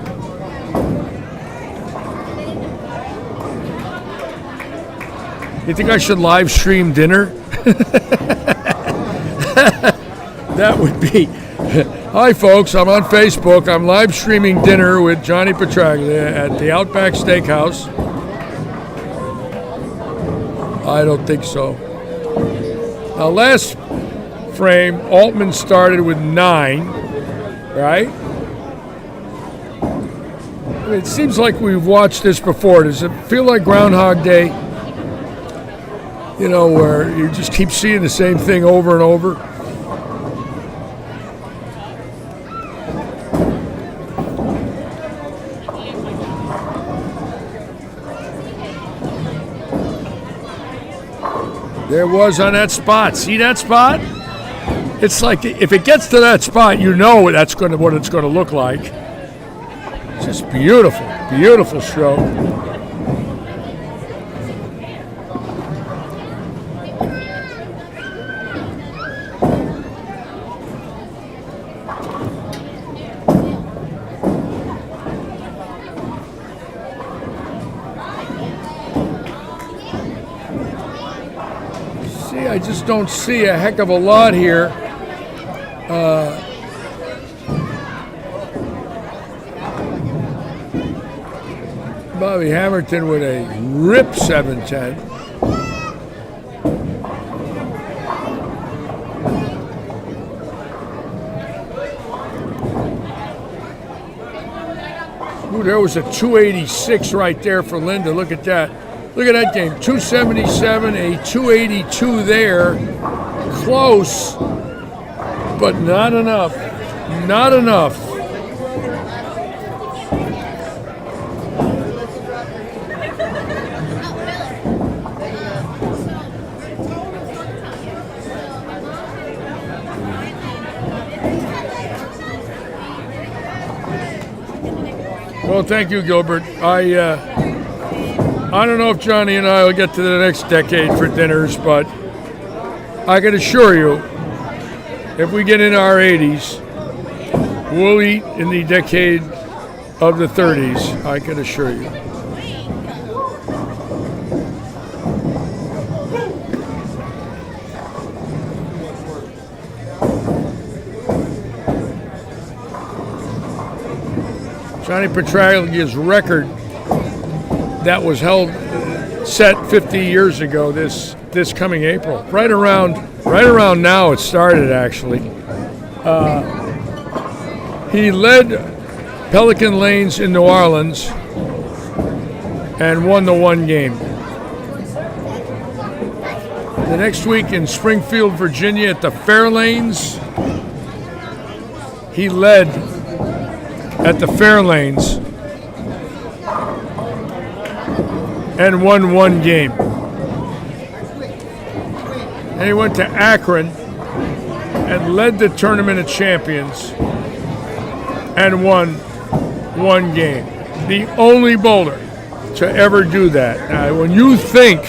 You think I should live stream dinner? That would be. Hi, folks. I'm on Facebook. I'm live streaming dinner with Johnny Petraglia at the Outback Steakhouse. I don't think so. Now, last frame, Altman started with 9, right? It seems like we've watched this before. Does it feel like Groundhog Day? You know, where you just keep seeing the same thing over and over? There was on that spot. See that spot? It's like if it gets to that spot, you know what it's going to look like. It's just beautiful, beautiful stroke. See, I just don't see a heck of a lot here. Bobby Hamilton with a rip 710. Ooh, there was a 286 right there for Linda. Look at that. Look at that game. 277, a 282 there. Close, but not enough. Not enough. Well, thank you, Gilbert. I don't know if Johnny and I will get to the next decade for dinners, but I can assure you, if we get into our 80s, we'll eat in the decade of the 30s, I can assure you. Johnny Petraglia's record that was set 50 years ago this coming April. Right around now it started, actually. He led Pelican Lanes in New Orleans and won the one game. The next week in Springfield, Virginia at the Fairlanes, he led at the Fairlanes and won one game. And he went to Akron and led the Tournament of Champions and won one game. The only bowler to ever do that. Now, when you think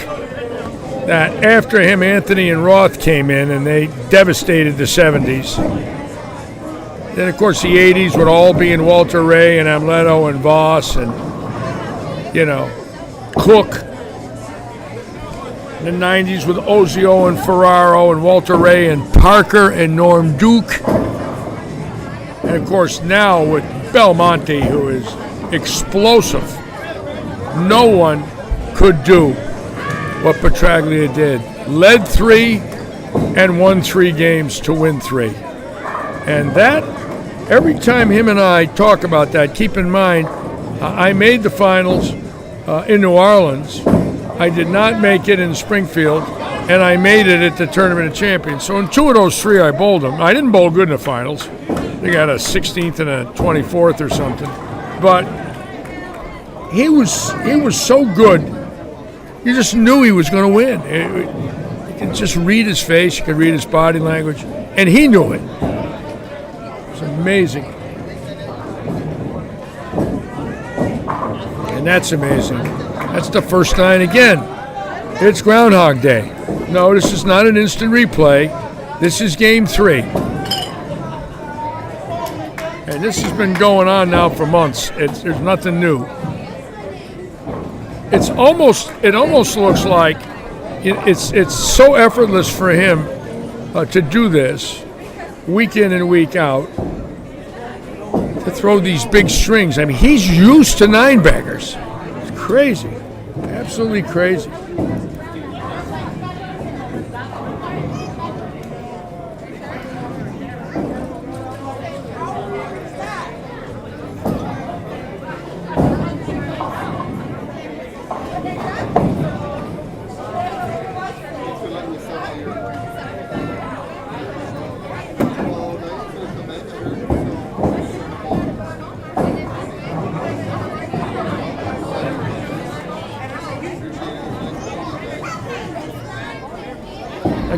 that after him, Anthony and Roth came in and they devastated the 70s, then, of course, the 80s would all be in Walter Ray and Amleto and Voss and, Cook. The 90s with Ozio and Ferraro and Walter Ray and Parker and Norm Duke. And, of course, now with Belmonte, who is explosive. No one could do what Petraglia did. Led 3 and won 3 games to win 3. And that, every time him and I talk about that, keep in mind, I made the finals in New Orleans. I did not make it in Springfield, and I made it at the Tournament of Champions. So in 2 of those 3, I bowled him. I didn't bowl good in the finals. I got a 16th and a 24th or something. But he was so good, you just knew he was going to win. You could just read his face, you could read his body language, and he knew it. It's amazing. And that's amazing. That's the first 9 again. It's Groundhog Day. No, this is not an instant replay. This is game 3. And this has been going on now for months. There's nothing new. It almost looks like it's so effortless for him to do this week in and week out, to throw these big strings. I mean, he's used to 9-baggers. It's crazy, absolutely crazy.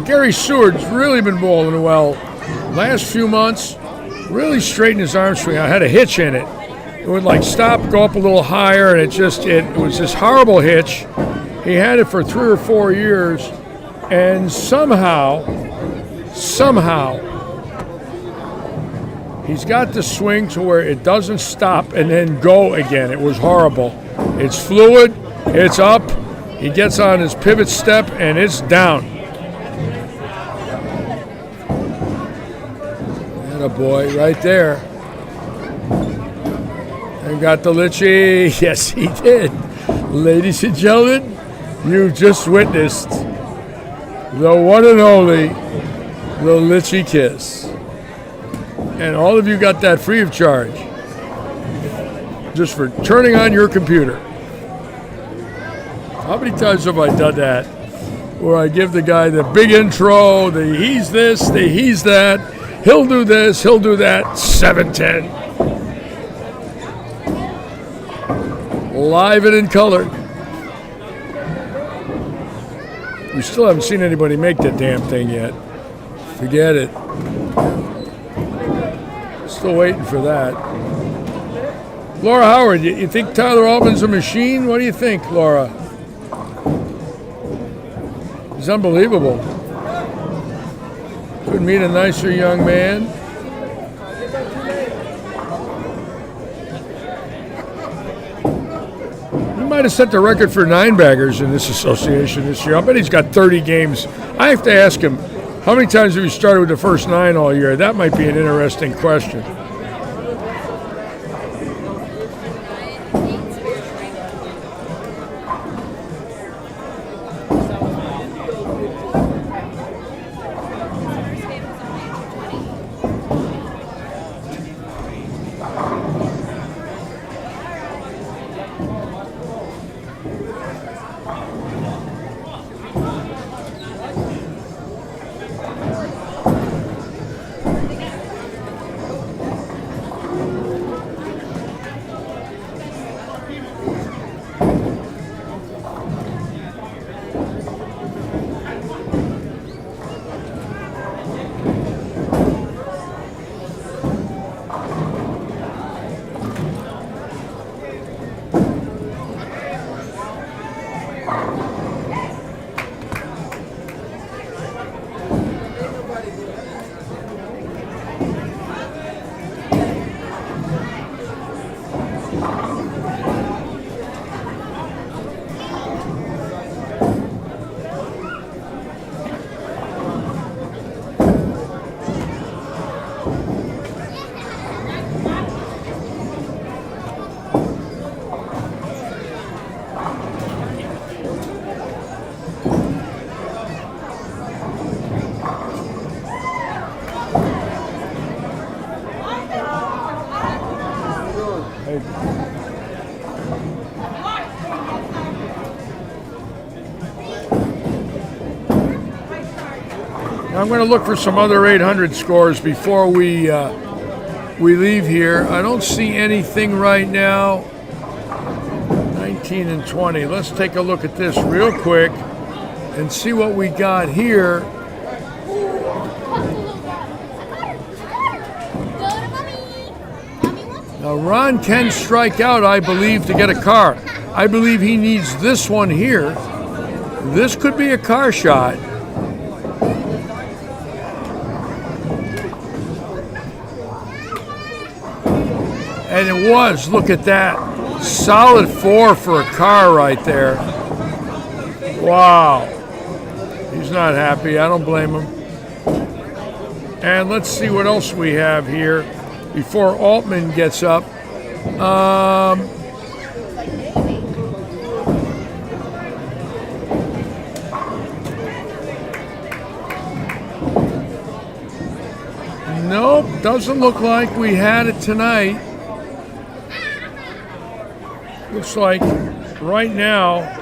Gary Seward's really been bowling well. Last few months, really straightened his arm swing. I had a hitch in it. It would like stop, go up a little higher, and it was this horrible hitch. He had it for 3 or 4 years, and somehow, he's got the swing to where it doesn't stop and then go again. It was horrible. It's fluid, it's up, he gets on his pivot step, and it's down. And a boy right there. And got the Litchi. Yes, he did. Ladies and gentlemen, you've just witnessed the one and only, the Litchi Kiss. And all of you got that free of charge, just for turning on your computer. How many times have I done that? Where I give the guy the big intro, the he's this, the he's that, he'll do this, he'll do that, 710. Live and in color. We still haven't seen anybody make that damn thing yet. Forget it. Still waiting for that. Laura Howard, you think Tyler Altman's a machine? What do you think, Laura? He's unbelievable. Couldn't meet a nicer young man. He might have set the record for 9-baggers in this association this year. I bet he's got 30 games. I have to ask him, how many times have you started with the first 9 all year? That might be an interesting question. I'm going to look for some other 800 scores before we leave here. I don't see anything right now. 19 and 20. Let's take a look at this real quick and see what we got here. Now Ron can strike out, I believe, to get a car. I believe he needs this one here. This could be a car shot. And it was, look at that. Solid 4 for a car right there. Wow. He's not happy, I don't blame him. And let's see what else we have here before Altman gets up. Nope, doesn't look like we had it tonight. Looks like right now,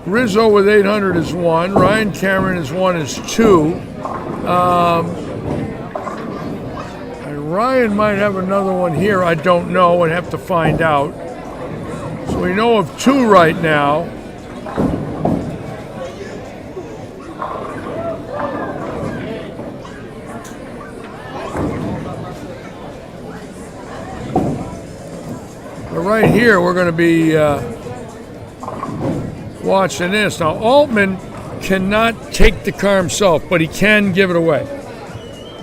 Rizzo with 800 is 1. Ryan Cameron is 1 is 2. And Ryan might have another one here. I don't know. I'd have to find out. So we know of 2 right now. right here, we're going to be watching this. Now, Altman cannot take the car himself, but he can give it away.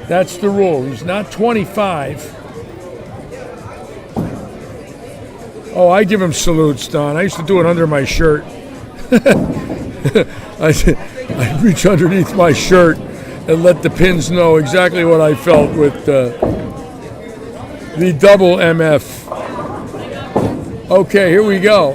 That's the rule. He's not 25. Oh, I give him salutes, Don. I used to do it under my shirt. I reach underneath my shirt and let the pins know exactly what I felt with the double MF. Okay, here we go.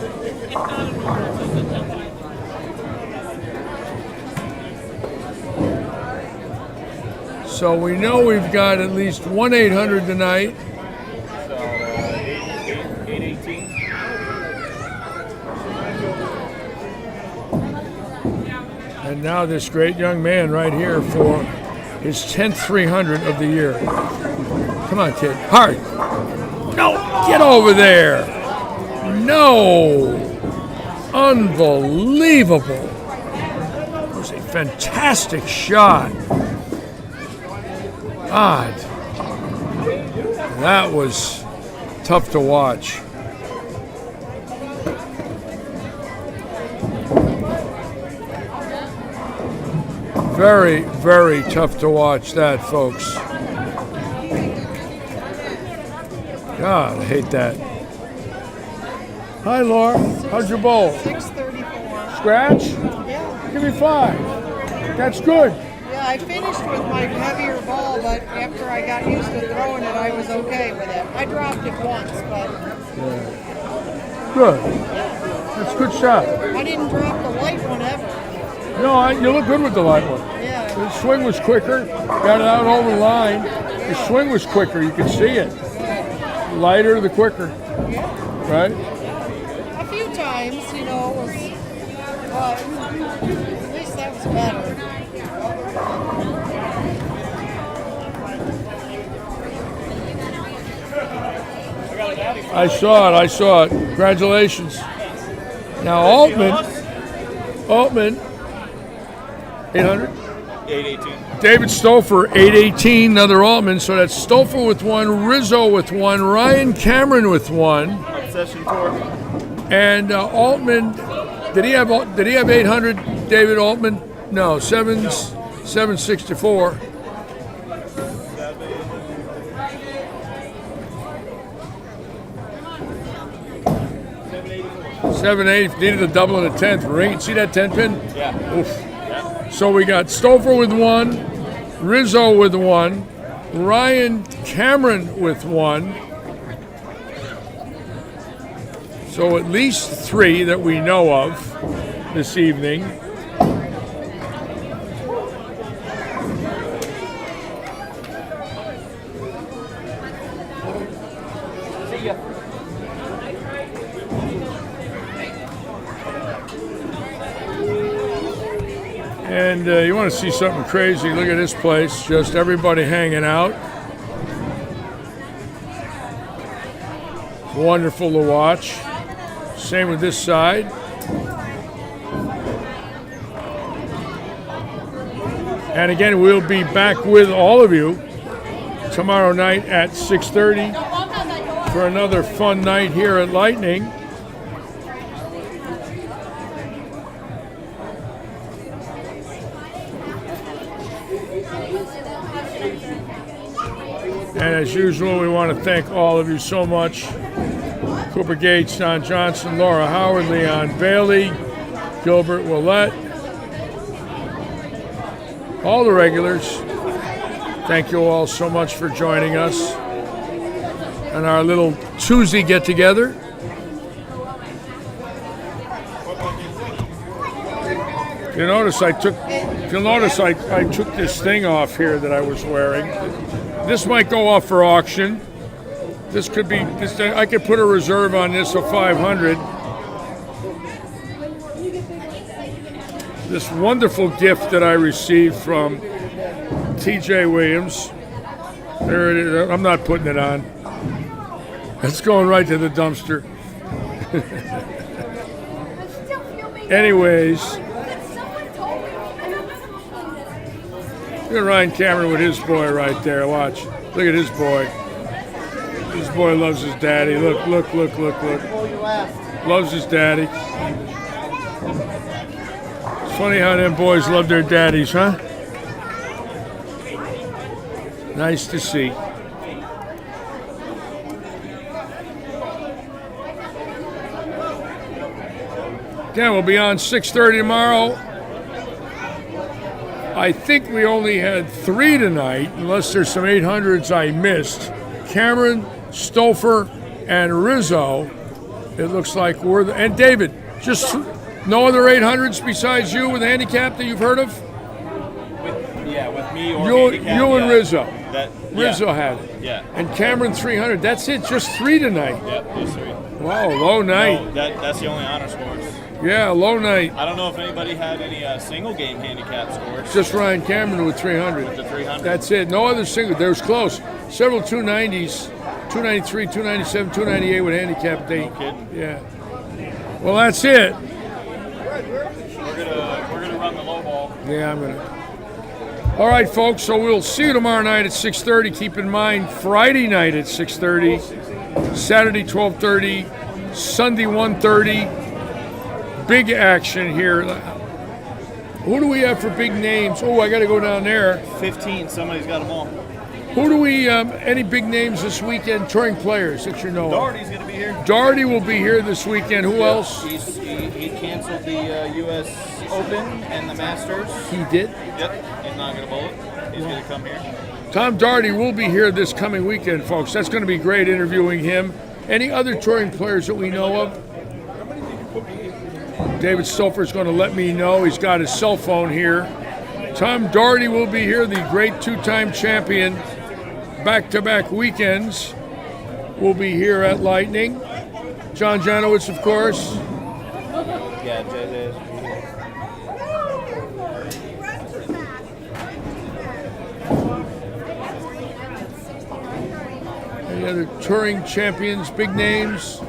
So we know we've got at least 1-800 tonight. And now this great young man right here for his 10th 300 of the year. Come on, kid. Hard. No, get over there. No. Unbelievable. It was a fantastic shot. God. That was tough to watch. Very, very tough to watch that, folks. God, I hate that. Hi, Laura. How's your bowl? 634. Scratch? Yeah. Give me 5. That's good. Yeah, I finished with my heavier ball, but after I got used to throwing it, I was okay with it. I dropped it once, but Good. That's a good shot. I didn't drop the light one ever. No, you look good with the light one. Yeah. The swing was quicker. Got it out over the line. The swing was quicker. You could see it. Lighter, the quicker. Yeah. Right? A few times, you know, it was, but at least that was better. I saw it. Congratulations. Now Altman, 800? 818. David Stouffer, 818, another Altman. So that's Stouffer with 1, Rizzo with 1, Ryan Cameron with 1. Obsession Tour. And Altman, did he have 800, David Altman? No, 764. 780, needed a double and a 10th. Ring, see that 10 pin? Yeah. Oof. Yeah. So we got Stouffer with 1, Rizzo with 1, Ryan Cameron with 1. So at least 3 that we know of this evening. And you want to see something crazy, look at this place, just everybody hanging out. Wonderful to watch. Same with this side. And again, we'll be back with all of you tomorrow night at 6:30 for another fun night here at Lightning. And as usual, we want to thank all of you so much. Cooper Gates, Don Johnson, Laura Howard, Leon Bailey, Gilbert Willett, all the regulars. Thank you all so much for joining us on our little Tuesday get-together. You'll notice I took this thing off here that I was wearing. This might go off for auction. This could be. I could put a reserve on this of 500. This wonderful gift that I received from T.J. Williams. There it is. I'm not putting it on. It's going right to the dumpster. Anyways. Look at Ryan Cameron with his boy right there. Watch. Look at his boy. His boy loves his daddy. Look. Loves his daddy. It's funny how them boys love their daddies, huh? Nice to see. Again, we'll be on 6:30 tomorrow. I think we only had 3 tonight, unless there's some 800s I missed. Cameron, Stouffer, and Rizzo. It looks like we're the, and David, just no other 800s besides you with a handicap that you've heard of? With me or You and Rizzo. Rizzo yeah. had it. Yeah. And Cameron 300. That's it, just 3 tonight. Yep, just 3. Wow, low night. No, that's the only honor scores. Yeah, low night. I don't know if anybody had any single game handicap scores. Just Ryan Cameron with 300. With the 300. That's it. No other single. There was close. Several 290s, 293, 297, 298 with handicap date. No kidding. Yeah. Well, that's it. We're gonna run the low ball. Yeah, I'm gonna. All right, folks. So we'll see you tomorrow night at 6:30. Keep in mind, Friday night at 6:30, Saturday 12:30, Sunday 1:30. Big action here. Who do we have for big names? Oh, I got to go down there. 15. Somebody's got them all. Who do we? Any big names this weekend? Touring players that you know of? Doherty's gonna be here. Doherty will be here this weekend. Who else? He canceled the U.S. Open and the Masters. He did. Yep. He's not gonna bowl it. He's gonna come here. Tom Doherty will be here this coming weekend, folks. That's going to be great interviewing him. Any other touring players that we know of? David Stouffer is going to let me know. He's got his cell phone here. Tom Doherty will be here, the great two-time champion. Back-to-back weekends will be here at Lightning. John Janowitz, of course. Yeah, JJ. Any other touring champions, big names?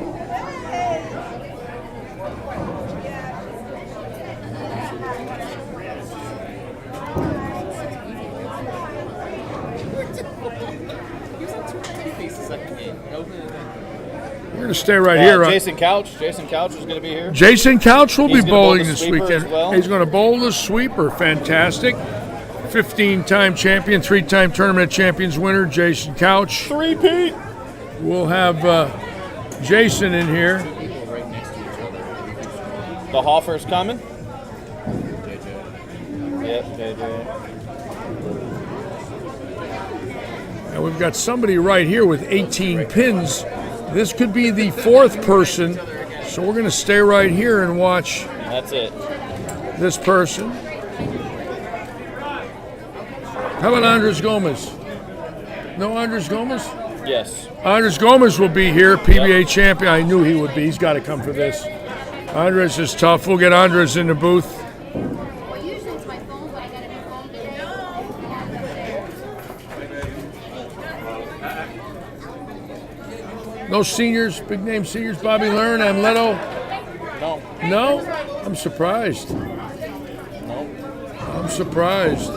We're going to stay right here. Jason Couch is going to be here. Jason Couch will be bowling bowl this sweeper weekend. as well. He's going to bowl the sweeper. Fantastic. 15-time champion, 3-time tournament champions winner, Jason Couch. 3-peat. We'll have Jason in here. The Hoffer's coming. Yep, JJ. And we've got somebody right here with 18 pins. This could be the 4th person, so we're going to stay right here and watch. That's it. This person. How about Andres Gomez? No Andres Gomez? Yes. Andres Gomez will be here, PBA champion. I knew he would be. He's got to come for this. Andres is tough. We'll get Andres in the booth. No seniors, big name seniors. Bobby Learn, Amleto. No. No? I'm surprised. No. I'm surprised.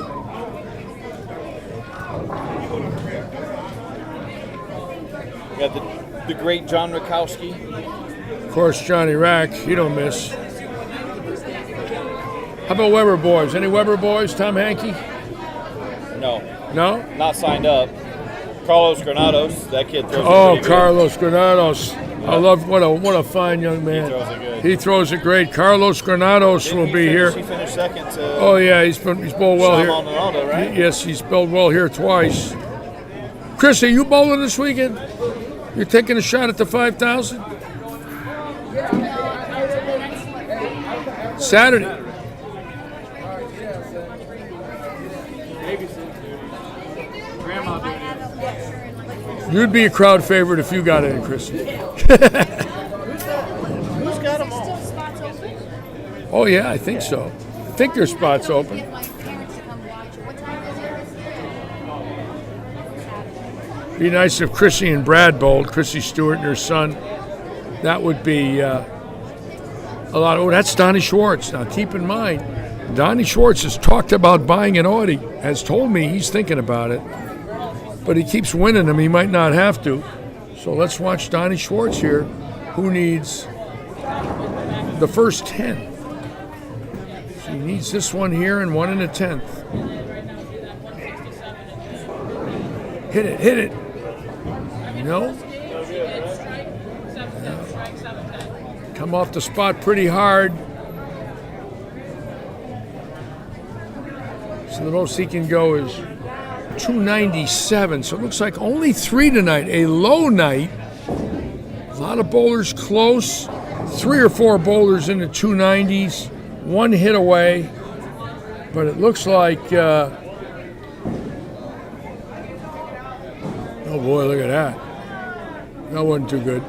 We got the great John Rakowski. Of course, Johnny Rack. He don't miss. How about Weber boys? Any Weber boys? Tom Hankey? No. No? Not signed up. Carlos Granados. That kid throws it Oh, pretty good. Carlos Granados. I love what a fine young man. He throws it good. He throws it great. Carlos Granados will be here. He finished second to Oh yeah, he's bowled well Sean here. Maldonado, right? Yes, he's bowled well here twice. Chris, are you bowling this weekend? You're taking a shot at the 5,000? Saturday. You'd be a crowd favorite if you got in, Chris. Who's got them all? Oh yeah, I think so. I think there's spots open. Be nice if Chrissy and Brad bowled. Chrissy Stewart and her son. That would be a lot. Oh, that's Donnie Schwartz. Now keep in mind, Donnie Schwartz has talked about buying an Audi. Has told me he's thinking about it, but he keeps winning them. He might not have to. So let's watch Donnie Schwartz here, who needs the first 10. So he needs this one here and one in the 10th. Hit it, hit it. No. Come off the spot pretty hard. So the most he can go is 297. So it looks like only 3 tonight. A low night. A lot of bowlers close. 3 or 4 bowlers in the 290s. 1 hit away. But it looks like, oh boy, look at that. That wasn't too good.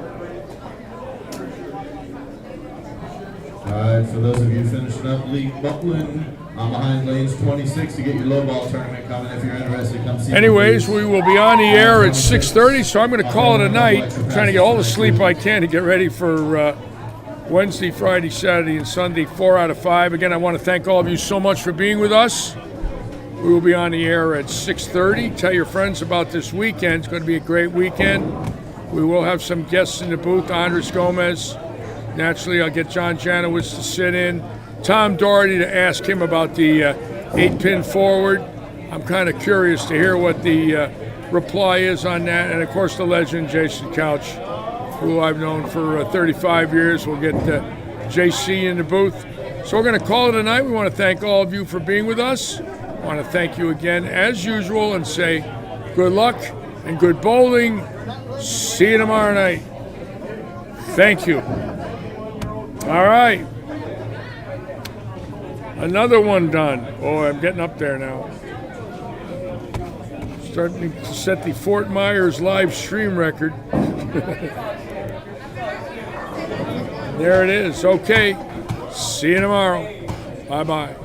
All right, for those of you finishing up League Buckland, I'm behind lanes 26 to get your low ball tournament coming. If you're interested, come see me. Anyways, we will be on the air at 6:30, so I'm going to call it a night. I'm trying to get all the sleep I can to get ready for Wednesday, Friday, Saturday, and Sunday, 4 out of 5. Again, I want to thank all of you so much for being with us. We will be on the air at 6:30. Tell your friends about this weekend. It's going to be a great weekend. We will have some guests in the booth. Andres Gomez. Naturally, I'll get John Janowitz to sit in. Tom Doherty to ask him about the 8-pin forward. I'm kind of curious to hear what the reply is on that. And, of course, the legend, Jason Couch, who I've known for 35 years. We'll get JC in the booth. So we're going to call it a night. We want to thank all of you for being with us. I want to thank you again, as usual, and say good luck and good bowling. See you tomorrow night. Thank you. All right. Another one done. Oh, I'm getting up there now. Starting to set the Fort Myers live stream record. There it is. Okay. See you tomorrow. Bye-bye.